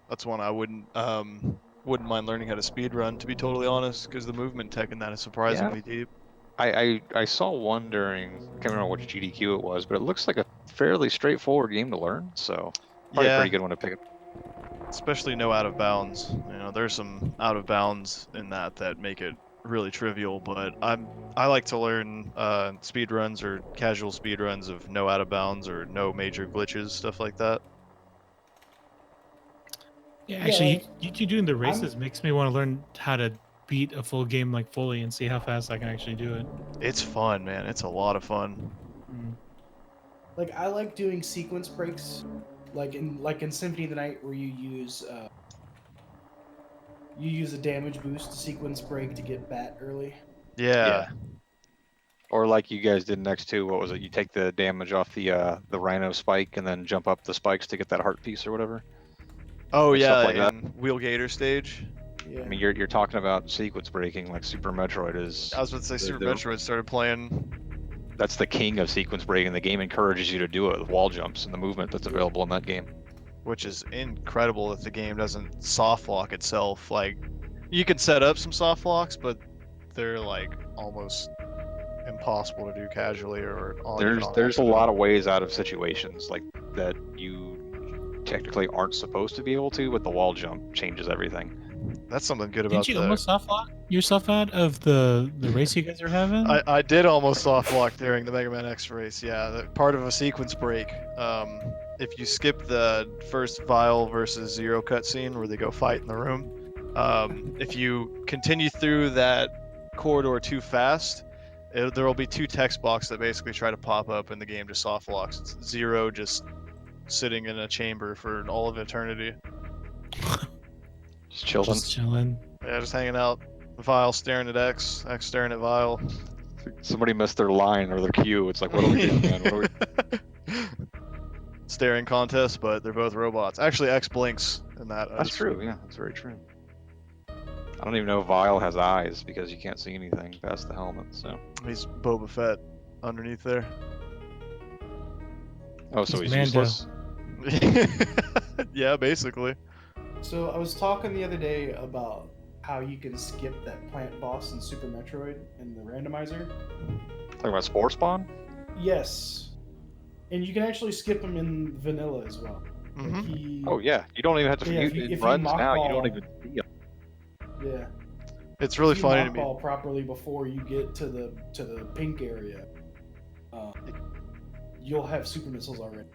[SPEAKER 7] That's one I wouldn't mind learning how to speedrun, to be totally honest, because the movement tech in that is surprisingly deep.
[SPEAKER 6] I saw one during, I can't remember which GDQ it was, but it looks like a fairly straightforward game to learn, so probably a
[SPEAKER 7] Yeah.
[SPEAKER 6] pretty good one to pick up.
[SPEAKER 7] Especially no out of bounds. You know, there's some out of bounds in that make it really trivial, but I like to learn speedruns or casual speedruns of no out of bounds or no major glitches, stuff like that.
[SPEAKER 1] Yeah,
[SPEAKER 5] Yeah,
[SPEAKER 1] actually,
[SPEAKER 5] like,
[SPEAKER 1] you doing the races makes me want to learn how to beat a full game like fully and see how fast I can actually do it.
[SPEAKER 7] It's fun, man. It's a lot of fun.
[SPEAKER 1] Mm.
[SPEAKER 5] Like I like doing sequence breaks, like in Symphony of the Night, where you use a damage boost sequence break to get bat early.
[SPEAKER 7] Yeah.
[SPEAKER 6] Or like you guys did next to, what was it? You take the damage off the Rhino spike and then jump up the spikes to get that heart piece or whatever.
[SPEAKER 7] Oh
[SPEAKER 6] Or
[SPEAKER 7] yeah,
[SPEAKER 6] stuff like that.
[SPEAKER 7] in Wheelgator stage.
[SPEAKER 5] Yeah.
[SPEAKER 6] I mean, you're talking about sequence breaking, like Super Metroid is.
[SPEAKER 7] I was about to say Super
[SPEAKER 6] the-
[SPEAKER 7] Metroid started playing.
[SPEAKER 6] That's the king of sequence breaking. The game encourages you to do it with wall jumps and the movement that's available in that game.
[SPEAKER 7] Which is incredible that the game doesn't soft lock itself. Like, you can set up some soft locks, but they're like almost impossible to do casually or on.
[SPEAKER 6] There's a lot of ways out of situations like that you technically aren't supposed to be able to, but the wall jump changes everything.
[SPEAKER 7] That's something good about
[SPEAKER 1] Didn't you
[SPEAKER 7] the.
[SPEAKER 1] almost soft lock yourself out of the race you guys are having?
[SPEAKER 7] I did almost soft lock during the Mega Man X race. Yeah, part of a sequence break. If you skip the first Vile versus Zero cutscene where they go fight in the room, if you continue through that corridor too fast, there will be 2 text boxes that basically try to pop up, and the game just soft locks. It's Zero just sitting in a chamber for all of eternity.
[SPEAKER 6] Just chilling.
[SPEAKER 1] Just chilling.
[SPEAKER 7] Yeah, just hanging out. Vile staring at X, X staring at Vile.
[SPEAKER 6] Somebody missed their line or their cue. It's like, what are we doing, man? What are we...
[SPEAKER 7] Staring contest, but they're both robots. Actually, X blinks in that.
[SPEAKER 6] That's true. Yeah, that's very true. I don't even know if Vile has eyes because you can't see anything past the helmet. So.
[SPEAKER 7] He's Boba Fett underneath there.
[SPEAKER 6] Oh, so he's
[SPEAKER 1] Mando.
[SPEAKER 6] useless.
[SPEAKER 7] Yeah, basically.
[SPEAKER 5] So I was talking the other day about how you can skip that plant boss in Super Metroid in the randomizer.
[SPEAKER 6] Talking about Spore Spawn?
[SPEAKER 5] Yes. And you can actually skip him in vanilla as well. Like he,
[SPEAKER 6] Oh yeah, you don't even have to.
[SPEAKER 5] Yeah,
[SPEAKER 6] If
[SPEAKER 5] if you
[SPEAKER 6] runs
[SPEAKER 5] mock
[SPEAKER 6] now, you
[SPEAKER 5] ball-
[SPEAKER 6] don't even see him.
[SPEAKER 5] yeah.
[SPEAKER 7] It's really
[SPEAKER 5] If you
[SPEAKER 7] funny to
[SPEAKER 5] mock
[SPEAKER 7] me.
[SPEAKER 5] ball properly before you get to the pink area. You'll have super missiles already.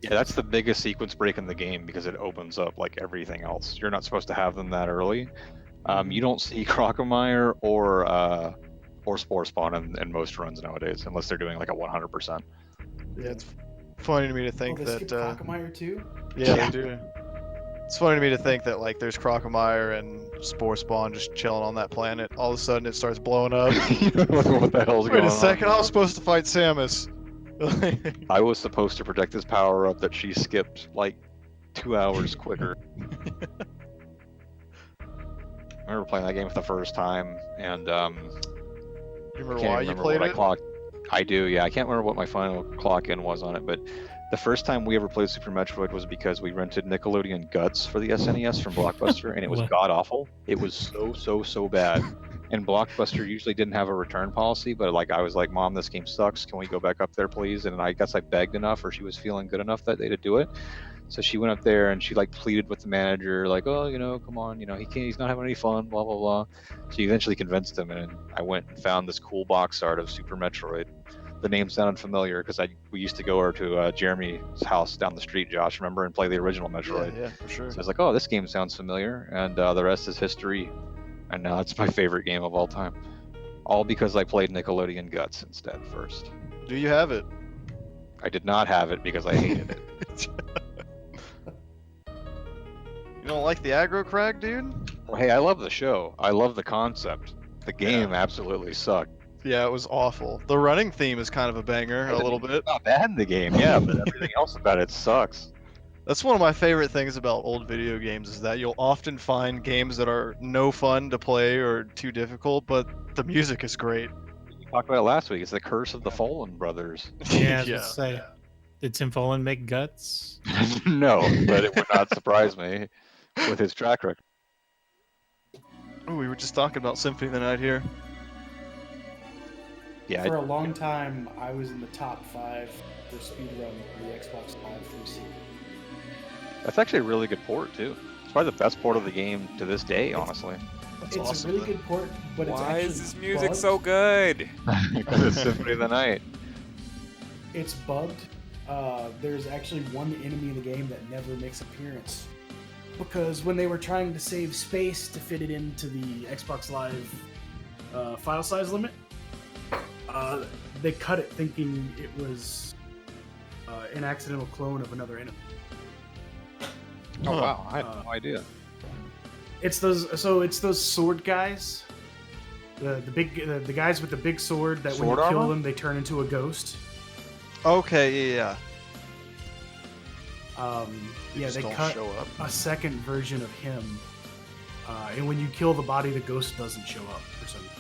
[SPEAKER 6] Yeah, that's the biggest sequence break in the game because it opens up like everything else. You're not supposed to have them that early. You don't see Crocomire or Spore Spawn in most runs nowadays, unless they're doing like a 100%.
[SPEAKER 7] Yeah, it's funny to me to think
[SPEAKER 5] they
[SPEAKER 7] that.
[SPEAKER 5] skip Crocomire too?
[SPEAKER 7] Yeah,
[SPEAKER 6] Yeah.
[SPEAKER 7] they do. It's funny to me to think that like there's Crocomire and Spore Spawn just chilling on that planet. All of a sudden it starts blowing up.
[SPEAKER 6] What the hell's
[SPEAKER 7] Wait
[SPEAKER 6] going
[SPEAKER 7] a
[SPEAKER 6] on?
[SPEAKER 7] second, I was supposed to fight Samus.
[SPEAKER 6] I was supposed to protect this power up that she skipped like 2 hours quicker. I remember playing that game for the first time, and
[SPEAKER 7] You remember
[SPEAKER 6] can't
[SPEAKER 7] why you
[SPEAKER 6] remember
[SPEAKER 7] played
[SPEAKER 6] what
[SPEAKER 7] it?
[SPEAKER 6] I clocked. I do, yeah. I can't remember what my final clock in was on it, but the first time we ever played Super Metroid was because we rented Nickelodeon Guts for the SNES from Blockbuster, and it was
[SPEAKER 1] What?
[SPEAKER 6] god awful. It was so bad. And Blockbuster usually didn't have a return policy, but like I was like, Mom, this game sucks. Can we go back up there, please? And I guess I begged enough, or she was feeling good enough that day to do it. So she went up there and she like pleaded with the manager, like, oh, you know, come on, you know, he's not having any fun, blah blah blah. She eventually convinced him, and I went and found this cool box art of Super Metroid. The name sounded familiar because we used to go over to Jeremy's house down the street, Josh, remember, and play the original Metroid.
[SPEAKER 7] Yeah, for sure.
[SPEAKER 6] So I was like, oh, this game sounds familiar, and the rest is history. And now it's my favorite game of all time. All because I played Nickelodeon Guts instead first.
[SPEAKER 7] Do you have it?
[SPEAKER 6] I did not have it because I hated it.
[SPEAKER 7] You don't like the aggro crag, dude?
[SPEAKER 6] Well, hey, I love the show. I love the concept. The game absolutely sucked.
[SPEAKER 7] Yeah, it was awful. The running theme is kind of a banger, a little bit.
[SPEAKER 6] It's not bad in the game, yeah, but everything else about it sucks.
[SPEAKER 7] That's one of my favorite things about old video games is that you'll often find games that are no fun to play or too difficult, but the music is great.
[SPEAKER 6] We talked about it last week. It's the curse of the Fallen brothers.
[SPEAKER 1] Yeah, I was gonna say. Did Tim Follin make Guts?
[SPEAKER 6] No, but it would not surprise me with his track record.
[SPEAKER 7] Oh, we were just talking about Symphony of the Night here.
[SPEAKER 6] Yeah,
[SPEAKER 5] For a long time, I was in the top 5 for speedrun for the Xbox Live 360.
[SPEAKER 6] that's actually a really good port too. It's probably the best port of the game to this day, honestly.
[SPEAKER 7] That's
[SPEAKER 5] It's
[SPEAKER 7] awesome.
[SPEAKER 5] a really good port, but it's
[SPEAKER 2] Why
[SPEAKER 5] actually
[SPEAKER 2] is this music
[SPEAKER 5] bugged.
[SPEAKER 2] so good?
[SPEAKER 6] Because it's Symphony of the Night.
[SPEAKER 5] It's bugged. There's actually one enemy in the game that never makes appearance. Because when they were trying to save space to fit it into the Xbox Live file size limit, they cut it thinking it was an accidental clone of another enemy.
[SPEAKER 6] Oh wow, I had no idea.
[SPEAKER 5] It's those sword guys, the guys with the big sword that
[SPEAKER 6] Sword
[SPEAKER 5] when you kill
[SPEAKER 6] armor?
[SPEAKER 5] them they turn into a ghost.
[SPEAKER 7] Okay, yeah.
[SPEAKER 5] Yeah,
[SPEAKER 7] just
[SPEAKER 5] they
[SPEAKER 7] don't
[SPEAKER 5] cut
[SPEAKER 7] show up.
[SPEAKER 5] a second version of him, and when you kill the body, the ghost doesn't show up for some reason.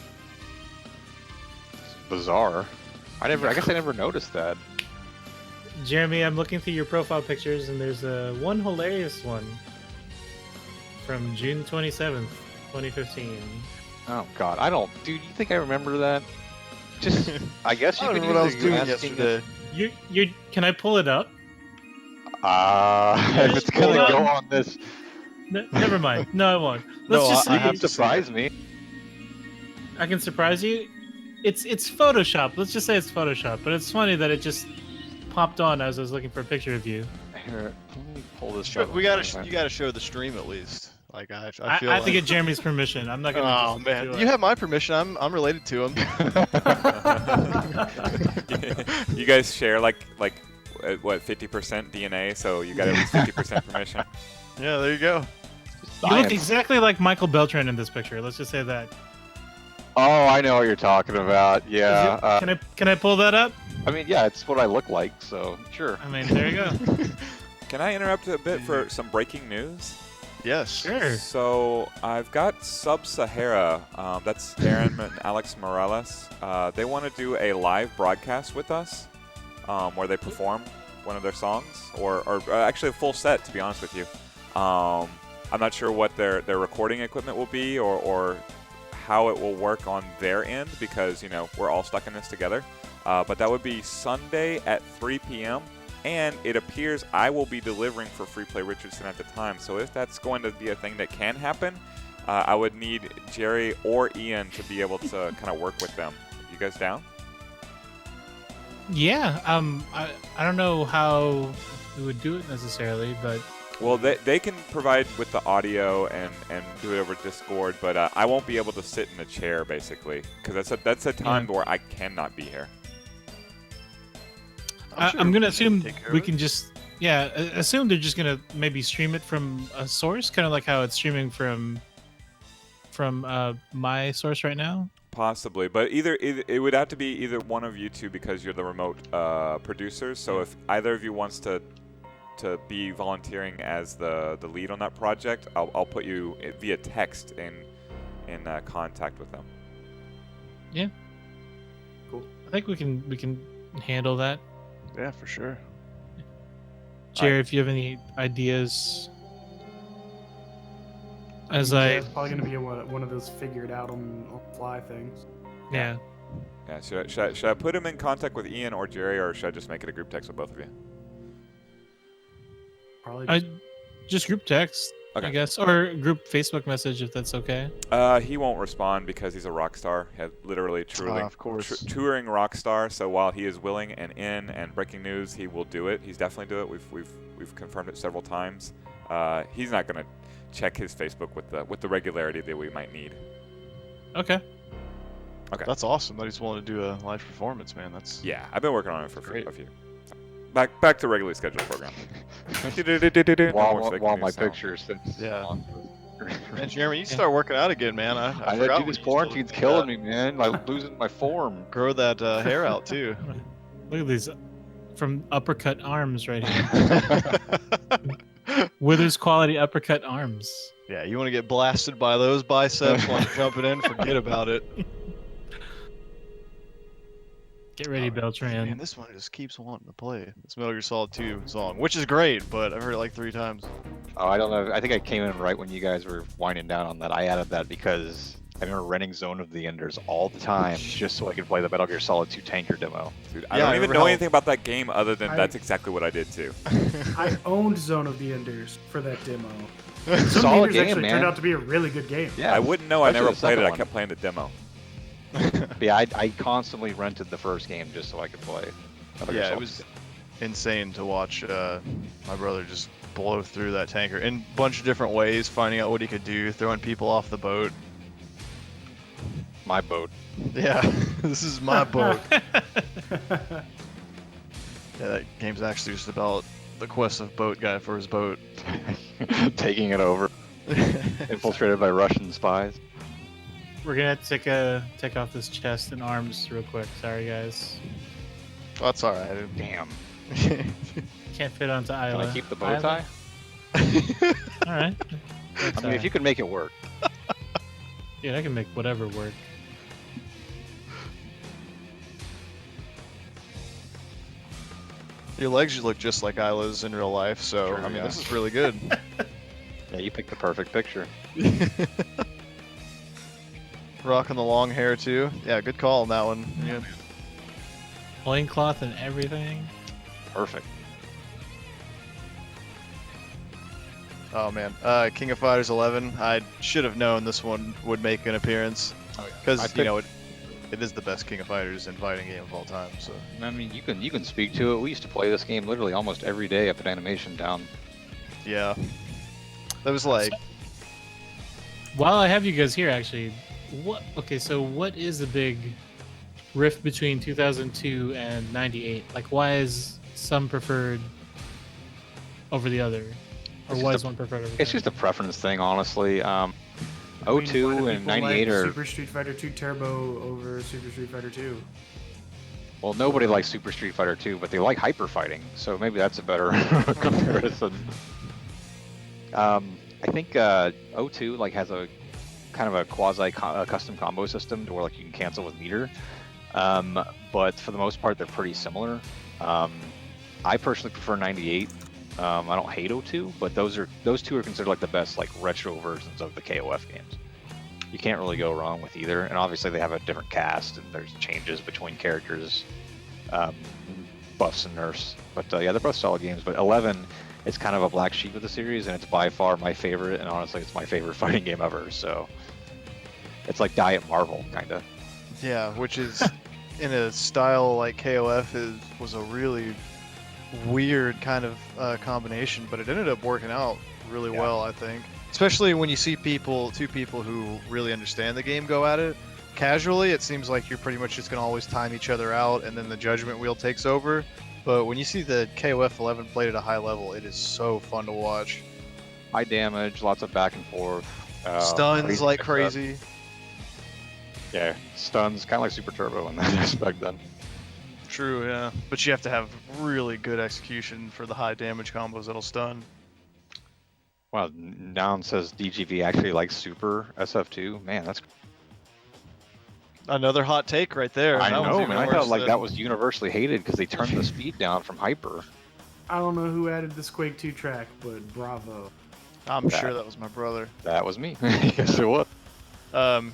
[SPEAKER 6] It's bizarre. I guess I never noticed that.
[SPEAKER 1] Jeremy, I'm looking through your profile pictures, and there's one hilarious one from June 27th, 2015.
[SPEAKER 6] Oh god, dude, you think I remember that? Just, I guess
[SPEAKER 7] I
[SPEAKER 6] you
[SPEAKER 7] don't
[SPEAKER 6] could
[SPEAKER 7] know what I
[SPEAKER 6] use
[SPEAKER 7] was
[SPEAKER 6] it.
[SPEAKER 7] doing
[SPEAKER 6] You're asking
[SPEAKER 7] yesterday.
[SPEAKER 1] Can I pull it up?
[SPEAKER 6] if it's gonna
[SPEAKER 1] Hold
[SPEAKER 6] go
[SPEAKER 1] on.
[SPEAKER 6] on this
[SPEAKER 1] Never mind. No, I won't.
[SPEAKER 7] No,
[SPEAKER 1] Let's just
[SPEAKER 7] I
[SPEAKER 6] You
[SPEAKER 1] say
[SPEAKER 7] have
[SPEAKER 6] can
[SPEAKER 7] to see
[SPEAKER 6] surprise
[SPEAKER 7] it.
[SPEAKER 6] me.
[SPEAKER 1] I can surprise you. It's Photoshop. Let's just say it's Photoshop. But it's funny that it just popped on as I was looking for a picture of you.
[SPEAKER 6] Here, let me pull this
[SPEAKER 7] Sure,
[SPEAKER 6] up.
[SPEAKER 7] you gotta show the stream at least. Like I
[SPEAKER 1] I
[SPEAKER 7] feel
[SPEAKER 1] have to
[SPEAKER 7] like.
[SPEAKER 1] get Jeremy's permission. I'm not gonna.
[SPEAKER 7] Oh
[SPEAKER 1] just
[SPEAKER 7] man,
[SPEAKER 1] do
[SPEAKER 7] you
[SPEAKER 1] it.
[SPEAKER 7] have my permission. I'm related to him.
[SPEAKER 2] You guys share like what 50% DNA, so you got at least 50% permission.
[SPEAKER 7] Yeah, there you go.
[SPEAKER 1] You look exactly like Michael Beltran in this picture. Let's just say that.
[SPEAKER 6] Oh, I know what you're talking about. Yeah.
[SPEAKER 1] Can I pull that up?
[SPEAKER 6] I mean, yeah, it's what I look like, so sure.
[SPEAKER 1] I mean, there you go.
[SPEAKER 2] Can I interrupt a bit for some breaking news?
[SPEAKER 7] Yes.
[SPEAKER 1] Sure.
[SPEAKER 2] So I've got Sub-Sahara, that's Aaron and Alex Morales. They want to do a live broadcast with us where they perform one of their songs, or actually a full set, to be honest with you. I'm not sure what their recording equipment will be or how it will work on their end because, you know, we're all stuck in this together. But that would be Sunday at 3 p.m. And it appears I will be delivering for Free Play Richardson at the time. So if that's going to be a thing that can happen, I would need Jerry or Ian to be able to kind of work with them. You guys down?
[SPEAKER 1] Yeah. I don't know how we would do it necessarily, but
[SPEAKER 2] Well, they can provide with the audio and do it over Discord, but I won't be able to sit in a chair basically because that's a time where I cannot be here.
[SPEAKER 1] I'm gonna assume
[SPEAKER 7] take care of
[SPEAKER 1] we
[SPEAKER 7] it.
[SPEAKER 1] can just assume they're just gonna maybe stream it from a source, kind of like how it's streaming from my source right now.
[SPEAKER 2] Possibly, but either it would have to be either one of you two because you're the remote producers. So if either of you wants to be volunteering as the lead on that project, I'll put you via text in contact with them.
[SPEAKER 1] Yeah.
[SPEAKER 5] Cool.
[SPEAKER 1] I think we can handle that.
[SPEAKER 7] Yeah, for sure.
[SPEAKER 1] Jerry, if you have any ideas, as
[SPEAKER 5] It's probably gonna be one of those figured out on the fly things.
[SPEAKER 1] yeah.
[SPEAKER 2] Yeah, should I put him in contact with Ian or Jerry, or should I just make it a group text with both of you?
[SPEAKER 5] Probably.
[SPEAKER 1] Just group text,
[SPEAKER 2] Okay.
[SPEAKER 1] I guess, or group Facebook message if that's okay.
[SPEAKER 2] He won't respond because he's a rock star, literally, truly,
[SPEAKER 7] of course.
[SPEAKER 2] touring rock star. So while he is willing and in and breaking news, he will do it. He's definitely do it. We've confirmed it several times. He's not gonna check his Facebook with the regularity that we might need.
[SPEAKER 1] Okay.
[SPEAKER 2] Okay.
[SPEAKER 7] That's awesome that he's willing to do a live performance, man. That's
[SPEAKER 2] Yeah, I've been working on it for
[SPEAKER 7] Great.
[SPEAKER 2] a few. Back to regularly scheduled program.
[SPEAKER 6] While my picture sits
[SPEAKER 7] Yeah.
[SPEAKER 6] on.
[SPEAKER 7] Man, Jeremy, you start working out again, man. I
[SPEAKER 6] I
[SPEAKER 7] forgot
[SPEAKER 6] dude,
[SPEAKER 7] we
[SPEAKER 6] this
[SPEAKER 7] used to
[SPEAKER 6] quarantine's
[SPEAKER 7] do
[SPEAKER 6] killing
[SPEAKER 7] that.
[SPEAKER 6] me, man. Like losing my form.
[SPEAKER 7] Grow that hair out too.
[SPEAKER 1] Look at these from uppercut arms right here. Withers quality uppercut arms.
[SPEAKER 7] Yeah, you want to get blasted by those biceps while you're jumping in? Forget about it.
[SPEAKER 1] Get ready, Beltran.
[SPEAKER 7] Man, this one just keeps wanting to play this Metal Gear Solid 2 song, which is great, but I've heard it like 3 times.
[SPEAKER 6] Oh, I don't know. I think I came in right when you guys were winding down on that. I added that because I remember renting Zone of the Enders all the time just so I could play the Metal Gear Solid 2 tanker demo.
[SPEAKER 2] Dude,
[SPEAKER 7] Yeah,
[SPEAKER 2] I don't
[SPEAKER 7] I
[SPEAKER 2] even
[SPEAKER 7] remember
[SPEAKER 2] know
[SPEAKER 7] how-
[SPEAKER 2] anything about that game other than
[SPEAKER 5] I-
[SPEAKER 2] that's exactly what I did too.
[SPEAKER 5] I owned Zone of the Enders for that demo. Zone of the
[SPEAKER 6] Solid
[SPEAKER 5] Enders
[SPEAKER 6] game,
[SPEAKER 5] actually
[SPEAKER 6] man.
[SPEAKER 5] turned out to be a really good game.
[SPEAKER 6] Yeah,
[SPEAKER 2] I wouldn't know. I
[SPEAKER 6] especially
[SPEAKER 2] never
[SPEAKER 6] the
[SPEAKER 2] played it.
[SPEAKER 6] second
[SPEAKER 2] I
[SPEAKER 6] one.
[SPEAKER 2] kept playing the demo.
[SPEAKER 6] But yeah, I constantly rented the first game just so I could play. Metal Gear
[SPEAKER 7] Yeah, it
[SPEAKER 6] Solid
[SPEAKER 7] was
[SPEAKER 6] 2.
[SPEAKER 7] insane to watch my brother just blow through that tanker in a bunch of different ways, finding out what he could do, throwing people off the boat.
[SPEAKER 6] My boat.
[SPEAKER 7] Yeah, this is my boat. Yeah, that game's actually just about the quest of boat guy for his boat.
[SPEAKER 6] Taking it over. Infiltrated by Russian spies.
[SPEAKER 1] We're gonna have to take off this chest and arms real quick. Sorry, guys.
[SPEAKER 7] That's all right.
[SPEAKER 6] Damn.
[SPEAKER 1] Can't fit onto
[SPEAKER 6] Can
[SPEAKER 1] Isla.
[SPEAKER 6] I keep the bow tie?
[SPEAKER 1] All right.
[SPEAKER 6] I mean, if you could make it work.
[SPEAKER 1] Dude, I can make whatever work.
[SPEAKER 7] Your legs look just like Isla's in real life, so
[SPEAKER 6] Sure,
[SPEAKER 7] I mean,
[SPEAKER 6] yeah.
[SPEAKER 7] this is really good.
[SPEAKER 6] Yeah, you picked the perfect picture.
[SPEAKER 7] Rocking the long hair too. Yeah, good call on that one. Yeah.
[SPEAKER 1] Loincloth and everything.
[SPEAKER 6] Perfect.
[SPEAKER 7] Oh man, King of Fighters 11. I should have known this one would make an appearance
[SPEAKER 6] I
[SPEAKER 7] because
[SPEAKER 6] picked-
[SPEAKER 7] you know it is the best King of Fighters and fighting game of all time. So
[SPEAKER 6] I mean, you can speak to it. We used to play this game literally almost every day up at Animation Town.
[SPEAKER 7] yeah, that was like
[SPEAKER 1] While I have you guys here, actually, what? Okay, so what is the big rift between 2002 and 98? Like, why is some preferred over the other, or
[SPEAKER 6] It's
[SPEAKER 1] why
[SPEAKER 6] just
[SPEAKER 1] is one preferred over?
[SPEAKER 6] It's just a preference thing, honestly.
[SPEAKER 5] I mean, why
[SPEAKER 6] 02
[SPEAKER 5] do
[SPEAKER 6] and
[SPEAKER 5] people
[SPEAKER 6] 98
[SPEAKER 5] like
[SPEAKER 6] are
[SPEAKER 5] Super Street Fighter 2 Turbo over Super Street Fighter 2.
[SPEAKER 6] well, nobody likes Super Street Fighter 2, but they like hyper fighting, so maybe that's a better comparison. I think 02 like has a kind of a quasi custom combo system to where like you can cancel with meter, but for the most part they're pretty similar. I personally prefer 98. I don't hate 02, but those two are considered like the best like retro versions of the KOF games. You can't really go wrong with either, and obviously they have a different cast and there's changes between characters, buffs and nerfs. But yeah, they're both solid games. But 11 is kind of a black sheep of the series, and it's by far my favorite. And honestly, it's my favorite fighting game ever. So it's like Diet Marvel, kind of.
[SPEAKER 7] yeah, which is in a style like KOF was a really weird kind of combination, but it ended up working out really well, I think. Especially when you see two people who really understand the game go at it. Casually, it seems like you're pretty much just gonna always time each other out, and then the judgment wheel takes over. But when you see the KOF 11 played at a high level, it is so fun to watch.
[SPEAKER 6] High damage, lots of back and forth.
[SPEAKER 7] Stuns like
[SPEAKER 6] mix-up.
[SPEAKER 7] crazy.
[SPEAKER 6] Yeah, stuns, kind of like Super Turbo in that aspect then.
[SPEAKER 7] True, yeah. But you have to have really good execution for the high damage combos that'll stun.
[SPEAKER 6] Wow, Noun says DGV actually likes Super SF2. Man, that's
[SPEAKER 7] Another hot take right there.
[SPEAKER 6] I
[SPEAKER 7] That one's
[SPEAKER 6] know,
[SPEAKER 7] even
[SPEAKER 6] man. I
[SPEAKER 7] worse
[SPEAKER 6] thought like
[SPEAKER 7] than-
[SPEAKER 6] that was universally hated because they turned the speed down from hyper.
[SPEAKER 5] I don't know who added this Quake 2 track, but bravo.
[SPEAKER 7] I'm sure that was my brother.
[SPEAKER 6] That was me. Yes, it was.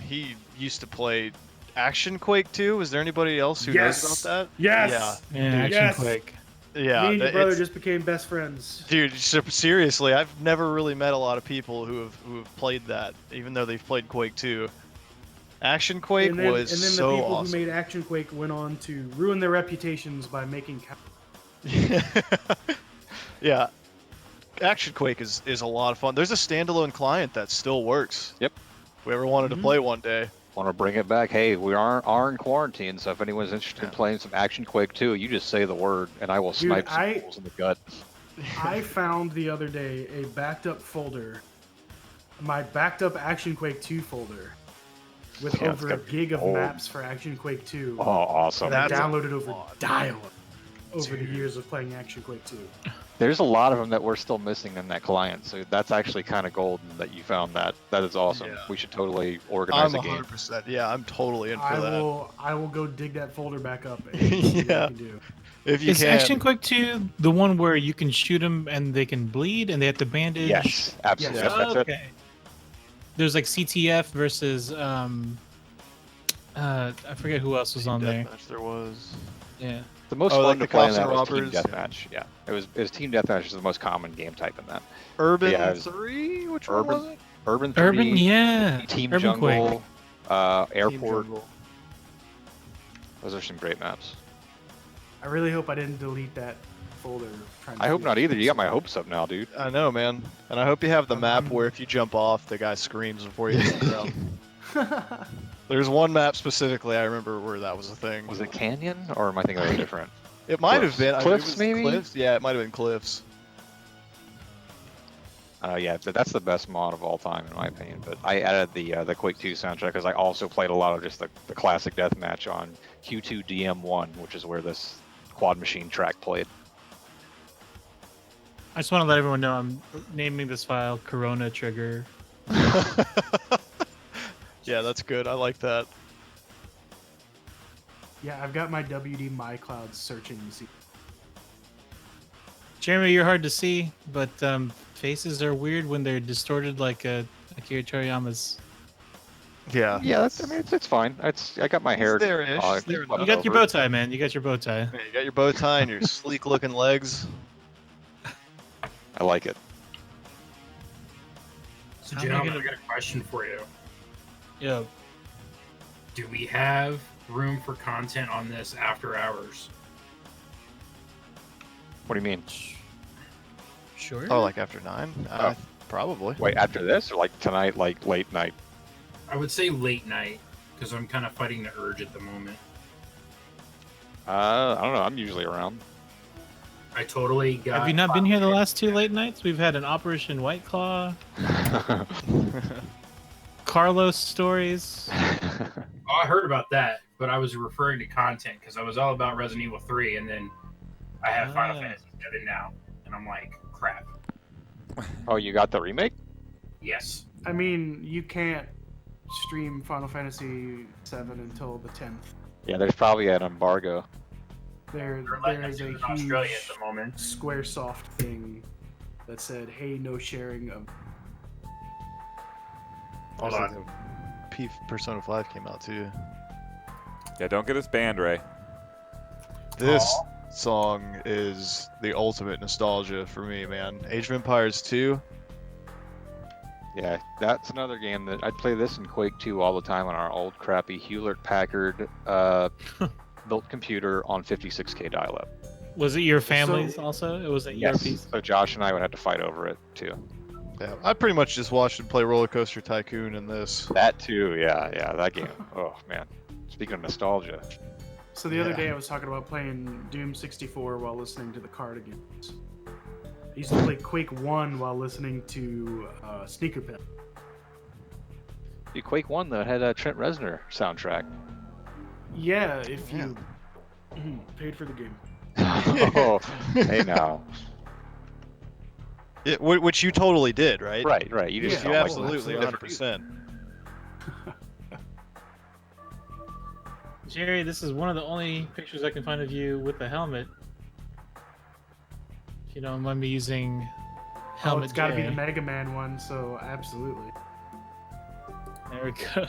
[SPEAKER 7] He used to play Action Quake 2. Is there anybody else who knows
[SPEAKER 5] Yes!
[SPEAKER 7] about that?
[SPEAKER 5] Yes!
[SPEAKER 1] Yeah, Action
[SPEAKER 5] Yes!
[SPEAKER 1] Quake.
[SPEAKER 7] Yeah.
[SPEAKER 5] Me and your brother
[SPEAKER 7] it's-
[SPEAKER 5] just became best friends.
[SPEAKER 7] Dude, seriously, I've never really met a lot of people who have played that, even though they've played Quake 2. Action Quake
[SPEAKER 5] and then,
[SPEAKER 7] was
[SPEAKER 5] and then
[SPEAKER 7] so
[SPEAKER 5] the people
[SPEAKER 7] awesome.
[SPEAKER 5] who made Action Quake went on to ruin their reputations by making.
[SPEAKER 7] Yeah. Action Quake is a lot of fun. There's a standalone client that still works.
[SPEAKER 6] Yep.
[SPEAKER 7] If we ever wanted to play one day.
[SPEAKER 6] Want to bring it back? Hey, we are in quarantine, so if anyone's interested in playing some Action Quake 2, you just say the word, and I will
[SPEAKER 5] Dude,
[SPEAKER 6] snipe some fools in the gut.
[SPEAKER 5] I found the other day a backed up folder, my backed up Action Quake 2 folder, with
[SPEAKER 6] Yeah, it's
[SPEAKER 5] over a
[SPEAKER 6] got
[SPEAKER 5] gig of
[SPEAKER 6] old.
[SPEAKER 5] maps for Action Quake 2.
[SPEAKER 6] Oh, awesome.
[SPEAKER 5] that I
[SPEAKER 7] That's a
[SPEAKER 5] downloaded over
[SPEAKER 7] lot.
[SPEAKER 5] dial-up over the years of playing Action Quake 2.
[SPEAKER 6] There's a lot of them that we're still missing in that client, so that's actually kind of golden that you found that. That is awesome.
[SPEAKER 7] Yeah.
[SPEAKER 6] We should totally organize
[SPEAKER 7] I'm
[SPEAKER 6] a game.
[SPEAKER 7] 100%. Yeah, I'm totally in for
[SPEAKER 5] I
[SPEAKER 7] that.
[SPEAKER 5] will go dig that folder back up and see what
[SPEAKER 7] Yeah.
[SPEAKER 5] I can do.
[SPEAKER 7] If you
[SPEAKER 1] Is
[SPEAKER 7] can.
[SPEAKER 1] Action Quake 2 the one where you can shoot them and they can bleed and they have to bandage?
[SPEAKER 6] Yes, absolutely.
[SPEAKER 5] Yes.
[SPEAKER 6] That's it.
[SPEAKER 1] Okay. There's like CTF versus I forget who else was on there.
[SPEAKER 7] Deathmatch there was.
[SPEAKER 1] Yeah.
[SPEAKER 6] The most
[SPEAKER 7] Oh,
[SPEAKER 6] fun
[SPEAKER 7] like
[SPEAKER 6] to
[SPEAKER 7] the
[SPEAKER 6] play in
[SPEAKER 7] Cops
[SPEAKER 6] that
[SPEAKER 7] and
[SPEAKER 6] was Team
[SPEAKER 7] Robbers?
[SPEAKER 6] Deathmatch. Yeah, it was Team Deathmatch is the most common game type in that.
[SPEAKER 7] Urban
[SPEAKER 6] Yeah, it was
[SPEAKER 7] 3? Which
[SPEAKER 6] Urban-
[SPEAKER 7] one was it?
[SPEAKER 6] Urban 3,
[SPEAKER 1] Urban, yeah.
[SPEAKER 6] Team
[SPEAKER 1] Urban
[SPEAKER 6] Jungle,
[SPEAKER 1] Quake.
[SPEAKER 7] Team
[SPEAKER 6] Airport.
[SPEAKER 7] Jungle.
[SPEAKER 6] Those are some great maps.
[SPEAKER 5] I really hope I didn't delete that folder. trying to
[SPEAKER 6] I hope
[SPEAKER 5] figure
[SPEAKER 6] not
[SPEAKER 5] out
[SPEAKER 6] either. You got my
[SPEAKER 5] what's
[SPEAKER 6] hopes up now, dude.
[SPEAKER 7] I know, man. And I hope you have the map where if you jump off, the guy screams before you hit the ground. There's one map specifically I remember where that was a thing.
[SPEAKER 6] Was it Canyon, or am I thinking of a different?
[SPEAKER 7] It might have
[SPEAKER 6] Cliffs?
[SPEAKER 7] been. I mean, it
[SPEAKER 6] Cliffs,
[SPEAKER 7] was
[SPEAKER 6] maybe?
[SPEAKER 7] Cliffs? Yeah, it might have been Cliffs.
[SPEAKER 6] Yeah, that's the best mod of all time in my opinion. But I added the Quake 2 soundtrack because I also played a lot of just the classic deathmatch on Q2 DM1, which is where this Quad Machine track played.
[SPEAKER 1] I just want to let everyone know I'm naming this file Corona Trigger.
[SPEAKER 7] Yeah, that's good. I like that.
[SPEAKER 5] Yeah, I've got my WD MyCloud searching to see.
[SPEAKER 1] Jeremy, you're hard to see, but faces are weird when they're distorted like Akira Toriyama's.
[SPEAKER 7] Yeah.
[SPEAKER 6] Yeah, that's. I mean, it's fine. I got my hair.
[SPEAKER 7] there-ish. It's there
[SPEAKER 1] You got your bow tie, man. You got your bow tie.
[SPEAKER 7] Yeah, you got your bow tie and your sleek looking legs.
[SPEAKER 6] I like it.
[SPEAKER 3] So,
[SPEAKER 1] How am I
[SPEAKER 3] gentlemen,
[SPEAKER 1] gonna-
[SPEAKER 3] I got a question for you.
[SPEAKER 1] Yeah.
[SPEAKER 3] Do we have room for content on this after hours?
[SPEAKER 6] What do you mean?
[SPEAKER 1] Sure.
[SPEAKER 7] Oh, like after 9?
[SPEAKER 6] Oh.
[SPEAKER 7] Probably.
[SPEAKER 6] Wait, after this, or like tonight, like late night?
[SPEAKER 3] I would say late night because I'm kind of fighting the urge at the moment.
[SPEAKER 6] I don't know. I'm usually around.
[SPEAKER 3] I totally got.
[SPEAKER 1] Have you not been here the last 2 late nights? We've had an Operation White Claw, Carlos stories.
[SPEAKER 3] Oh, I heard about that, but I was referring to content because I was all about Resident Evil 3, and then I have Final
[SPEAKER 1] Ah.
[SPEAKER 3] Fantasy 7 now, and I'm like, crap.
[SPEAKER 6] Oh, you got the remake?
[SPEAKER 3] Yes.
[SPEAKER 5] I mean, you can't stream Final Fantasy 7 until the 10th.
[SPEAKER 6] Yeah, there's probably an embargo.
[SPEAKER 5] There
[SPEAKER 3] They're letting
[SPEAKER 5] is
[SPEAKER 3] us
[SPEAKER 5] a
[SPEAKER 3] do it
[SPEAKER 5] huge
[SPEAKER 3] in Australia at the moment.
[SPEAKER 5] SquareSoft thing that said, "Hey, no sharing of."
[SPEAKER 3] Hold
[SPEAKER 7] Also,
[SPEAKER 3] on.
[SPEAKER 7] the Persona 5 came out too.
[SPEAKER 2] Yeah, don't get us banned, Ray.
[SPEAKER 7] This song is the ultimate nostalgia for me, man. Age of Empires 2.
[SPEAKER 6] Yeah, that's another game that I'd play this in Quake 2 all the time on our old crappy Hewlett Packard built computer on 56K dial-up.
[SPEAKER 1] Was it your family's also? It was at your
[SPEAKER 6] Yes.
[SPEAKER 1] piece.
[SPEAKER 6] So Josh and I would have to fight over it too.
[SPEAKER 7] Yeah, I pretty much just watched him play Roller Coaster Tycoon in this.
[SPEAKER 6] That too, yeah, that game. Oh man. Speaking of nostalgia.
[SPEAKER 5] So the other
[SPEAKER 7] Yeah.
[SPEAKER 5] day I was talking about playing Doom 64 while listening to the Cardigans. I used to play Quake 1 while listening to Sneaker Pit.
[SPEAKER 6] Dude, Quake 1 that had a Trent Reznor soundtrack.
[SPEAKER 5] Yeah, if you paid for the game.
[SPEAKER 6] Oh, hey now.
[SPEAKER 7] Which you totally did, right?
[SPEAKER 6] Right. You just
[SPEAKER 5] Yeah,
[SPEAKER 6] don't
[SPEAKER 7] You
[SPEAKER 6] like
[SPEAKER 7] absolutely,
[SPEAKER 6] it.
[SPEAKER 7] 100%.
[SPEAKER 1] Jerry, this is one of the only pictures I can find of you with the helmet. If you don't mind me using
[SPEAKER 5] Oh,
[SPEAKER 1] helmet.
[SPEAKER 5] it's got to be
[SPEAKER 1] Jerry.
[SPEAKER 5] the Mega Man one, so absolutely.
[SPEAKER 1] There we go.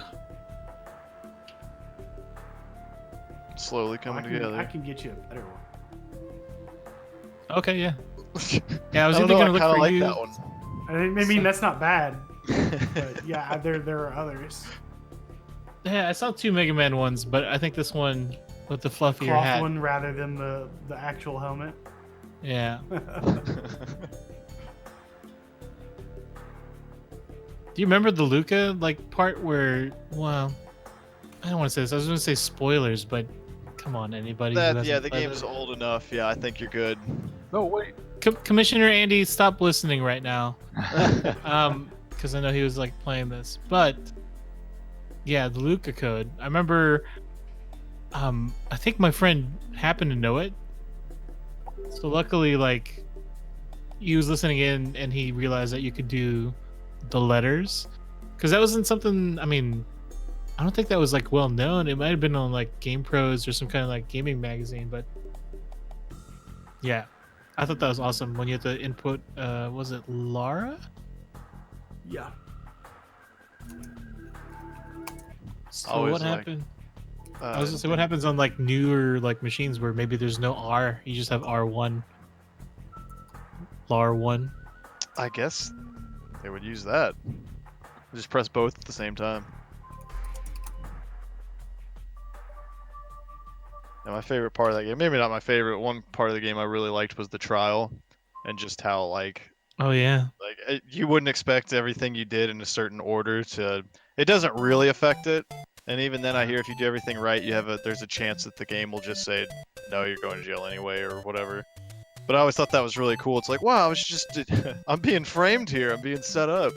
[SPEAKER 7] Slowly coming
[SPEAKER 5] I
[SPEAKER 7] together.
[SPEAKER 5] can get you a better one.
[SPEAKER 1] Okay, yeah. Yeah, I was
[SPEAKER 7] I
[SPEAKER 1] either
[SPEAKER 7] don't know,
[SPEAKER 1] gonna look
[SPEAKER 7] kinda
[SPEAKER 1] for
[SPEAKER 7] like
[SPEAKER 1] you.
[SPEAKER 7] that one.
[SPEAKER 5] I mean, that's not bad, but yeah, there are others.
[SPEAKER 1] Yeah, I saw 2 Mega Man ones, but I think this one with the fluffier
[SPEAKER 5] Cloth
[SPEAKER 1] hat.
[SPEAKER 5] one rather than the actual helmet.
[SPEAKER 1] Yeah. Do you remember the Luca part where? Well, I don't want to say this. I was going to say spoilers, but come on, anybody. who hasn't
[SPEAKER 7] The
[SPEAKER 1] played
[SPEAKER 7] game's
[SPEAKER 1] it.
[SPEAKER 7] old enough. Yeah, I think you're good.
[SPEAKER 6] No, wait.
[SPEAKER 1] Commissioner Andy, stop listening right now. Because I know he was playing this, but yeah, the Luca code. I remember. I think my friend happened to know it, so luckily, he was listening in and he realized that you could do the letters, because that wasn't something. I mean, I don't think that was well known. It might have been on Game Pros or some kind of gaming magazine, but yeah, I thought that was awesome when you had to input. Was it Lara?
[SPEAKER 5] Yeah.
[SPEAKER 1] So
[SPEAKER 7] Always
[SPEAKER 1] what
[SPEAKER 7] like,
[SPEAKER 1] happened? I was gonna say, what happens on newer machines where maybe there's no R, you just have R1, LAR1.
[SPEAKER 7] I guess they would use that. Just press both at the same time. And my favorite part of that game, maybe not my favorite, one part of the game I really liked was the trial, and just how
[SPEAKER 1] Oh yeah.
[SPEAKER 7] you wouldn't expect everything you did in a certain order to. It doesn't really affect it, and even then, I hear if you do everything right, there's a chance that the game will just say, no, you're going to jail anyway or whatever. But I always thought that was really cool. It's wow, I was just I'm being framed here. I'm being set up.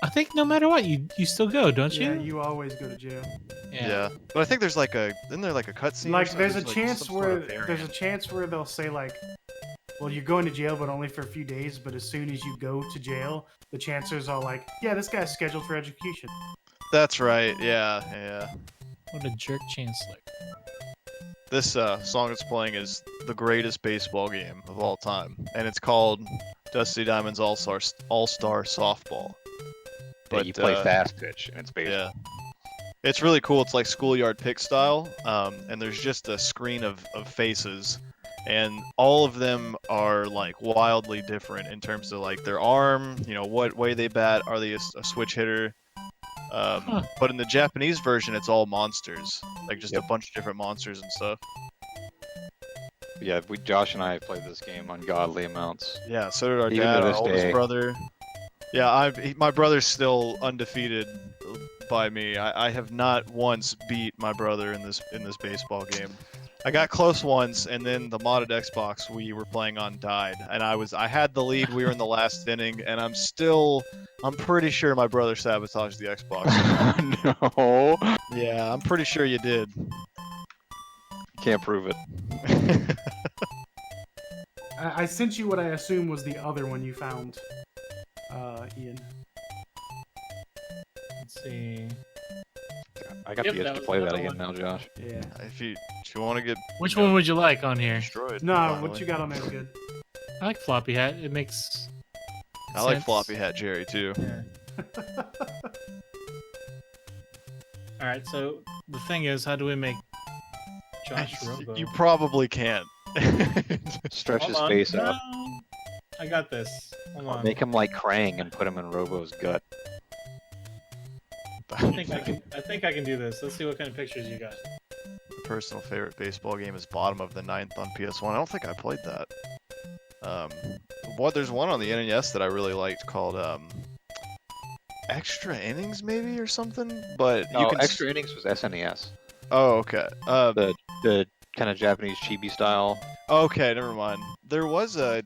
[SPEAKER 1] I think no matter what, you still go, don't
[SPEAKER 5] Yeah,
[SPEAKER 1] you?
[SPEAKER 5] you always go to jail.
[SPEAKER 7] Yeah. But I think there's isn't there a cutscene? or something?
[SPEAKER 5] There's a
[SPEAKER 7] There's,
[SPEAKER 5] chance
[SPEAKER 7] some sort
[SPEAKER 5] where
[SPEAKER 7] of variant.
[SPEAKER 5] there's a chance where they'll say well, you're going to jail, but only for a few days. But as soon as you go to jail, the chancellor's all yeah, this guy's scheduled for execution.
[SPEAKER 7] That's right. Yeah.
[SPEAKER 1] What a jerk chancellor.
[SPEAKER 7] This song it's playing is the greatest baseball game of all time, and it's called Dusty Diamond's All-Star Softball.
[SPEAKER 6] But you play fast pitch, and it's baseball.
[SPEAKER 7] Yeah. It's really cool. It's schoolyard pick style, and there's just a screen of faces, and all of them are like wildly different in terms of like their arm, what way they bat. Are they a switch hitter? But in the Japanese version, it's all monsters, like just a bunch of different monsters and stuff.
[SPEAKER 6] Yeah, Josh and I have played this game ungodly amounts.
[SPEAKER 7] Yeah, so did our
[SPEAKER 6] Even
[SPEAKER 7] dad,
[SPEAKER 6] to
[SPEAKER 7] our
[SPEAKER 6] this
[SPEAKER 7] oldest
[SPEAKER 6] day.
[SPEAKER 7] brother. Yeah, my brother's still undefeated by me. I have not once beat my brother in this baseball game. I got close once, and then the modded Xbox we were playing on died, and I had the lead. We were in the last inning, and I'm pretty sure my brother sabotaged the Xbox.
[SPEAKER 6] No.
[SPEAKER 7] Yeah, I'm pretty sure you did.
[SPEAKER 6] Can't prove it.
[SPEAKER 5] I sent you what I assume was the other one you found, Ian.
[SPEAKER 1] Let's see.
[SPEAKER 6] I got
[SPEAKER 1] Yep,
[SPEAKER 6] the itch
[SPEAKER 1] that
[SPEAKER 6] to
[SPEAKER 1] was
[SPEAKER 6] play that
[SPEAKER 1] another
[SPEAKER 6] again
[SPEAKER 1] one.
[SPEAKER 6] now, Josh.
[SPEAKER 5] Yeah.
[SPEAKER 7] If you want to get
[SPEAKER 1] Which one would you like on here?
[SPEAKER 7] destroyed,
[SPEAKER 5] No,
[SPEAKER 7] finally.
[SPEAKER 5] what you got on there is good.
[SPEAKER 1] I like floppy hat. It makes.
[SPEAKER 7] I like
[SPEAKER 1] sense.
[SPEAKER 7] Floppy Hat Jerry too.
[SPEAKER 1] Yeah. All right. So the thing is, how do we make Josh Robo?
[SPEAKER 7] You probably can't.
[SPEAKER 6] Stretch
[SPEAKER 1] Hold
[SPEAKER 6] his
[SPEAKER 1] on.
[SPEAKER 6] face
[SPEAKER 1] No,
[SPEAKER 6] out.
[SPEAKER 1] I got this. Hold on.
[SPEAKER 6] Make him like Krang and put him in Robo's gut.
[SPEAKER 1] I think I can do this. Let's see what kind of pictures you got.
[SPEAKER 7] My personal favorite baseball game is Bottom of the Ninth on PS1. I don't think I played that. There's one on the NES that I really liked called Extra Innings maybe or something. But you
[SPEAKER 6] No,
[SPEAKER 7] can
[SPEAKER 6] Extra Innings was SNES.
[SPEAKER 7] Oh, okay.
[SPEAKER 6] The kind of Japanese chibi style.
[SPEAKER 7] Okay, never mind. There was a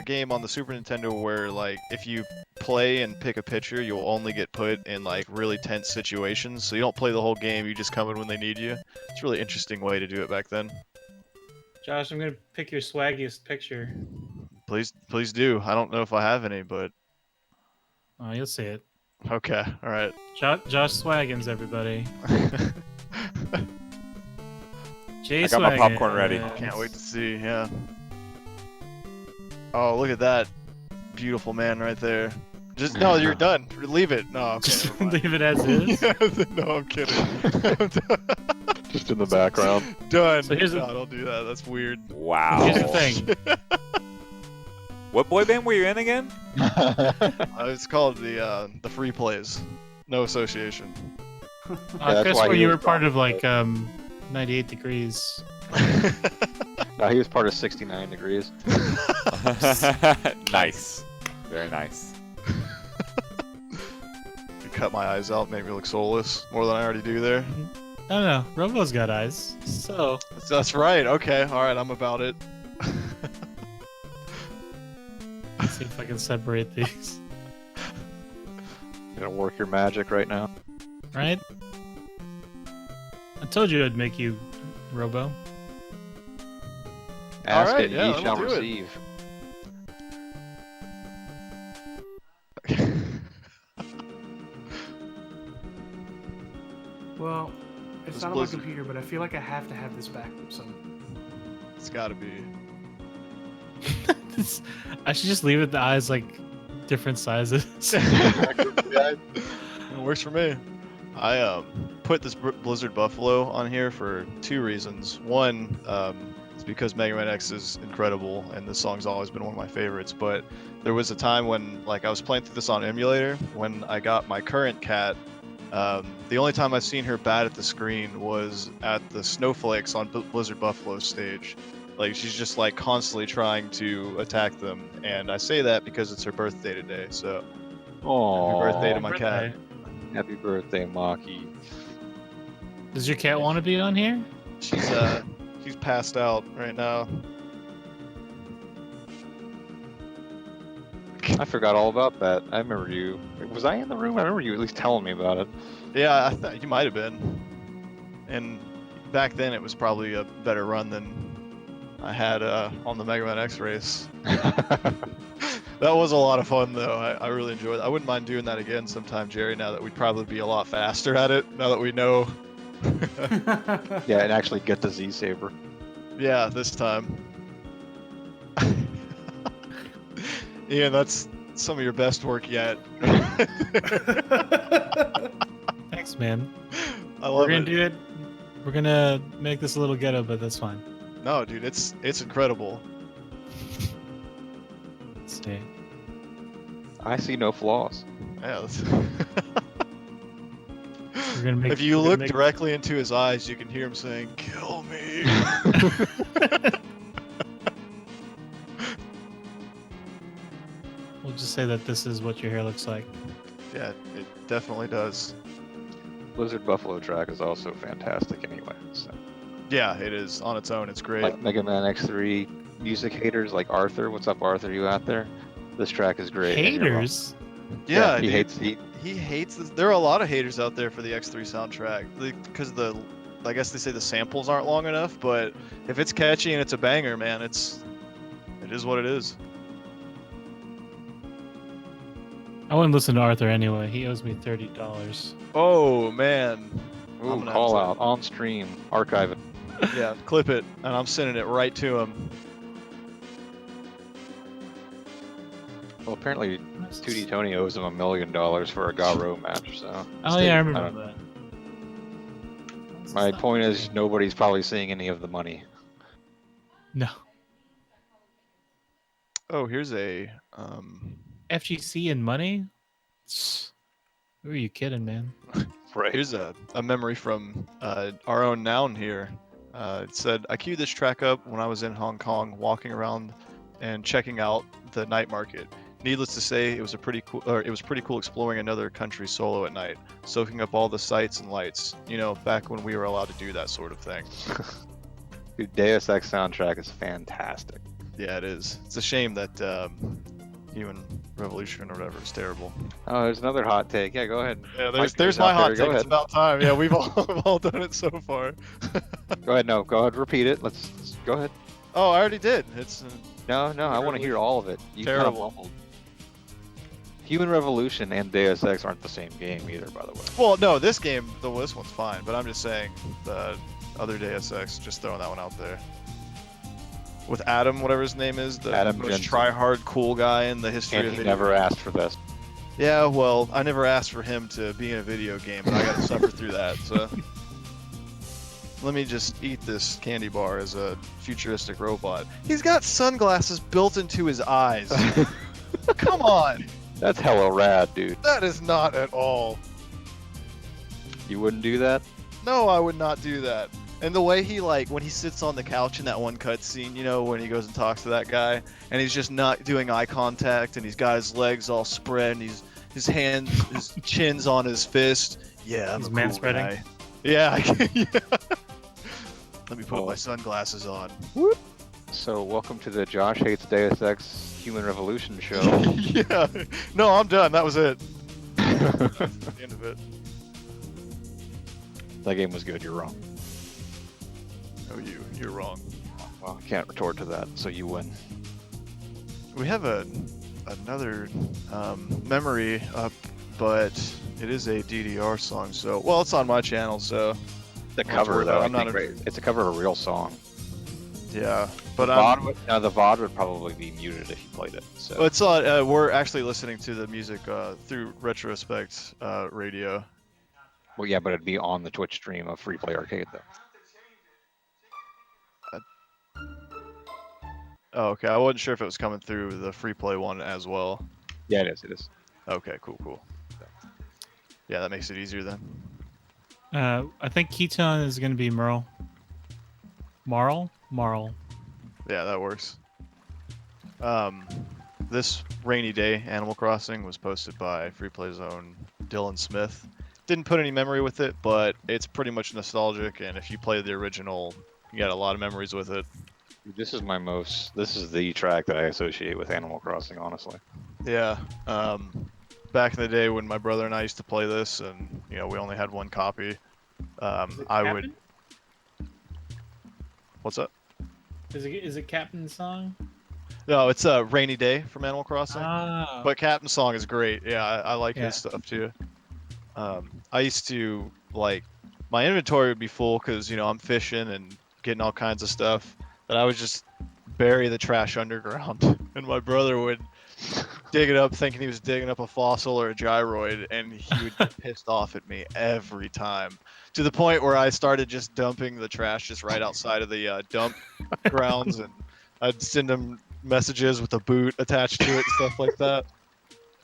[SPEAKER 7] game on the Super Nintendo where like if you play and pick a pitcher, you'll only get put in like really tense situations. So you don't play the whole game, you just come in when they need you. It's a really interesting way to do it back then.
[SPEAKER 1] Josh, I'm gonna pick your swaggiest picture.
[SPEAKER 7] Please do. I don't know if I have any, but
[SPEAKER 1] Oh, you'll see it.
[SPEAKER 7] okay, all right.
[SPEAKER 1] Josh Swaggins, everybody. Jay
[SPEAKER 2] I got my popcorn ready.
[SPEAKER 1] Swaggins.
[SPEAKER 7] Can't wait to see. Yeah. Oh, look at that beautiful man right there. Just no, you're done. Leave it. No, okay.
[SPEAKER 1] Just
[SPEAKER 7] never mind.
[SPEAKER 1] leave it as is.
[SPEAKER 7] No, I'm kidding.
[SPEAKER 6] Just in the background.
[SPEAKER 7] Done.
[SPEAKER 1] So here's
[SPEAKER 7] no,
[SPEAKER 1] the-
[SPEAKER 7] don't do that. That's weird.
[SPEAKER 2] Wow.
[SPEAKER 1] Here's the thing.
[SPEAKER 2] What boy band were you in again?
[SPEAKER 7] It's called the Free Plays. No association.
[SPEAKER 6] that's
[SPEAKER 1] Chris,
[SPEAKER 6] why
[SPEAKER 1] where
[SPEAKER 6] he
[SPEAKER 1] you
[SPEAKER 6] was
[SPEAKER 1] were part
[SPEAKER 6] gone.
[SPEAKER 1] of like 98 Degrees.
[SPEAKER 6] No, he was part of 69 Degrees.
[SPEAKER 2] Nice. Very nice.
[SPEAKER 7] You cut my eyes out, make me look soulless more than I already do there.
[SPEAKER 1] I don't know. Robo's got eyes. So
[SPEAKER 7] That's right. Okay. All right. I'm about it.
[SPEAKER 1] let's see if I can separate these.
[SPEAKER 6] Gonna work your magic right now.
[SPEAKER 1] Right? I told you I'd make you Robo.
[SPEAKER 6] Ask
[SPEAKER 7] right,
[SPEAKER 6] and
[SPEAKER 7] yeah,
[SPEAKER 6] ye shall
[SPEAKER 7] we'll do it.
[SPEAKER 6] receive.
[SPEAKER 5] Well, it's
[SPEAKER 7] This
[SPEAKER 5] not on
[SPEAKER 7] Blizzard.
[SPEAKER 5] my computer, but I feel like I have to have this backup. So
[SPEAKER 7] It's got to be.
[SPEAKER 1] I should just leave it the eyes like different sizes.
[SPEAKER 7] It works for me. I put this Blizzard Buffalo on here for two reasons. One, it's because Mega Man X is incredible, and this song's always been one of my favorites. But there was a time when, like, I was playing through this on emulator when I got my current cat. The only time I've seen her bat at the screen was at the snowflakes on Blizzard Buffalo stage. Like, she's just like constantly trying to attack them, and I say that because it's her birthday today. So
[SPEAKER 6] Oh,
[SPEAKER 7] happy birthday to my cat.
[SPEAKER 6] Happy birthday, Maki.
[SPEAKER 1] Does your cat want to be on here?
[SPEAKER 7] She's passed out right now.
[SPEAKER 6] I forgot all about that. I remember you. Was I in the room? I remember you at least telling me about it.
[SPEAKER 7] Yeah, I thought you might have been. And back then, it was probably a better run than I had on the Mega Man X race. That was a lot of fun, though. I really enjoyed it. I wouldn't mind doing that again sometime, Jerry, now that we'd probably be a lot faster at it, now that we know.
[SPEAKER 6] Yeah, and actually get the Z Saber.
[SPEAKER 7] Yeah, this time. Ian, that's some of your best work yet.
[SPEAKER 1] Thanks, man.
[SPEAKER 7] I
[SPEAKER 1] We're
[SPEAKER 7] love
[SPEAKER 1] gonna
[SPEAKER 7] it.
[SPEAKER 1] do it. We're gonna make this a little ghetto, but that's fine.
[SPEAKER 7] No, dude, it's incredible.
[SPEAKER 1] Let's see.
[SPEAKER 6] I see no flaws.
[SPEAKER 7] Yeah.
[SPEAKER 1] We're gonna make.
[SPEAKER 7] If you
[SPEAKER 1] we're gonna
[SPEAKER 7] look
[SPEAKER 1] make-
[SPEAKER 7] directly into his eyes, you can hear him saying, "Kill me."
[SPEAKER 1] We'll just say that this is what your hair looks like.
[SPEAKER 7] Yeah, it definitely does.
[SPEAKER 6] Blizzard Buffalo track is also fantastic anyway. So.
[SPEAKER 7] Yeah, it is on its own. It's great.
[SPEAKER 6] Like Mega Man X3 music haters like Arthur. What's up, Arthur? You out there? This track is great. and you're wrong.
[SPEAKER 1] Haters.
[SPEAKER 7] Yeah,
[SPEAKER 6] he
[SPEAKER 7] dude,
[SPEAKER 6] hates
[SPEAKER 7] he hates this. There are a lot of haters out there for the X3 soundtrack because I guess they say the samples aren't long enough. But if it's catchy and it's a banger, man, it is what it is.
[SPEAKER 1] I wouldn't listen to Arthur anyway. He owes me $30.
[SPEAKER 7] Oh man, I'm
[SPEAKER 6] Ooh,
[SPEAKER 7] gonna have
[SPEAKER 6] call
[SPEAKER 7] to-
[SPEAKER 6] out on stream, archive it.
[SPEAKER 7] Yeah, clip it, and I'm sending it right to him.
[SPEAKER 6] Well, apparently 2D Tony owes him $1 million for a Garo match. So.
[SPEAKER 1] Oh yeah, I
[SPEAKER 6] I
[SPEAKER 1] remember
[SPEAKER 6] don't-
[SPEAKER 1] that.
[SPEAKER 6] My point is, nobody's probably seeing any of the money.
[SPEAKER 1] No.
[SPEAKER 7] Oh, here's a
[SPEAKER 1] FGC and money? Who are you kidding, man?
[SPEAKER 6] Right.
[SPEAKER 7] here's a memory from our own Noun here. It said, I queued this track up when I was in Hong Kong, walking around and checking out the night market. Needless to say, it was pretty cool exploring another country solo at night, soaking up all the sights and lights. You know, back when we were allowed to do that sort of thing.
[SPEAKER 6] Dude, Deus Ex soundtrack is fantastic.
[SPEAKER 7] Yeah, it is. It's a shame that Human Revolution or whatever is terrible.
[SPEAKER 6] Oh, there's another hot take. Yeah, go ahead.
[SPEAKER 7] Yeah,
[SPEAKER 6] Mike,
[SPEAKER 7] there's my
[SPEAKER 6] out
[SPEAKER 7] hot
[SPEAKER 6] there.
[SPEAKER 7] take.
[SPEAKER 6] Go
[SPEAKER 7] It's
[SPEAKER 6] ahead.
[SPEAKER 7] about time. Yeah, we've all done it so far.
[SPEAKER 6] Go ahead. No, go ahead. Repeat it. Let's go ahead.
[SPEAKER 7] Oh, I already did. It's
[SPEAKER 6] No, I want to hear all of it. You kind of
[SPEAKER 7] Terrible.
[SPEAKER 6] mumbled. Human Revolution and Deus Ex aren't the same game either, by the way.
[SPEAKER 7] well, no, this one's fine, but I'm just saying the other Deus Ex, just throwing that one out there. With Adam, whatever his name is, the
[SPEAKER 6] Adam
[SPEAKER 7] most
[SPEAKER 6] Jensen.
[SPEAKER 7] try-hard cool guy in the history
[SPEAKER 6] And
[SPEAKER 7] of
[SPEAKER 6] he
[SPEAKER 7] video.
[SPEAKER 6] never asked for this.
[SPEAKER 7] Yeah, well, I never asked for him to be in a video game, but I got to suffer through that. So let me just eat this candy bar as a futuristic robot. He's got sunglasses built into his eyes. Come on,
[SPEAKER 6] That's hella rad, dude.
[SPEAKER 7] that is not at all.
[SPEAKER 6] You wouldn't do that?
[SPEAKER 7] No, I would not do that. And the way he when he sits on the couch in that one cutscene, you know, when he goes and talks to that guy, and he's just not doing eye contact, and he's got his legs all spread, and his chin's on his fist. Yeah, I'm
[SPEAKER 1] He's
[SPEAKER 7] a cool
[SPEAKER 1] man-spreading?
[SPEAKER 7] guy. Yeah, yeah. Let me put
[SPEAKER 6] Oh.
[SPEAKER 7] my sunglasses on.
[SPEAKER 6] So, welcome to the Josh Hates Deus Ex Human Revolution show.
[SPEAKER 7] Yeah. No, I'm done. That was it. That's the end of it.
[SPEAKER 6] That game was good. You're wrong.
[SPEAKER 7] Oh, you're wrong.
[SPEAKER 6] Well, I can't retort to that, so you win.
[SPEAKER 7] We have another memory up, but it is a DDR song. So, well, it's on my channel, so
[SPEAKER 6] The
[SPEAKER 7] Well,
[SPEAKER 6] cover,
[SPEAKER 7] it's
[SPEAKER 6] though,
[SPEAKER 7] worth it.
[SPEAKER 6] I
[SPEAKER 7] I'm not
[SPEAKER 6] think,
[SPEAKER 7] a-
[SPEAKER 6] right, it's a cover of a real song.
[SPEAKER 7] yeah. But
[SPEAKER 6] the VOD would, no, the VOD would probably be muted if you played it. So.
[SPEAKER 7] it's on. We're actually listening to the music through Retrospect radio.
[SPEAKER 6] Well, yeah, but it'd be on the Twitch stream of Free Play Arcade, though.
[SPEAKER 7] Oh, okay. I wasn't sure if it was coming through the free play one as well.
[SPEAKER 6] Yeah, it is. It is.
[SPEAKER 7] Okay, cool. Yeah, that makes it easier then.
[SPEAKER 1] I think Ketone is gonna be Merle. Marl?
[SPEAKER 7] Yeah, that works. This rainy day, Animal Crossing was posted by Free Play Zone Dylan Smith. Didn't put any memory with it, but it's pretty much nostalgic, and if you play the original, you got a lot of memories with it.
[SPEAKER 6] This is this is the track that I associate with Animal Crossing, honestly.
[SPEAKER 7] Yeah. Back in the day when my brother and I used to play this, and we only had one copy, I would. What's up?
[SPEAKER 1] Is it Captain's song?
[SPEAKER 7] No, it's a rainy day from Animal Crossing.
[SPEAKER 1] Ah.
[SPEAKER 7] But Captain's song is great. Yeah, I like
[SPEAKER 1] Yeah.
[SPEAKER 7] his stuff too. I used to my inventory would be full because I'm fishing and getting all kinds of stuff. That I would just bury the trash underground, and my brother would dig it up, thinking he was digging up a fossil or a gyroid, and he would get pissed off at me every time. To the point where I started just dumping the trash just right outside of the dump grounds, and I'd send them messages with a boot attached to it and stuff like that.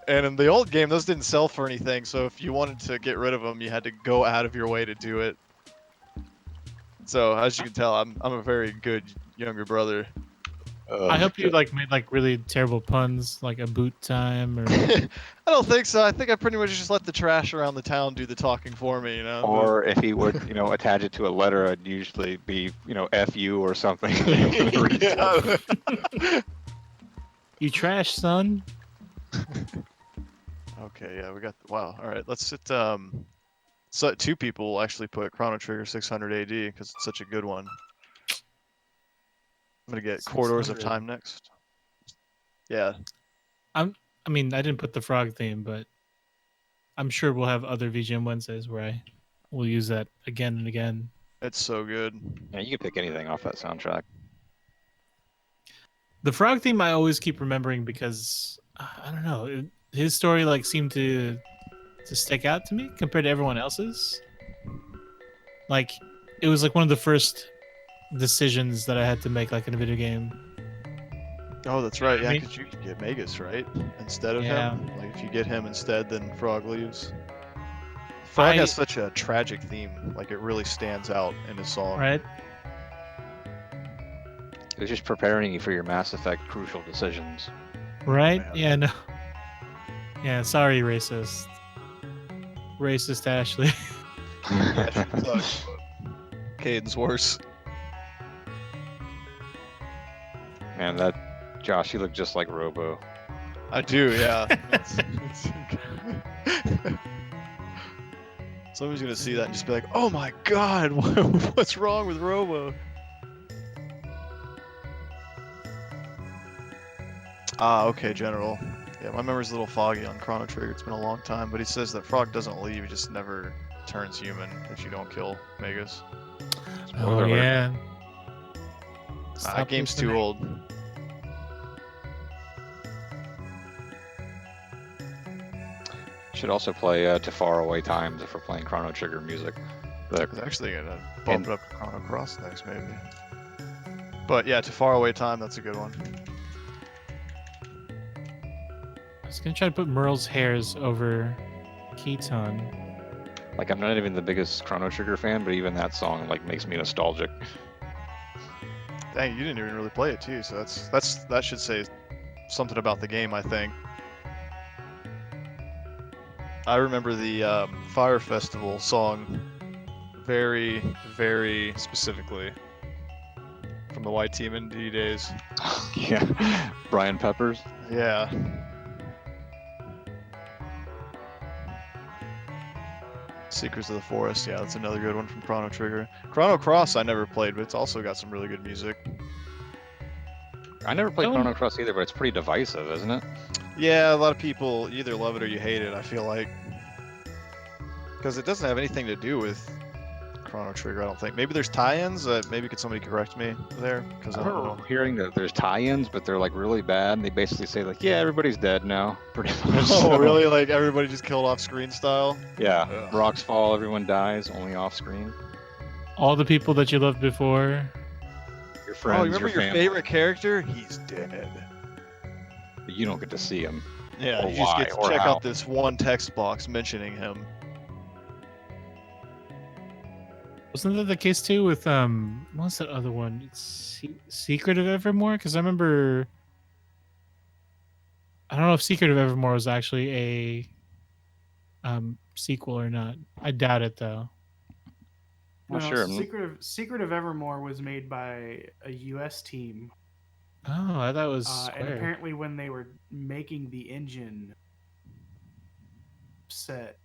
[SPEAKER 7] And in the old game, those didn't sell for anything, so if you wanted to get rid of them, you had to go out of your way to do it. So as you can tell, I'm a very good younger brother.
[SPEAKER 1] I hope you like made like really terrible puns, like a boot time or.
[SPEAKER 7] I don't think so. I think I pretty much just let the trash around the town do the talking for me, you know.
[SPEAKER 6] Or if he would, attach it to a letter, it'd usually be, FU or something.
[SPEAKER 7] Yeah.
[SPEAKER 1] You trash, son.
[SPEAKER 7] Okay, yeah, we got. Wow. All right, let's sit. So 2 people will actually put Chrono Trigger 600 AD because it's such a good one. I'm gonna get Corridors of
[SPEAKER 1] 600.
[SPEAKER 7] Time next. Yeah.
[SPEAKER 1] I mean, I didn't put the frog theme, but I'm sure we'll have other VGM Wednesdays where I will use that again and again.
[SPEAKER 7] It's so good.
[SPEAKER 6] Yeah, you can pick anything off that soundtrack.
[SPEAKER 1] The frog theme I always keep remembering because I don't know, his story like seemed to stick out to me compared to everyone else's. Like it was like one of the first decisions that I had to make like in a video game.
[SPEAKER 7] Oh, that's right. Yeah,
[SPEAKER 1] Me?
[SPEAKER 7] because you can get Magus, right? Instead of
[SPEAKER 1] Yeah.
[SPEAKER 7] him. Like if you get him instead, then Frog leaves. Frog has such a tragic theme. Like it really stands out in his song.
[SPEAKER 1] Right?
[SPEAKER 6] It was just preparing you for your Mass Effect crucial decisions.
[SPEAKER 1] Right?
[SPEAKER 7] Man.
[SPEAKER 1] Yeah, no. Yeah, sorry, racist. Racist Ashley.
[SPEAKER 7] Caden's worse.
[SPEAKER 6] Man, Josh, you look just like Robo.
[SPEAKER 7] I do, yeah. Somebody's gonna see that and just be like, "Oh my God, what's wrong with Robo?" Ah, okay, General. Yeah, my memory's a little foggy on Chrono Trigger. It's been a long time, but he says that Frog doesn't leave; he just never turns human if you don't kill Magus.
[SPEAKER 1] Oh yeah.
[SPEAKER 7] That game's too old.
[SPEAKER 6] Should also play To Far Away Times if we're playing Chrono Trigger music.
[SPEAKER 7] I was actually gonna bump it up to Chrono Cross next, maybe. But yeah, To Far Away Time, that's a good one.
[SPEAKER 1] I was gonna try to put Merle's hairs over Keaton.
[SPEAKER 6] Like, I'm not even the biggest Chrono Trigger fan, but even that song like makes me nostalgic.
[SPEAKER 7] Dang, you didn't even really play it too, so that should say something about the game, I think. I remember the Fire Festival song very, very specifically from the White Team ND days.
[SPEAKER 6] Yeah, Brian Peppers.
[SPEAKER 7] Yeah. Secrets of the Forest, yeah, that's another good one from Chrono Trigger. Chrono Cross I never played, but it's also got some really good music.
[SPEAKER 6] I never played Chrono Cross either, but it's pretty divisive, isn't it?
[SPEAKER 7] Yeah, a lot of people either love it or you hate it, I feel like. Because it doesn't have anything to do with Chrono Trigger, I don't think. Maybe there's tie-ins, maybe could somebody correct me there? Because
[SPEAKER 6] I
[SPEAKER 7] I don't know.
[SPEAKER 6] remember hearing that there's tie-ins, but they're like really bad. And they basically say like, yeah, everybody's dead now, pretty much.
[SPEAKER 7] Oh,
[SPEAKER 6] So,
[SPEAKER 7] really? Like everybody just killed off screen style?
[SPEAKER 6] Yeah,
[SPEAKER 7] Ugh.
[SPEAKER 6] rocks fall, everyone dies, only off screen.
[SPEAKER 1] All the people that you loved before.
[SPEAKER 6] Your friends,
[SPEAKER 7] Oh, you remember your
[SPEAKER 6] family,
[SPEAKER 7] favorite character? He's dead.
[SPEAKER 6] but you don't get to see him.
[SPEAKER 7] Yeah,
[SPEAKER 6] Or
[SPEAKER 7] you just get
[SPEAKER 6] why,
[SPEAKER 7] to
[SPEAKER 6] or
[SPEAKER 7] check
[SPEAKER 6] how.
[SPEAKER 7] out this one text box mentioning him.
[SPEAKER 1] Wasn't that the case too with what's that other one? Secret of Evermore? Because I remember, I don't know if Secret of Evermore was actually a sequel or not. I doubt it though.
[SPEAKER 6] Not
[SPEAKER 5] No,
[SPEAKER 6] sure.
[SPEAKER 5] Secret of Evermore was made by a U.S. team,
[SPEAKER 1] Oh, I thought it was
[SPEAKER 5] and
[SPEAKER 1] Square.
[SPEAKER 5] apparently when they were making the engine set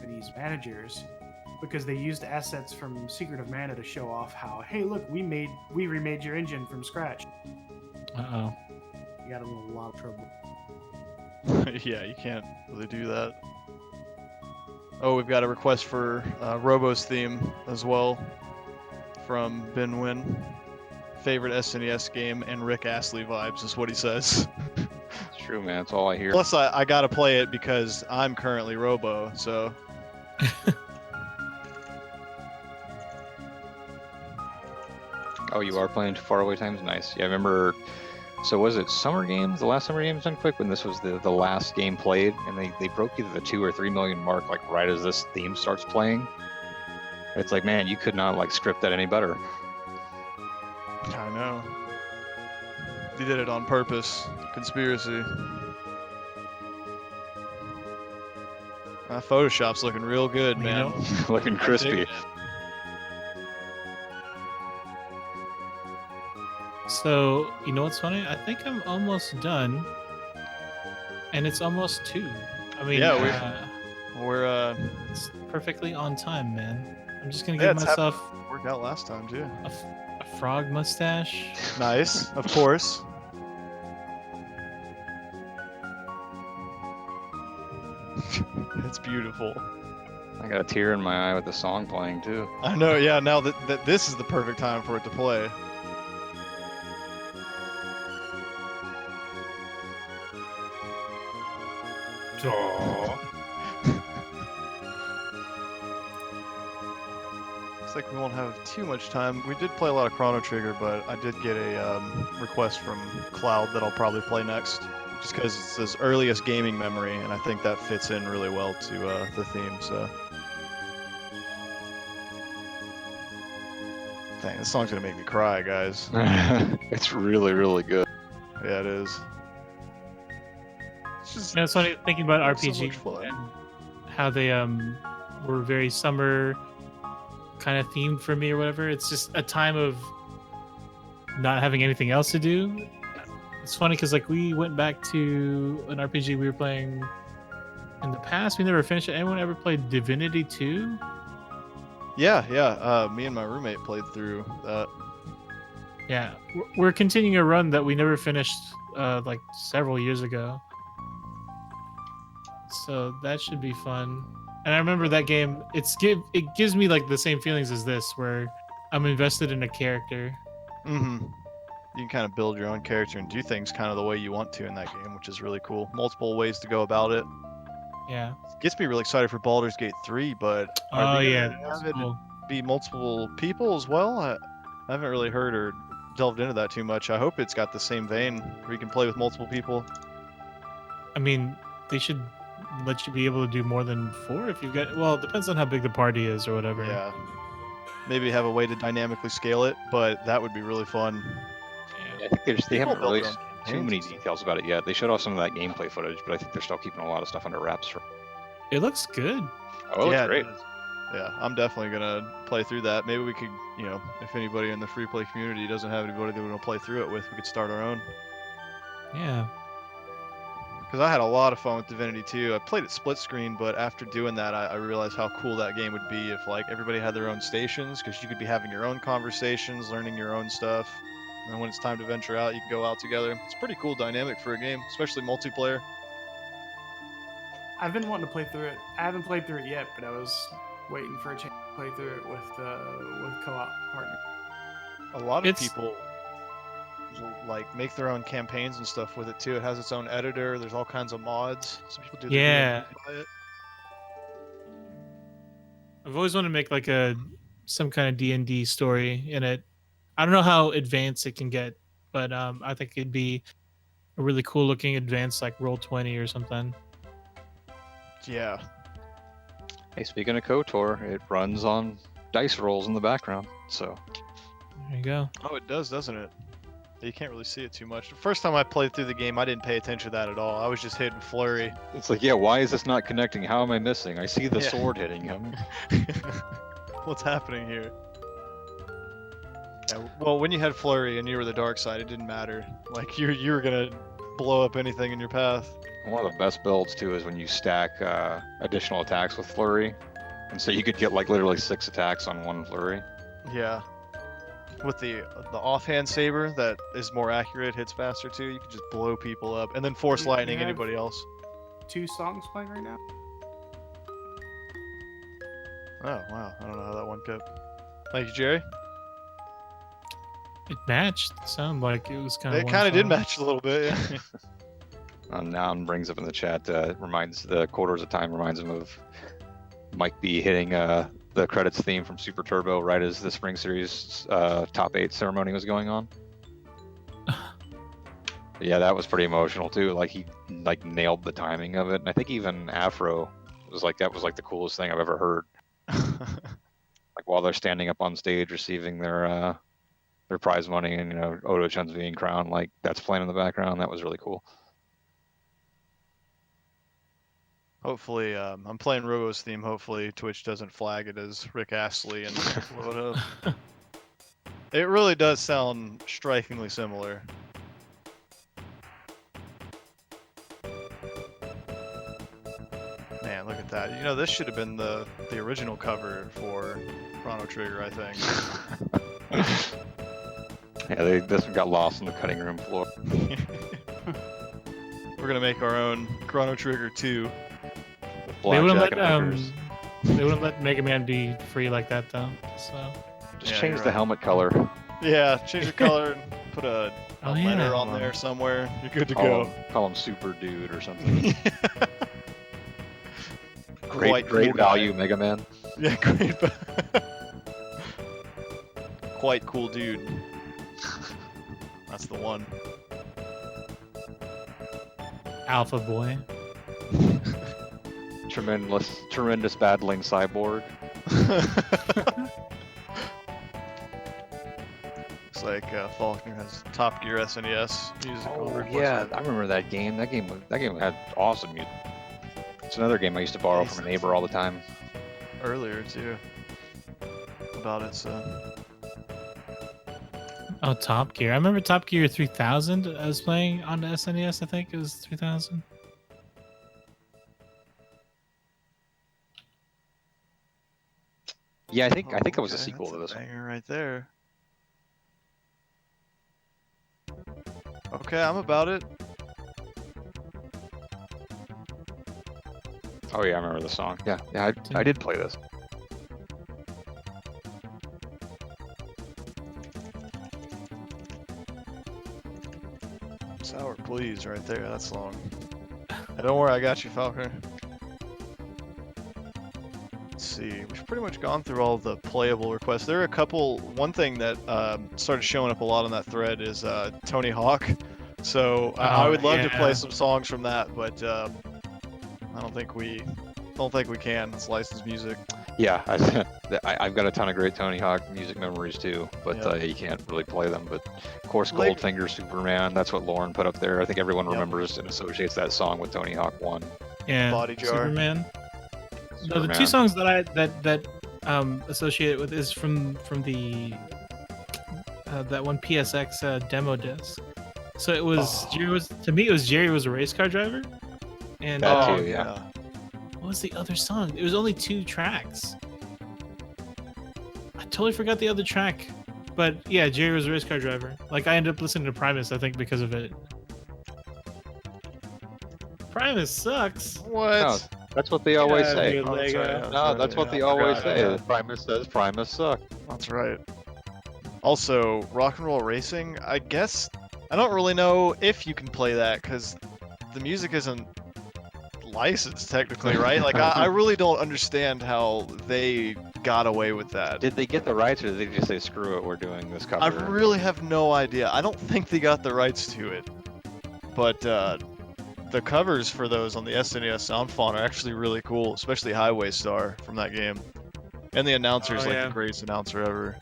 [SPEAKER 5] these managers, because they used assets from Secret of Mana to show off how, hey, look, we remade your engine from scratch.
[SPEAKER 1] Uh-oh.
[SPEAKER 5] You got a lot of trouble.
[SPEAKER 7] Yeah, you can't really do that. Oh, we've got a request for Robo's theme as well from Ben Wynn. Favorite SNES game and Rick Astley vibes is what he says.
[SPEAKER 6] It's true, man. That's all I hear.
[SPEAKER 7] Plus, I gotta play it because I'm currently Robo, so.
[SPEAKER 6] Oh, you are playing Faraway Times? Nice. Yeah, I remember. So was it Summer Games? The last Summer Games done quick when this was the last game played, and they broke either the 2 or 3 million mark like right as this theme starts playing. It's like, man, you could not like script that any better.
[SPEAKER 7] I know. He did it on purpose. Conspiracy. Photoshop's looking real good,
[SPEAKER 1] You
[SPEAKER 7] man.
[SPEAKER 1] know,
[SPEAKER 6] Looking crispy.
[SPEAKER 1] so you know what's funny? I think I'm almost done, and it's almost 2. I mean,
[SPEAKER 7] Yeah, we're
[SPEAKER 1] it's perfectly on time, man. I'm just gonna
[SPEAKER 7] Yeah,
[SPEAKER 1] give
[SPEAKER 7] it's
[SPEAKER 1] myself
[SPEAKER 7] worked out last time too.
[SPEAKER 1] a frog mustache.
[SPEAKER 7] Nice, of course. It's beautiful.
[SPEAKER 6] I got a tear in my eye with the song playing too.
[SPEAKER 7] I know. Yeah, now that this is the perfect time for it to play.
[SPEAKER 3] Aw.
[SPEAKER 7] Looks like we won't have too much time. We did play a lot of Chrono Trigger, but I did get a request from Cloud that I'll probably play next, just because it's his earliest gaming memory, and I think that fits in really well to the theme. So, dang, this song's gonna make me cry, guys.
[SPEAKER 6] It's really, really good.
[SPEAKER 7] Yeah, it is. It's just
[SPEAKER 1] You know, it's funny thinking about
[SPEAKER 7] so
[SPEAKER 1] RPG
[SPEAKER 7] much fun.
[SPEAKER 1] and how they were very summer kind of themed for me or whatever. It's just a time of not having anything else to do. It's funny because like we went back to an RPG we were playing in the past. We never finished it. Anyone ever played Divinity 2?
[SPEAKER 7] Yeah. Me and my roommate played through that.
[SPEAKER 1] Yeah, we're continuing a run that we never finished like several years ago. So that should be fun. And I remember that game. It gives me like the same feelings as this, where I'm invested in a character.
[SPEAKER 7] Mm-hmm. You can kind of build your own character and do things kind of the way you want to in that game, which is really cool. Multiple ways to go about it.
[SPEAKER 1] Yeah.
[SPEAKER 7] Gets me really excited for Baldur's Gate 3, but
[SPEAKER 1] Oh
[SPEAKER 7] are they
[SPEAKER 1] yeah.
[SPEAKER 7] gonna
[SPEAKER 1] That's
[SPEAKER 7] have it
[SPEAKER 1] cool.
[SPEAKER 7] be multiple people as well? I haven't really heard or delved into that too much. I hope it's got the same vein where you can play with multiple people.
[SPEAKER 1] I mean, they should let you be able to do more than 4 if you've got. Well, it depends on how big the party is or whatever.
[SPEAKER 7] Yeah. Maybe have a way to dynamically scale it, but that would be really fun.
[SPEAKER 1] Yeah.
[SPEAKER 6] I think they
[SPEAKER 7] People
[SPEAKER 6] haven't
[SPEAKER 7] build their
[SPEAKER 6] released
[SPEAKER 7] own
[SPEAKER 6] too
[SPEAKER 7] campaigns
[SPEAKER 6] many
[SPEAKER 7] and stuff.
[SPEAKER 6] details about it yet. They showed off some of that gameplay footage, but I think they're still keeping a lot of stuff under wraps. For
[SPEAKER 1] It looks good.
[SPEAKER 6] oh,
[SPEAKER 7] Yeah,
[SPEAKER 6] it's great.
[SPEAKER 7] it is. Yeah, I'm definitely gonna play through that. Maybe we could, if anybody in the free play community doesn't have anybody they want to play through it with, we could start our own.
[SPEAKER 1] Yeah.
[SPEAKER 7] Because I had a lot of fun with Divinity 2. I played it split screen, but after doing that, I realized how cool that game would be if like everybody had their own stations, because you could be having your own conversations, learning your own stuff, and then when it's time to venture out, you can go out together. It's a pretty cool dynamic for a game, especially multiplayer.
[SPEAKER 5] I've been wanting to play through it. I haven't played through it yet, but I was waiting for a chance to play through it with co-op partner.
[SPEAKER 7] A lot of
[SPEAKER 1] It's-
[SPEAKER 7] people like make their own campaigns and stuff with it too. It has its own editor. There's all kinds of mods. Some people do.
[SPEAKER 1] Yeah.
[SPEAKER 7] Buy it.
[SPEAKER 1] I've always wanted to make like some kind of D&D story in it. I don't know how advanced it can get, but I think it'd be a really cool looking advanced like Roll20 or something.
[SPEAKER 7] Yeah.
[SPEAKER 6] Hey, speaking of KOTOR, it runs on dice rolls in the background. So
[SPEAKER 1] There you go.
[SPEAKER 7] Oh, it does, doesn't it? You can't really see it too much. The first time I played through the game, I didn't pay attention to that at all. I was just hitting flurry.
[SPEAKER 6] it's like, yeah, why is this not connecting? How am I missing? I see the
[SPEAKER 7] Yeah.
[SPEAKER 6] sword hitting him.
[SPEAKER 7] What's happening here? Yeah, well, when you had flurry and you were the dark side, it didn't matter. Like you were gonna blow up anything in your path.
[SPEAKER 6] One of the best builds too is when you stack additional attacks with flurry, and so you could get like literally 6 attacks on one flurry.
[SPEAKER 7] Yeah. With the offhand saber that is more accurate, hits faster too. You can just blow people up, and then force
[SPEAKER 5] You
[SPEAKER 7] lightning
[SPEAKER 5] have-
[SPEAKER 7] anybody else.
[SPEAKER 5] 2 songs playing right now.
[SPEAKER 7] Oh wow, I don't know how that one kept. Thank you, Jerry.
[SPEAKER 1] It matched. It sounded like it was kind of.
[SPEAKER 7] It kind of did match a little bit. Yeah.
[SPEAKER 6] Noun brings up in the chat, reminds the quarters of time reminds him of Mike B hitting the credits theme from Super Turbo right as the Spring Series top 8 ceremony was going on. Yeah, that was pretty emotional too. Like he like nailed the timing of it, and I think even Afro was like that was like the coolest thing I've ever heard. Like while they're standing up on stage receiving their prize money, and Odo-chan's being crowned, like that's playing in the background. That was really cool.
[SPEAKER 7] Hopefully, I'm playing Rogo's theme. Hopefully, Twitch doesn't flag it as Rick Astley and blow it up. It really does sound strikingly similar. Man, look at that. This should have been the original cover for Chrono Trigger, I think.
[SPEAKER 6] Yeah, this one got lost on the cutting room floor.
[SPEAKER 7] We're gonna make our own Chrono Trigger 2.
[SPEAKER 8] They wouldn't
[SPEAKER 6] Blackjack and hookers.
[SPEAKER 8] they wouldn't let Mega Man be free like that though. So
[SPEAKER 6] Just
[SPEAKER 7] Yeah,
[SPEAKER 6] change
[SPEAKER 7] you're
[SPEAKER 6] the
[SPEAKER 7] right.
[SPEAKER 6] helmet color.
[SPEAKER 7] Yeah, change the color and put a
[SPEAKER 8] Oh,
[SPEAKER 7] letter
[SPEAKER 8] yeah.
[SPEAKER 7] on there somewhere. You're good to
[SPEAKER 6] Call
[SPEAKER 7] go.
[SPEAKER 6] him Super Dude or something.
[SPEAKER 7] Quite
[SPEAKER 6] Great
[SPEAKER 7] cool
[SPEAKER 6] value,
[SPEAKER 7] guy.
[SPEAKER 6] Mega Man.
[SPEAKER 7] Yeah, great. Quite cool dude. That's the one.
[SPEAKER 8] Alpha Boy.
[SPEAKER 6] Tremendous battling cyborg.
[SPEAKER 7] Looks like Faulkner has Top Gear SNES music on
[SPEAKER 6] Oh
[SPEAKER 7] request.
[SPEAKER 6] yeah, I remember that game. That game had awesome music. It's another game I used to borrow from a neighbor all the time.
[SPEAKER 7] Earlier too. About it, so.
[SPEAKER 8] Oh, Top Gear. I remember Top Gear 3000. I was playing on the SNES. I think it was 3000.
[SPEAKER 6] Yeah, I think it was a
[SPEAKER 7] Okay,
[SPEAKER 6] sequel
[SPEAKER 7] that's
[SPEAKER 6] to this one.
[SPEAKER 7] banger right there. Okay, I'm about it.
[SPEAKER 6] Oh yeah, I remember the song. Yeah, I did play this.
[SPEAKER 7] Sour Please right there, that's long. Hey, don't worry, I got you, Falconer. Let's see, we've pretty much gone through all the playable requests. There are a couple, one thing that started showing up a lot on that thread is Tony Hawk. So I would love to play some songs from that, but I don't think we can. It's licensed music.
[SPEAKER 6] Yeah, I've got a ton of great Tony Hawk music memories too, but you can't really play them. But of course, Goldfinger Superman, that's what Lauren put up there. I think everyone remembers and associates that song with Tony Hawk 1.
[SPEAKER 1] Yeah,
[SPEAKER 7] Body Jar.
[SPEAKER 1] Superman. No, the
[SPEAKER 6] Superman.
[SPEAKER 1] two songs that I associate it with is from the that one PSX demo disc. So it was to me it was Jerry was a race car driver, and
[SPEAKER 6] That too, yeah.
[SPEAKER 1] what was the other song? It was only 2 tracks. I totally forgot the other track, but yeah, Jerry was a race car driver. Like I ended up listening to Primus, I think, because of it. Primus sucks.
[SPEAKER 7] What?
[SPEAKER 6] No, that's what they always
[SPEAKER 1] outta
[SPEAKER 6] say.
[SPEAKER 1] here,
[SPEAKER 7] Oh, that's
[SPEAKER 1] Lego.
[SPEAKER 7] right.
[SPEAKER 6] No, that's what they
[SPEAKER 7] I
[SPEAKER 6] always
[SPEAKER 7] forgot,
[SPEAKER 6] say.
[SPEAKER 7] yeah.
[SPEAKER 6] Primus says Primus suck.
[SPEAKER 7] That's right. Also, Rock and Roll Racing, I guess I don't really know if you can play that because the music isn't licensed technically, right? Like I really don't understand how they got away with that.
[SPEAKER 6] Did they get the rights, or did they just say screw it, we're doing this cover?
[SPEAKER 7] I really have no idea. I don't think they got the rights to it, but the covers for those on the SNES Sound Font are actually really cool, especially Highway Star from that game. And the announcer's
[SPEAKER 1] Oh,
[SPEAKER 7] like
[SPEAKER 1] yeah.
[SPEAKER 7] the greatest announcer ever.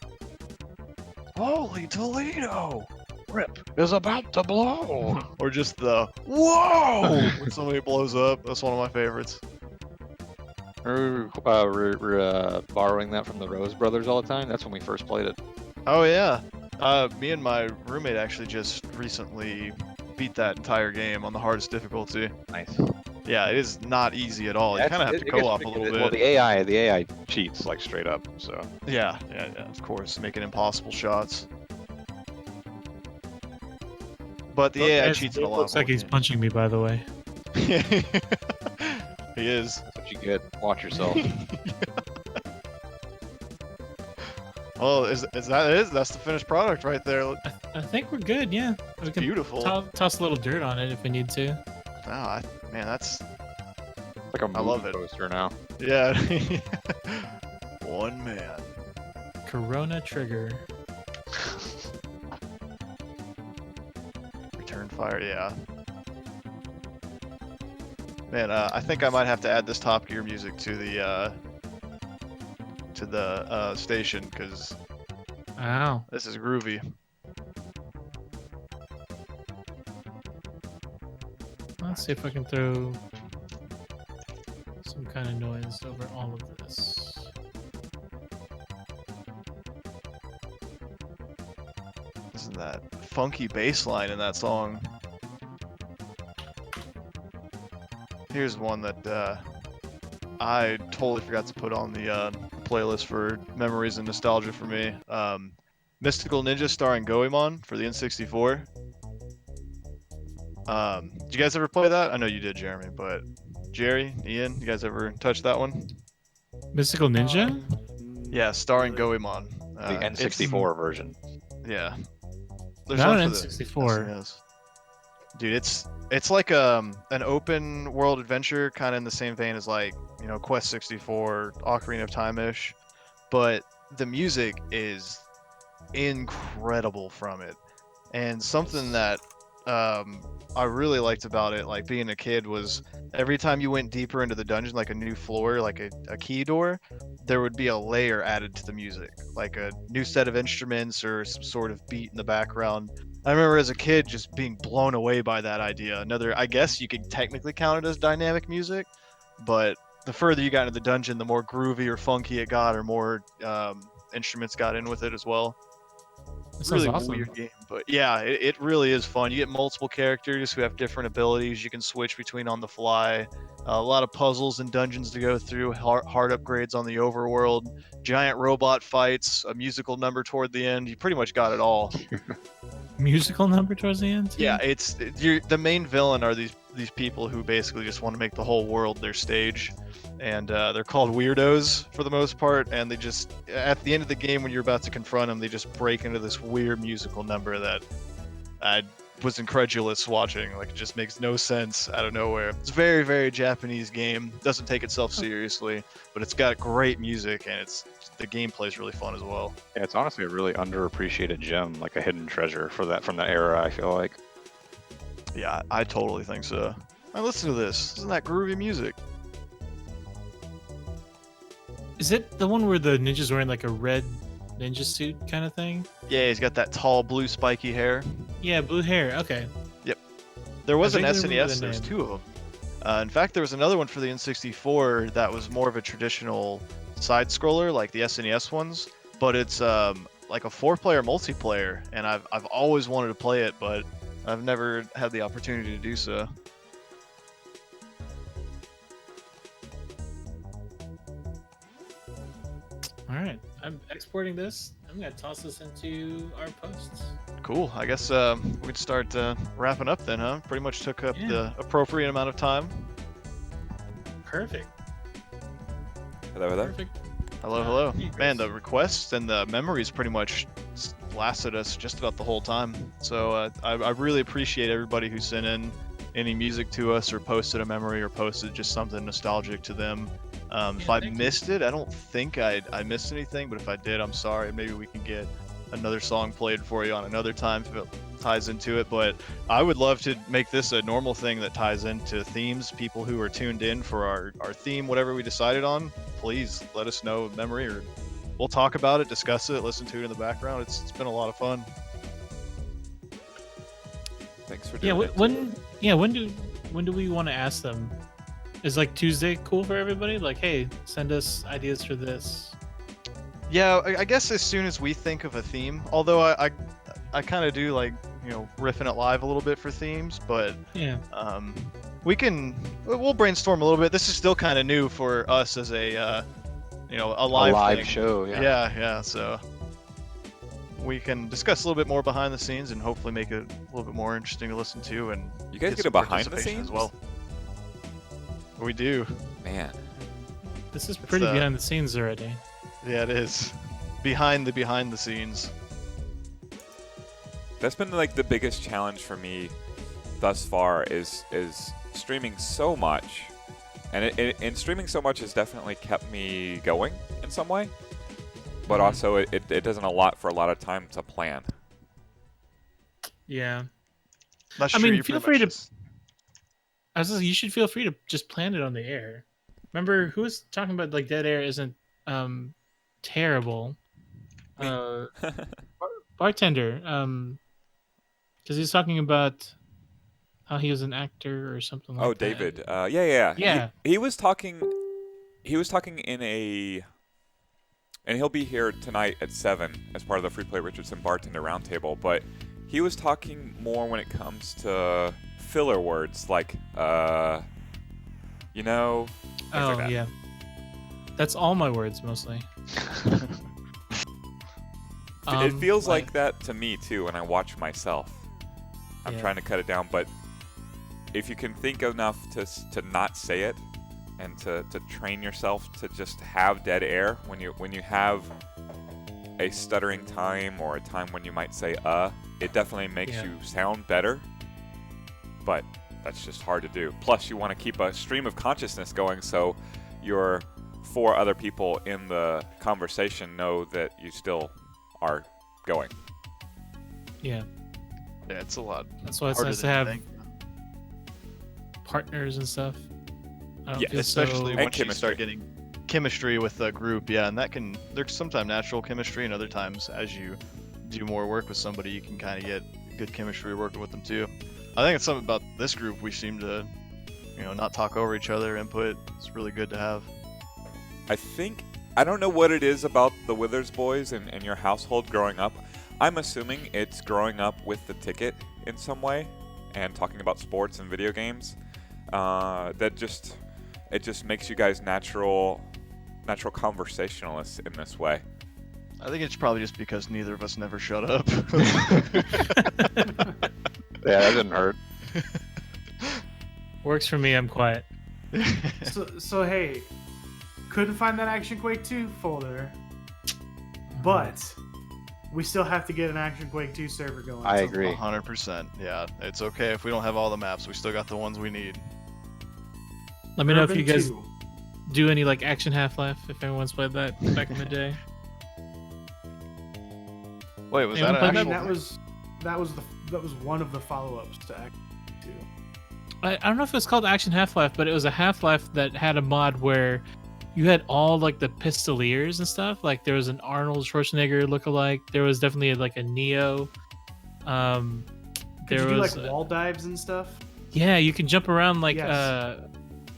[SPEAKER 7] Holy Toledo!
[SPEAKER 6] Rip is about to blow.
[SPEAKER 7] Or just the whoa when somebody blows up. That's one of my favorites.
[SPEAKER 6] We're borrowing that from the Rose Brothers all the time. That's when we first played it.
[SPEAKER 7] Oh yeah. Me and my roommate actually just recently beat that entire game on the hardest difficulty.
[SPEAKER 6] Nice.
[SPEAKER 7] Yeah, it is not easy at all. You kind of have to co-op a little bit.
[SPEAKER 6] Well, the AI cheats like straight up. So
[SPEAKER 7] Yeah, of course, making impossible shots. But the AI cheats it a lot.
[SPEAKER 8] Looks like he's punching me, by the way.
[SPEAKER 7] He is.
[SPEAKER 6] that's what you get. Watch yourself.
[SPEAKER 7] Well, is that it? That's the finished product right there.
[SPEAKER 1] I think we're good. Yeah, we can
[SPEAKER 7] Beautiful.
[SPEAKER 1] toss a little dirt on it if we need to.
[SPEAKER 7] Ah, man, that's
[SPEAKER 6] It's like a movie
[SPEAKER 7] I love it.
[SPEAKER 6] poster now.
[SPEAKER 7] yeah. one man.
[SPEAKER 8] Corona Trigger.
[SPEAKER 7] Return fire, yeah. Man, I think I might have to add this Top Gear music to the station because
[SPEAKER 8] Wow.
[SPEAKER 7] this is groovy.
[SPEAKER 8] Let's see if I can throw some kind of noise over all of this.
[SPEAKER 7] Isn't that funky bass line in that song? Here's one that I totally forgot to put on the playlist for memories and nostalgia for me. Mystical Ninja starring Goemon for the N64. Did you guys ever play that? I know you did, Jeremy, but Jerry, Ian, you guys ever touch that one?
[SPEAKER 8] Mystical Ninja?
[SPEAKER 7] Yeah, starring Goemon.
[SPEAKER 6] The N64 version.
[SPEAKER 7] Yeah. There's
[SPEAKER 8] Not
[SPEAKER 7] one
[SPEAKER 8] an
[SPEAKER 7] for the
[SPEAKER 8] N64.
[SPEAKER 7] SNES. Dude, it's like an open world adventure, kind of in the same vein as like, you know, Quest 64, Ocarina of Time-ish, but the music is incredible from it. And something that I really liked about it, like being a kid, was every time you went deeper into the dungeon, like a new floor, like a key door, there would be a layer added to the music, like a new set of instruments or some sort of beat in the background. I remember as a kid just being blown away by that idea. I guess you could technically count it as dynamic music, but the further you got into the dungeon, the more groovy or funky it got, or more instruments got in with it as well.
[SPEAKER 8] That sounds
[SPEAKER 7] Really
[SPEAKER 8] awesome.
[SPEAKER 7] weird game, but yeah, it really is fun. You get multiple characters who have different abilities you can switch between on the fly. A lot of puzzles and dungeons to go through, hard upgrades on the overworld, giant robot fights, a musical number toward the end. You pretty much got it all.
[SPEAKER 8] Musical number towards the end? Too?
[SPEAKER 7] Yeah, the main villain are these people who basically just want to make the whole world their stage, and they're called weirdos for the most part. And they just, at the end of the game, when you're about to confront them, they just break into this weird musical number that I was incredulous watching. Like, it just makes no sense out of nowhere. It's a very, very Japanese game. Doesn't take itself seriously, but it's got great music, and the gameplay is really fun as well.
[SPEAKER 6] Yeah, it's honestly a really underappreciated gem, like a hidden treasure from that era, I feel like.
[SPEAKER 7] Yeah, I totally think so. Now listen to this. Isn't that groovy music?
[SPEAKER 8] Is it the one where the ninja's wearing like a red ninja suit kind of thing?
[SPEAKER 7] Yeah, he's got that tall blue spiky hair.
[SPEAKER 8] Yeah, blue hair. Okay.
[SPEAKER 7] There was
[SPEAKER 8] I
[SPEAKER 7] an
[SPEAKER 8] vaguely remember
[SPEAKER 7] SNES,
[SPEAKER 8] the
[SPEAKER 7] there's
[SPEAKER 8] name.
[SPEAKER 7] two of them. In fact, there was another one for the N64 that was more of a traditional side scroller, like the SNES ones, but it's like a 4-player multiplayer, and I've always wanted to play it, but I've never had the opportunity to do so.
[SPEAKER 8] All right. I'm exporting this. I'm going to toss this into our posts.
[SPEAKER 7] Cool. I guess we could start wrapping up then, huh? Pretty much took up
[SPEAKER 8] Yeah.
[SPEAKER 7] the appropriate amount of time.
[SPEAKER 8] Perfect.
[SPEAKER 2] Hello, hello.
[SPEAKER 8] Perfect.
[SPEAKER 7] Hello, hello.
[SPEAKER 8] Hey,
[SPEAKER 7] Man,
[SPEAKER 8] Chris.
[SPEAKER 7] the requests and the memories pretty much lasted us just about the whole time. So I really appreciate everybody who sent in any music to us or posted a memory or posted just something nostalgic to them. If I
[SPEAKER 8] thank you.
[SPEAKER 7] missed it, I don't think I missed anything, but if I did, I'm sorry. Maybe we can get another song played for you on another time if it ties into it. But I would love to make this a normal thing that ties into themes. People who are tuned in for our theme, whatever we decided on, please let us know a memory, or we'll talk about it, discuss it, listen to it in the background. It's been a lot of fun.
[SPEAKER 2] Thanks for
[SPEAKER 8] Yeah,
[SPEAKER 2] doing it.
[SPEAKER 8] when do we want to ask them? Is like Tuesday cool for everybody? Like, hey, send us ideas for this.
[SPEAKER 7] Yeah, I guess as soon as we think of a theme, although I kind of do like, you know, riffing it live a little bit for themes, but
[SPEAKER 8] Yeah.
[SPEAKER 7] we'll brainstorm a little bit. This is still kind of new for us as a you know, a live thing.
[SPEAKER 6] Show, yeah.
[SPEAKER 7] Yeah, so we can discuss a little bit more behind the scenes and hopefully make it a little bit more interesting to listen to, and
[SPEAKER 2] You guys get a
[SPEAKER 7] some
[SPEAKER 2] behind the
[SPEAKER 7] participation
[SPEAKER 2] scenes
[SPEAKER 7] as well. We do.
[SPEAKER 2] Man,
[SPEAKER 8] This is pretty
[SPEAKER 7] uh,
[SPEAKER 8] behind the scenes already.
[SPEAKER 7] Yeah, it is. Behind the scenes.
[SPEAKER 2] that's been like the biggest challenge for me thus far is streaming so much, and streaming so much has definitely kept me going in some way. but also it doesn't allot for a lot of time to plan.
[SPEAKER 1] Yeah.
[SPEAKER 7] That's
[SPEAKER 1] I
[SPEAKER 7] true.
[SPEAKER 1] mean,
[SPEAKER 7] you
[SPEAKER 1] feel
[SPEAKER 7] pretty
[SPEAKER 1] free
[SPEAKER 7] much
[SPEAKER 1] to-
[SPEAKER 7] just-
[SPEAKER 1] I was just, you should feel free to just plan it on the air. Remember, who was talking about like dead air isn't terrible? Bartender, because he's talking about how he was an actor or something like
[SPEAKER 2] Oh,
[SPEAKER 1] that.
[SPEAKER 2] David. Yeah.
[SPEAKER 1] Yeah.
[SPEAKER 2] He was talking. He was talking in a. And he'll be here tonight at 7 as part of the Free Play Richardson Bartender Roundtable. But he was talking more when it comes to filler words like, you know. things like
[SPEAKER 1] Oh
[SPEAKER 2] that.
[SPEAKER 1] yeah. That's all my words mostly.
[SPEAKER 2] It feels like that to me too when I watch myself. I'm
[SPEAKER 1] Yeah.
[SPEAKER 2] trying to cut it down, but if you can think enough to not say it and to train yourself to just have dead air when you have a stuttering time or a time when you might say it definitely makes
[SPEAKER 1] Yeah.
[SPEAKER 2] you sound better. But that's just hard to do. Plus you want to keep a stream of consciousness going so your 4 other people in the conversation know that you still are going.
[SPEAKER 1] Yeah.
[SPEAKER 7] Yeah, it's a lot.
[SPEAKER 1] That's why it's
[SPEAKER 7] harder
[SPEAKER 1] nice to
[SPEAKER 7] than you
[SPEAKER 1] have
[SPEAKER 7] think.
[SPEAKER 1] partners and stuff. I don't
[SPEAKER 2] Yeah,
[SPEAKER 1] feel
[SPEAKER 7] Especially
[SPEAKER 1] so...
[SPEAKER 2] And
[SPEAKER 7] once you start
[SPEAKER 2] chemistry.
[SPEAKER 7] getting chemistry with a group, yeah, and there's sometimes natural chemistry, and other times as you do more work with somebody, you can kind of get good chemistry working with them too. I think it's something about this group we seem to, not talk over each other. Input it's really good to have.
[SPEAKER 2] I don't know what it is about the Withers boys and your household growing up. I'm assuming it's growing up with the ticket in some way and talking about sports and video games. It just makes you guys natural conversationalists in this way.
[SPEAKER 7] I think it's probably just because neither of us never shut up.
[SPEAKER 6] Yeah, that didn't hurt.
[SPEAKER 1] Works for me, I'm quiet.
[SPEAKER 5] So hey, couldn't find that Action Quake 2 folder, but we still have to get an Action Quake 2 server going.
[SPEAKER 6] I
[SPEAKER 5] So-
[SPEAKER 6] agree.
[SPEAKER 7] 100%. Yeah, it's okay if we don't have all the maps. We still got the ones we need.
[SPEAKER 1] Let me know if
[SPEAKER 5] Urban
[SPEAKER 1] you guys
[SPEAKER 5] 2.
[SPEAKER 1] do any like Action Half-Life, if everyone's played that back in the day.
[SPEAKER 7] Wait, was
[SPEAKER 1] Anyone
[SPEAKER 7] that
[SPEAKER 1] play
[SPEAKER 7] an
[SPEAKER 1] that?
[SPEAKER 7] actual?
[SPEAKER 5] That was one of the follow-ups to Action 2.
[SPEAKER 1] I don't know if it was called Action Half-Life, but it was a Half-Life that had a mod where you had all like the pistoliers and stuff. Like there was an Arnold Schwarzenegger lookalike. There was definitely like a Neo.
[SPEAKER 5] Could
[SPEAKER 1] There
[SPEAKER 5] you do
[SPEAKER 1] was
[SPEAKER 5] like wall dives and stuff?
[SPEAKER 1] yeah, you can jump around like
[SPEAKER 5] Yes.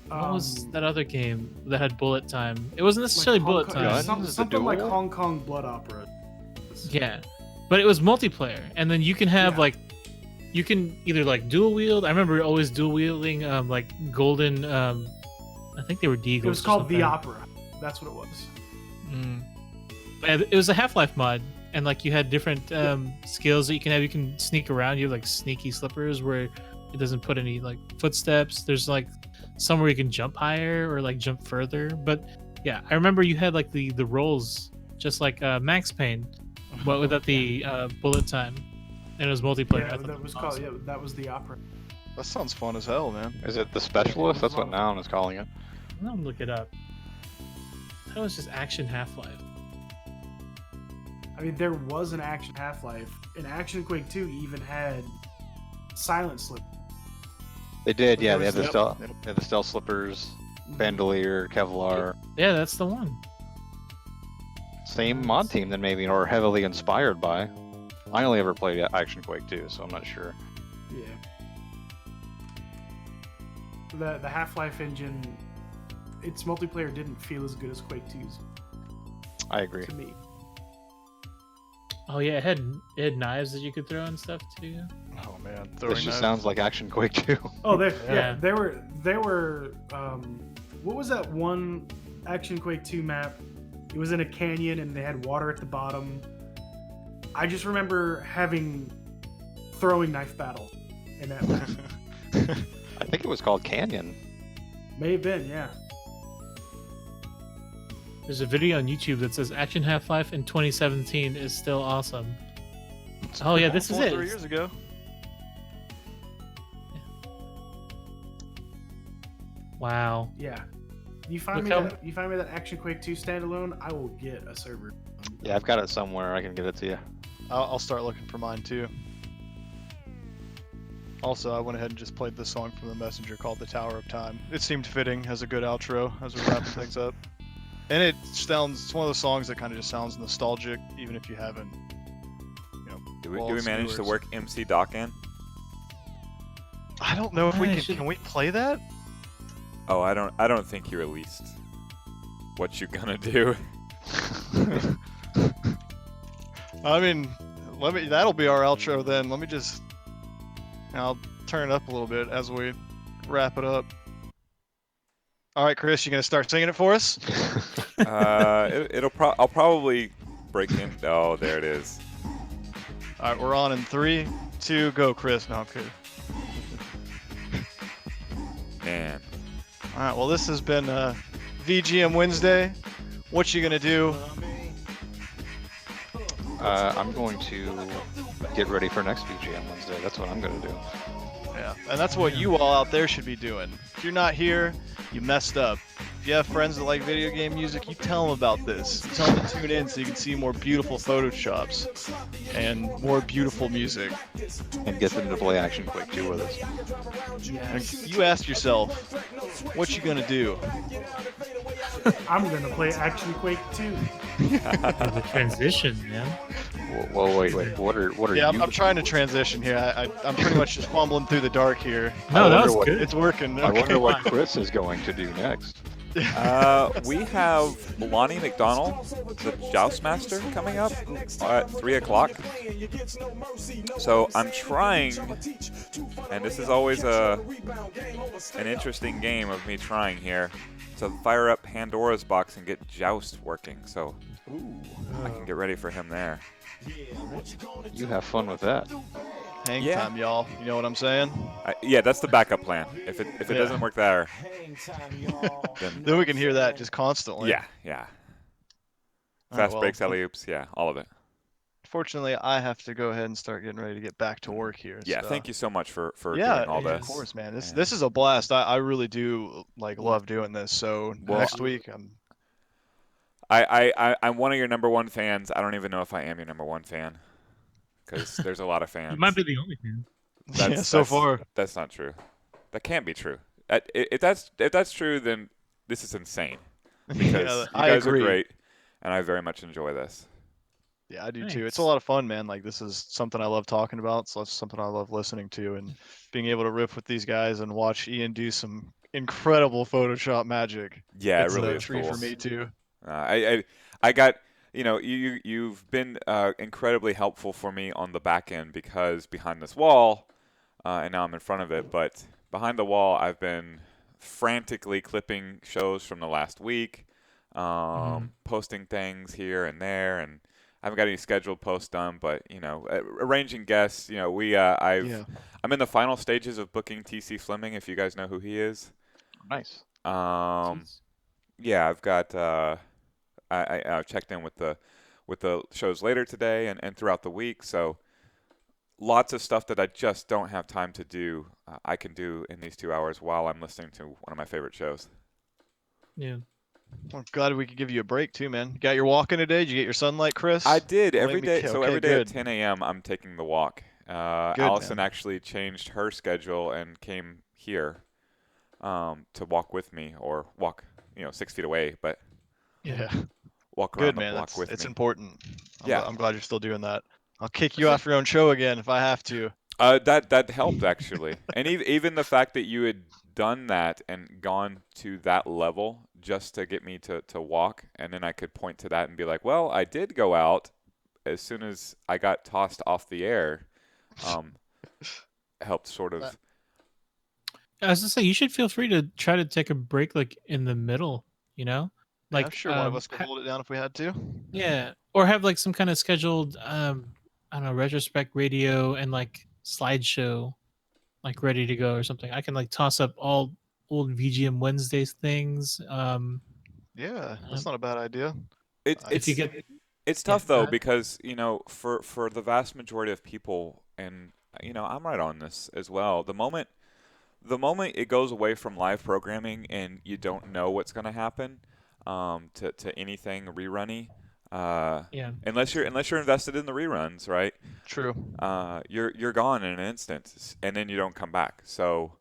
[SPEAKER 1] what was
[SPEAKER 5] Um,
[SPEAKER 1] that other game that had bullet time? It wasn't necessarily
[SPEAKER 5] like
[SPEAKER 1] bullet
[SPEAKER 5] Hong
[SPEAKER 1] time.
[SPEAKER 5] Kong,
[SPEAKER 6] Guns?
[SPEAKER 5] some-
[SPEAKER 6] The
[SPEAKER 5] something like
[SPEAKER 6] duel?
[SPEAKER 5] Hong Kong Blood Opera.
[SPEAKER 1] Yeah, but it was multiplayer, and then you can have
[SPEAKER 5] Yeah.
[SPEAKER 1] like, you can either like dual wield. I remember always dual wielding like golden. I think they were deagles.
[SPEAKER 5] It was
[SPEAKER 1] or
[SPEAKER 5] called The
[SPEAKER 1] something.
[SPEAKER 5] Opera. That's what it was.
[SPEAKER 1] Mm. But it was a Half-Life mod, and like you had different skills that you can have. You can sneak around. You have like sneaky slippers where it doesn't put any like footsteps. There's like somewhere you can jump higher or like jump further. But yeah, I remember you had like the rolls just like Max Payne, but without the bullet time, and it was multiplayer. I
[SPEAKER 5] Yeah,
[SPEAKER 1] thought
[SPEAKER 5] that was called.
[SPEAKER 1] awesome.
[SPEAKER 5] Yeah, that was The Opera.
[SPEAKER 7] That sounds fun as hell, man.
[SPEAKER 6] Is it the specialist? That's what Noun is calling it.
[SPEAKER 1] I'll look it up. That was just Action Half-Life.
[SPEAKER 5] I mean, there was an Action Half-Life, and Action Quake 2 even had Silent Slip.
[SPEAKER 6] They did,
[SPEAKER 5] But
[SPEAKER 6] yeah.
[SPEAKER 5] there
[SPEAKER 6] They had
[SPEAKER 5] was-
[SPEAKER 6] the stealth, they had the stealth slippers, bandolier, Kevlar.
[SPEAKER 1] Yeah, that's the one.
[SPEAKER 6] Same mod team, then maybe, or heavily inspired by. I only ever played Action Quake 2, so I'm not sure.
[SPEAKER 5] Yeah. The Half-Life engine, its multiplayer didn't feel as good as Quake 2's
[SPEAKER 6] I agree.
[SPEAKER 5] to me.
[SPEAKER 1] Oh yeah, it had knives that you could throw and stuff too.
[SPEAKER 7] Oh man,
[SPEAKER 6] This
[SPEAKER 7] throwing
[SPEAKER 6] just
[SPEAKER 7] knives.
[SPEAKER 6] sounds like Action Quake 2.
[SPEAKER 5] Oh,
[SPEAKER 1] Yeah.
[SPEAKER 5] there were. What was that one Action Quake 2 map? It was in a canyon and they had water at the bottom. I just remember having throwing knife battle in that map.
[SPEAKER 6] I think it was called Canyon.
[SPEAKER 5] May have been, yeah.
[SPEAKER 1] There's a video on YouTube that says Action Half-Life in 2017 is still awesome. Oh yeah, this is
[SPEAKER 7] Four,
[SPEAKER 1] it.
[SPEAKER 7] 3 years ago.
[SPEAKER 1] Wow.
[SPEAKER 5] Yeah. You find
[SPEAKER 1] Look
[SPEAKER 5] me
[SPEAKER 1] how-
[SPEAKER 5] that Action Quake 2 standalone, I will get a server.
[SPEAKER 6] Yeah, I've got it somewhere. I can get it to you.
[SPEAKER 7] I'll start looking for mine too. Also, I went ahead and just played this song from The Messenger called "The Tower of Time." It seemed fitting as a good outro as we're wrapping things up. And it's one of those songs that kind of just sounds nostalgic, even if you haven't,
[SPEAKER 2] Do we,
[SPEAKER 7] well,
[SPEAKER 2] do we
[SPEAKER 7] it's
[SPEAKER 2] manage
[SPEAKER 7] newer,
[SPEAKER 2] to
[SPEAKER 7] so-
[SPEAKER 2] work MC Doc in?
[SPEAKER 7] I don't know if we
[SPEAKER 8] I
[SPEAKER 7] can.
[SPEAKER 8] should-
[SPEAKER 7] Can we play that?
[SPEAKER 2] Oh, I don't think he released what you gonna do.
[SPEAKER 7] I mean, that'll be our outro then. I'll turn it up a little bit as we wrap it up. All right, Chris, you gonna start singing it for us?
[SPEAKER 2] I'll probably break in. Oh, there it is.
[SPEAKER 7] All right, we're on in 3, 2, go, Chris. No, I'm kidding.
[SPEAKER 2] Man.
[SPEAKER 7] All right, well, this has been VGM Wednesday. What you gonna do?
[SPEAKER 6] I'm going to get ready for next VGM Wednesday. That's what I'm going to do.
[SPEAKER 7] Yeah, and that's what you all out there should be doing. If you're not here, you messed up. If you have friends that like video game music, you tell them about this. You tell them to tune in so you can see more beautiful Photoshops and more beautiful music.
[SPEAKER 6] And get them to play Action Quake 2 with us.
[SPEAKER 7] And you ask yourself, what you gonna do?
[SPEAKER 5] I'm gonna play Action Quake 2.
[SPEAKER 8] The transition, man.
[SPEAKER 6] Whoa, wait. What are
[SPEAKER 7] Yeah,
[SPEAKER 6] you?
[SPEAKER 7] I'm trying to transition here. I'm pretty much just fumbling through the dark here.
[SPEAKER 8] No,
[SPEAKER 6] I
[SPEAKER 8] that
[SPEAKER 6] wonder
[SPEAKER 8] was
[SPEAKER 6] what-
[SPEAKER 8] good.
[SPEAKER 7] It's working.
[SPEAKER 6] I
[SPEAKER 7] Okay.
[SPEAKER 6] wonder what Chris is going to do next.
[SPEAKER 2] We have Lonnie McDonald, the Joust Master, coming up at 3 o'clock. So I'm trying, and this is always an interesting game of me trying here, to fire up Pandora's box and get Joust working. So I can get ready for him there.
[SPEAKER 6] You have fun with that.
[SPEAKER 7] Hang
[SPEAKER 2] Yeah.
[SPEAKER 7] time, y'all. You know what I'm saying?
[SPEAKER 2] Yeah, that's the backup plan. If it
[SPEAKER 7] Yeah.
[SPEAKER 2] doesn't work there, then
[SPEAKER 7] Then we can hear that just constantly.
[SPEAKER 2] yeah.
[SPEAKER 7] All right,
[SPEAKER 2] Fast
[SPEAKER 7] well,
[SPEAKER 2] breaks, alley oops, yeah, all of it.
[SPEAKER 7] Fortunately, I have to go ahead and start getting ready to get back to work here.
[SPEAKER 2] Yeah,
[SPEAKER 7] so.
[SPEAKER 2] thank you so much for
[SPEAKER 7] Yeah,
[SPEAKER 2] doing all
[SPEAKER 7] of
[SPEAKER 2] this.
[SPEAKER 7] course, man. This
[SPEAKER 2] And-
[SPEAKER 7] this is a blast. I really do love doing this. So
[SPEAKER 2] Well,
[SPEAKER 7] next week,
[SPEAKER 2] I'm one of your number one fans. I don't even know if I am your number one fan, because there's a lot of fans.
[SPEAKER 8] You might be the only fan.
[SPEAKER 7] yeah, so far.
[SPEAKER 2] That's not true. That can't be true. If that's true, then this is insane. Because
[SPEAKER 7] Yeah,
[SPEAKER 2] you
[SPEAKER 7] I
[SPEAKER 2] guys
[SPEAKER 7] agree.
[SPEAKER 2] are great, and I very much enjoy this.
[SPEAKER 7] Yeah, I do too. It's
[SPEAKER 8] Thanks.
[SPEAKER 7] a lot of fun, man. Like this is something I love talking about. It's something I love listening to, and being able to riff with these guys and watch Ian do some incredible Photoshop magic.
[SPEAKER 2] Yeah,
[SPEAKER 7] it's
[SPEAKER 2] it really
[SPEAKER 7] a
[SPEAKER 2] is
[SPEAKER 7] treat
[SPEAKER 2] cool.
[SPEAKER 7] for me too.
[SPEAKER 2] I got, you've been incredibly helpful for me on the back end, because behind this wall, and now I'm in front of it, but behind the wall I've been frantically clipping shows from the last week, posting things here and there, and I haven't got any scheduled posts done, but arranging guests. I'm in the final stages of booking TC Fleming, if you guys know who he is.
[SPEAKER 6] Nice.
[SPEAKER 2] Yeah, I've got. I checked in with the shows later today and throughout the week. So lots of stuff that I just don't have time to do. I can do in these 2 hours while I'm listening to one of my favorite shows.
[SPEAKER 8] Yeah.
[SPEAKER 7] I'm glad we could give you a break too, man. You got your walk in today? Did you get your sunlight, Chris?
[SPEAKER 2] I did
[SPEAKER 7] Don't
[SPEAKER 2] every
[SPEAKER 7] make me
[SPEAKER 2] day.
[SPEAKER 7] ki-
[SPEAKER 2] So
[SPEAKER 7] okay,
[SPEAKER 2] every day
[SPEAKER 7] good.
[SPEAKER 2] at 10 a.m. I'm taking the walk.
[SPEAKER 7] Good,
[SPEAKER 2] Allison
[SPEAKER 7] man.
[SPEAKER 2] actually changed her schedule and came here to walk with me, or walk 6 feet away, but
[SPEAKER 7] Yeah.
[SPEAKER 2] walk around
[SPEAKER 7] Good,
[SPEAKER 2] the
[SPEAKER 7] man.
[SPEAKER 2] block with
[SPEAKER 7] It's
[SPEAKER 2] me.
[SPEAKER 7] important.
[SPEAKER 2] Yeah.
[SPEAKER 7] I'm glad you're still doing that. I'll kick you off your own show again if I have to.
[SPEAKER 2] That helped actually, and even the fact that you had done that and gone to that level just to get me to walk, and then I could point to that and be like, well, I did go out as soon as I got tossed off the air. Helped sort of.
[SPEAKER 8] I was gonna say you should feel free to try to take a break like in the middle,
[SPEAKER 7] Like, I'm sure one of us could
[SPEAKER 8] ha-
[SPEAKER 7] hold it down if we had to.
[SPEAKER 8] yeah, or have like some kind of scheduled I don't know, retrospect radio and like slideshow like ready to go or something. I can like toss up all old VGM Wednesdays things.
[SPEAKER 7] Yeah, that's not a bad idea.
[SPEAKER 8] If you get
[SPEAKER 2] It's tough though,
[SPEAKER 8] ahead.
[SPEAKER 2] because for the vast majority of people, and I'm right on this as well. The moment it goes away from live programming and you don't know what's going to happen to anything rerunny,
[SPEAKER 8] Yeah.
[SPEAKER 2] Unless you're invested in the reruns, right?
[SPEAKER 7] True.
[SPEAKER 2] You're gone in an instant, and then you don't come back. So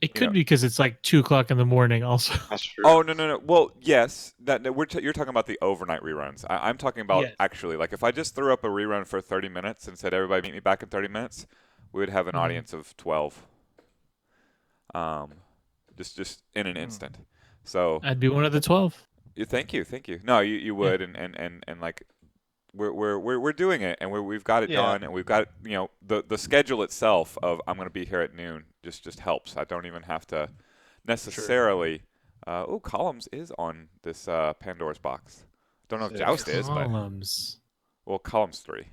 [SPEAKER 8] It
[SPEAKER 2] you
[SPEAKER 8] could
[SPEAKER 2] know-
[SPEAKER 8] be because it's like 2 o'clock in the morning. Also.
[SPEAKER 6] That's true.
[SPEAKER 2] Oh no. Well, yes, you're talking about the overnight reruns. I'm talking about
[SPEAKER 8] Yes.
[SPEAKER 2] actually, like if I just threw up a rerun for 30 minutes and said everybody meet me back in 30 minutes, we would have an
[SPEAKER 8] Mhm.
[SPEAKER 2] audience of 12. Just in an instant. So
[SPEAKER 8] I'd be one of the 12.
[SPEAKER 2] thank you. No, you would, and like we're doing it, and we've got it
[SPEAKER 7] Yeah.
[SPEAKER 2] done, and we've got the schedule itself of I'm going to be here at noon just helps. I don't even have to necessarily. Columns is on this Pandora's box. Don't know if
[SPEAKER 6] Sick.
[SPEAKER 2] Joust is, but
[SPEAKER 8] Columns.
[SPEAKER 2] well, Columns 3.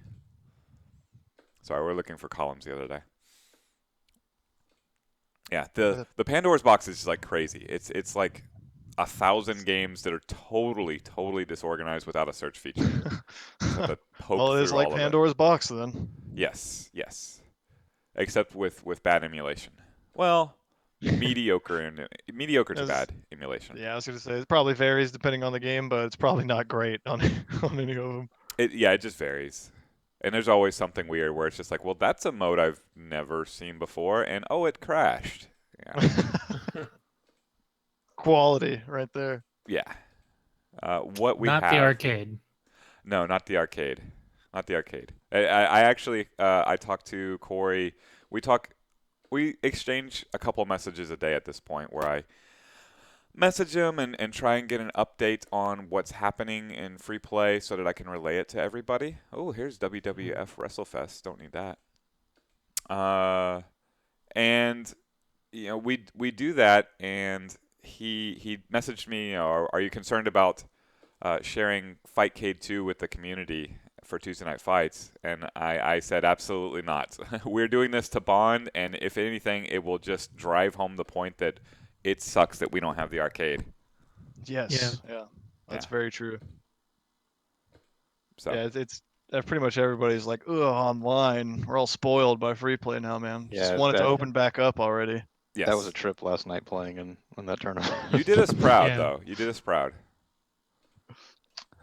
[SPEAKER 2] Sorry, we're looking for Columns the other day. Yeah, the Pandora's box is just like crazy. It's like 1,000 games that are totally disorganized without a search feature. Just have to poke
[SPEAKER 7] Well, it is
[SPEAKER 2] through
[SPEAKER 7] like
[SPEAKER 2] all of it.
[SPEAKER 7] Pandora's box then.
[SPEAKER 2] Yes. Except with bad emulation. Well, mediocre to
[SPEAKER 7] As-
[SPEAKER 2] bad emulation.
[SPEAKER 7] Yeah, I was gonna say it probably varies depending on the game, but it's probably not great on on any of them.
[SPEAKER 2] It just varies. And there's always something weird where it's just like, well, that's a mode I've never seen before, and oh, it crashed. Yeah.
[SPEAKER 7] Quality right there.
[SPEAKER 2] Yeah. What we
[SPEAKER 8] Not
[SPEAKER 2] have.
[SPEAKER 8] the arcade.
[SPEAKER 2] No, not the arcade. Not the arcade. I actually I talked to Corey. We exchange a couple messages a day at this point where I message him and try and get an update on what's happening in free play so that I can relay it to everybody. Oh, here's WWF WrestleFest. Don't need that. And we do that, and he messaged me, are you concerned about sharing Fightcade 2 with the community for Tuesday Night Fights? And I said absolutely not. We're doing this to bond, and if anything, it will just drive home the point that it sucks that we don't have the arcade.
[SPEAKER 7] Yes. Yeah. That's
[SPEAKER 2] Yeah.
[SPEAKER 7] very true.
[SPEAKER 2] So
[SPEAKER 7] Yeah, it's pretty much everybody's like, ugh, online. We're all spoiled by free play now, man. Just
[SPEAKER 6] Yeah,
[SPEAKER 7] want it to
[SPEAKER 6] that-
[SPEAKER 7] open back up already.
[SPEAKER 2] yes.
[SPEAKER 6] That was a trip last night playing in that tournament.
[SPEAKER 2] You did us proud,
[SPEAKER 8] Yeah.
[SPEAKER 2] though. You did us proud.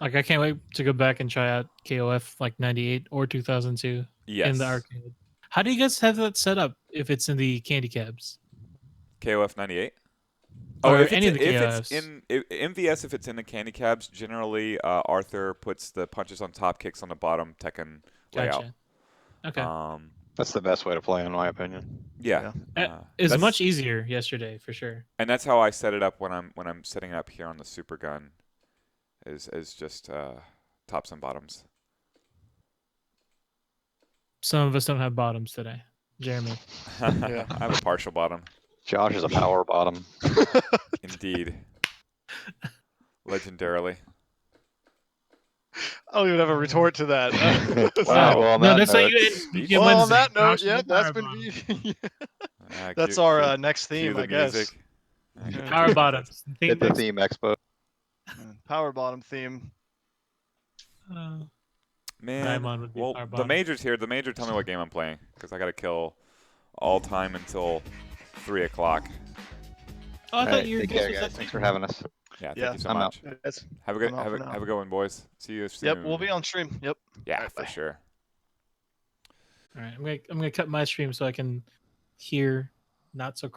[SPEAKER 8] Like I can't wait to go back and try out KOF like 98 or 2002
[SPEAKER 2] Yes.
[SPEAKER 8] in the arcade. How do you guys have that set up if it's in the candy cabs?
[SPEAKER 2] KOF 98.
[SPEAKER 8] Or
[SPEAKER 2] if
[SPEAKER 8] any
[SPEAKER 2] it's,
[SPEAKER 8] of the
[SPEAKER 2] if
[SPEAKER 8] KOFs.
[SPEAKER 2] it's in MVS, if it's in the candy cabs, generally Arthur puts the punches on top, kicks on the bottom, Tekken layout.
[SPEAKER 8] Gotcha. Okay.
[SPEAKER 6] That's the best way to play, in my opinion.
[SPEAKER 2] Yeah.
[SPEAKER 8] It's
[SPEAKER 2] that's-
[SPEAKER 8] much easier yesterday for sure.
[SPEAKER 2] And that's how I set it up when I'm setting up here on the Super Gun, is just tops and bottoms.
[SPEAKER 8] Some of us don't have bottoms today. Jeremy.
[SPEAKER 2] I have a partial bottom.
[SPEAKER 6] Josh is a power bottom.
[SPEAKER 2] Indeed. Legendarily.
[SPEAKER 7] I don't even have a retort to that.
[SPEAKER 6] Wow. Well, on
[SPEAKER 8] No,
[SPEAKER 6] that
[SPEAKER 8] that's how
[SPEAKER 6] note-
[SPEAKER 8] you
[SPEAKER 2] Speech?
[SPEAKER 8] get
[SPEAKER 7] Well, on
[SPEAKER 8] Wednesday.
[SPEAKER 7] that note,
[SPEAKER 8] Josh is
[SPEAKER 7] yeah,
[SPEAKER 8] a
[SPEAKER 7] that's
[SPEAKER 8] power
[SPEAKER 7] been
[SPEAKER 8] bottom.
[SPEAKER 7] that's
[SPEAKER 2] Cue-
[SPEAKER 7] our
[SPEAKER 2] cue-
[SPEAKER 7] next
[SPEAKER 2] cue
[SPEAKER 7] theme,
[SPEAKER 2] the
[SPEAKER 7] I guess.
[SPEAKER 2] music.
[SPEAKER 7] Yeah.
[SPEAKER 8] Power bottoms.
[SPEAKER 6] Hit the theme expo.
[SPEAKER 7] Power bottom theme.
[SPEAKER 2] Man,
[SPEAKER 8] Diamond would be
[SPEAKER 2] well,
[SPEAKER 8] power
[SPEAKER 2] the
[SPEAKER 8] bottom.
[SPEAKER 2] major's here. The major, tell me what game I'm playing, because I got to kill all time until 3 o'clock.
[SPEAKER 8] Oh, I thought
[SPEAKER 6] Alright,
[SPEAKER 8] your
[SPEAKER 6] take
[SPEAKER 8] guess
[SPEAKER 6] care,
[SPEAKER 8] was
[SPEAKER 6] guys.
[SPEAKER 8] that
[SPEAKER 6] Thanks
[SPEAKER 8] thing.
[SPEAKER 6] for having us.
[SPEAKER 2] Yeah, thank
[SPEAKER 7] Yeah,
[SPEAKER 2] you so
[SPEAKER 6] I'm
[SPEAKER 2] much.
[SPEAKER 7] That's,
[SPEAKER 2] Have a good
[SPEAKER 7] I'm out for now.
[SPEAKER 2] have a good one, boys. See you soon.
[SPEAKER 7] Yep, we'll be on stream. Yep.
[SPEAKER 2] Yeah,
[SPEAKER 7] Alright,
[SPEAKER 2] for
[SPEAKER 7] bye.
[SPEAKER 2] sure.
[SPEAKER 8] All right, I'm gonna cut my stream so I can hear not so crackly.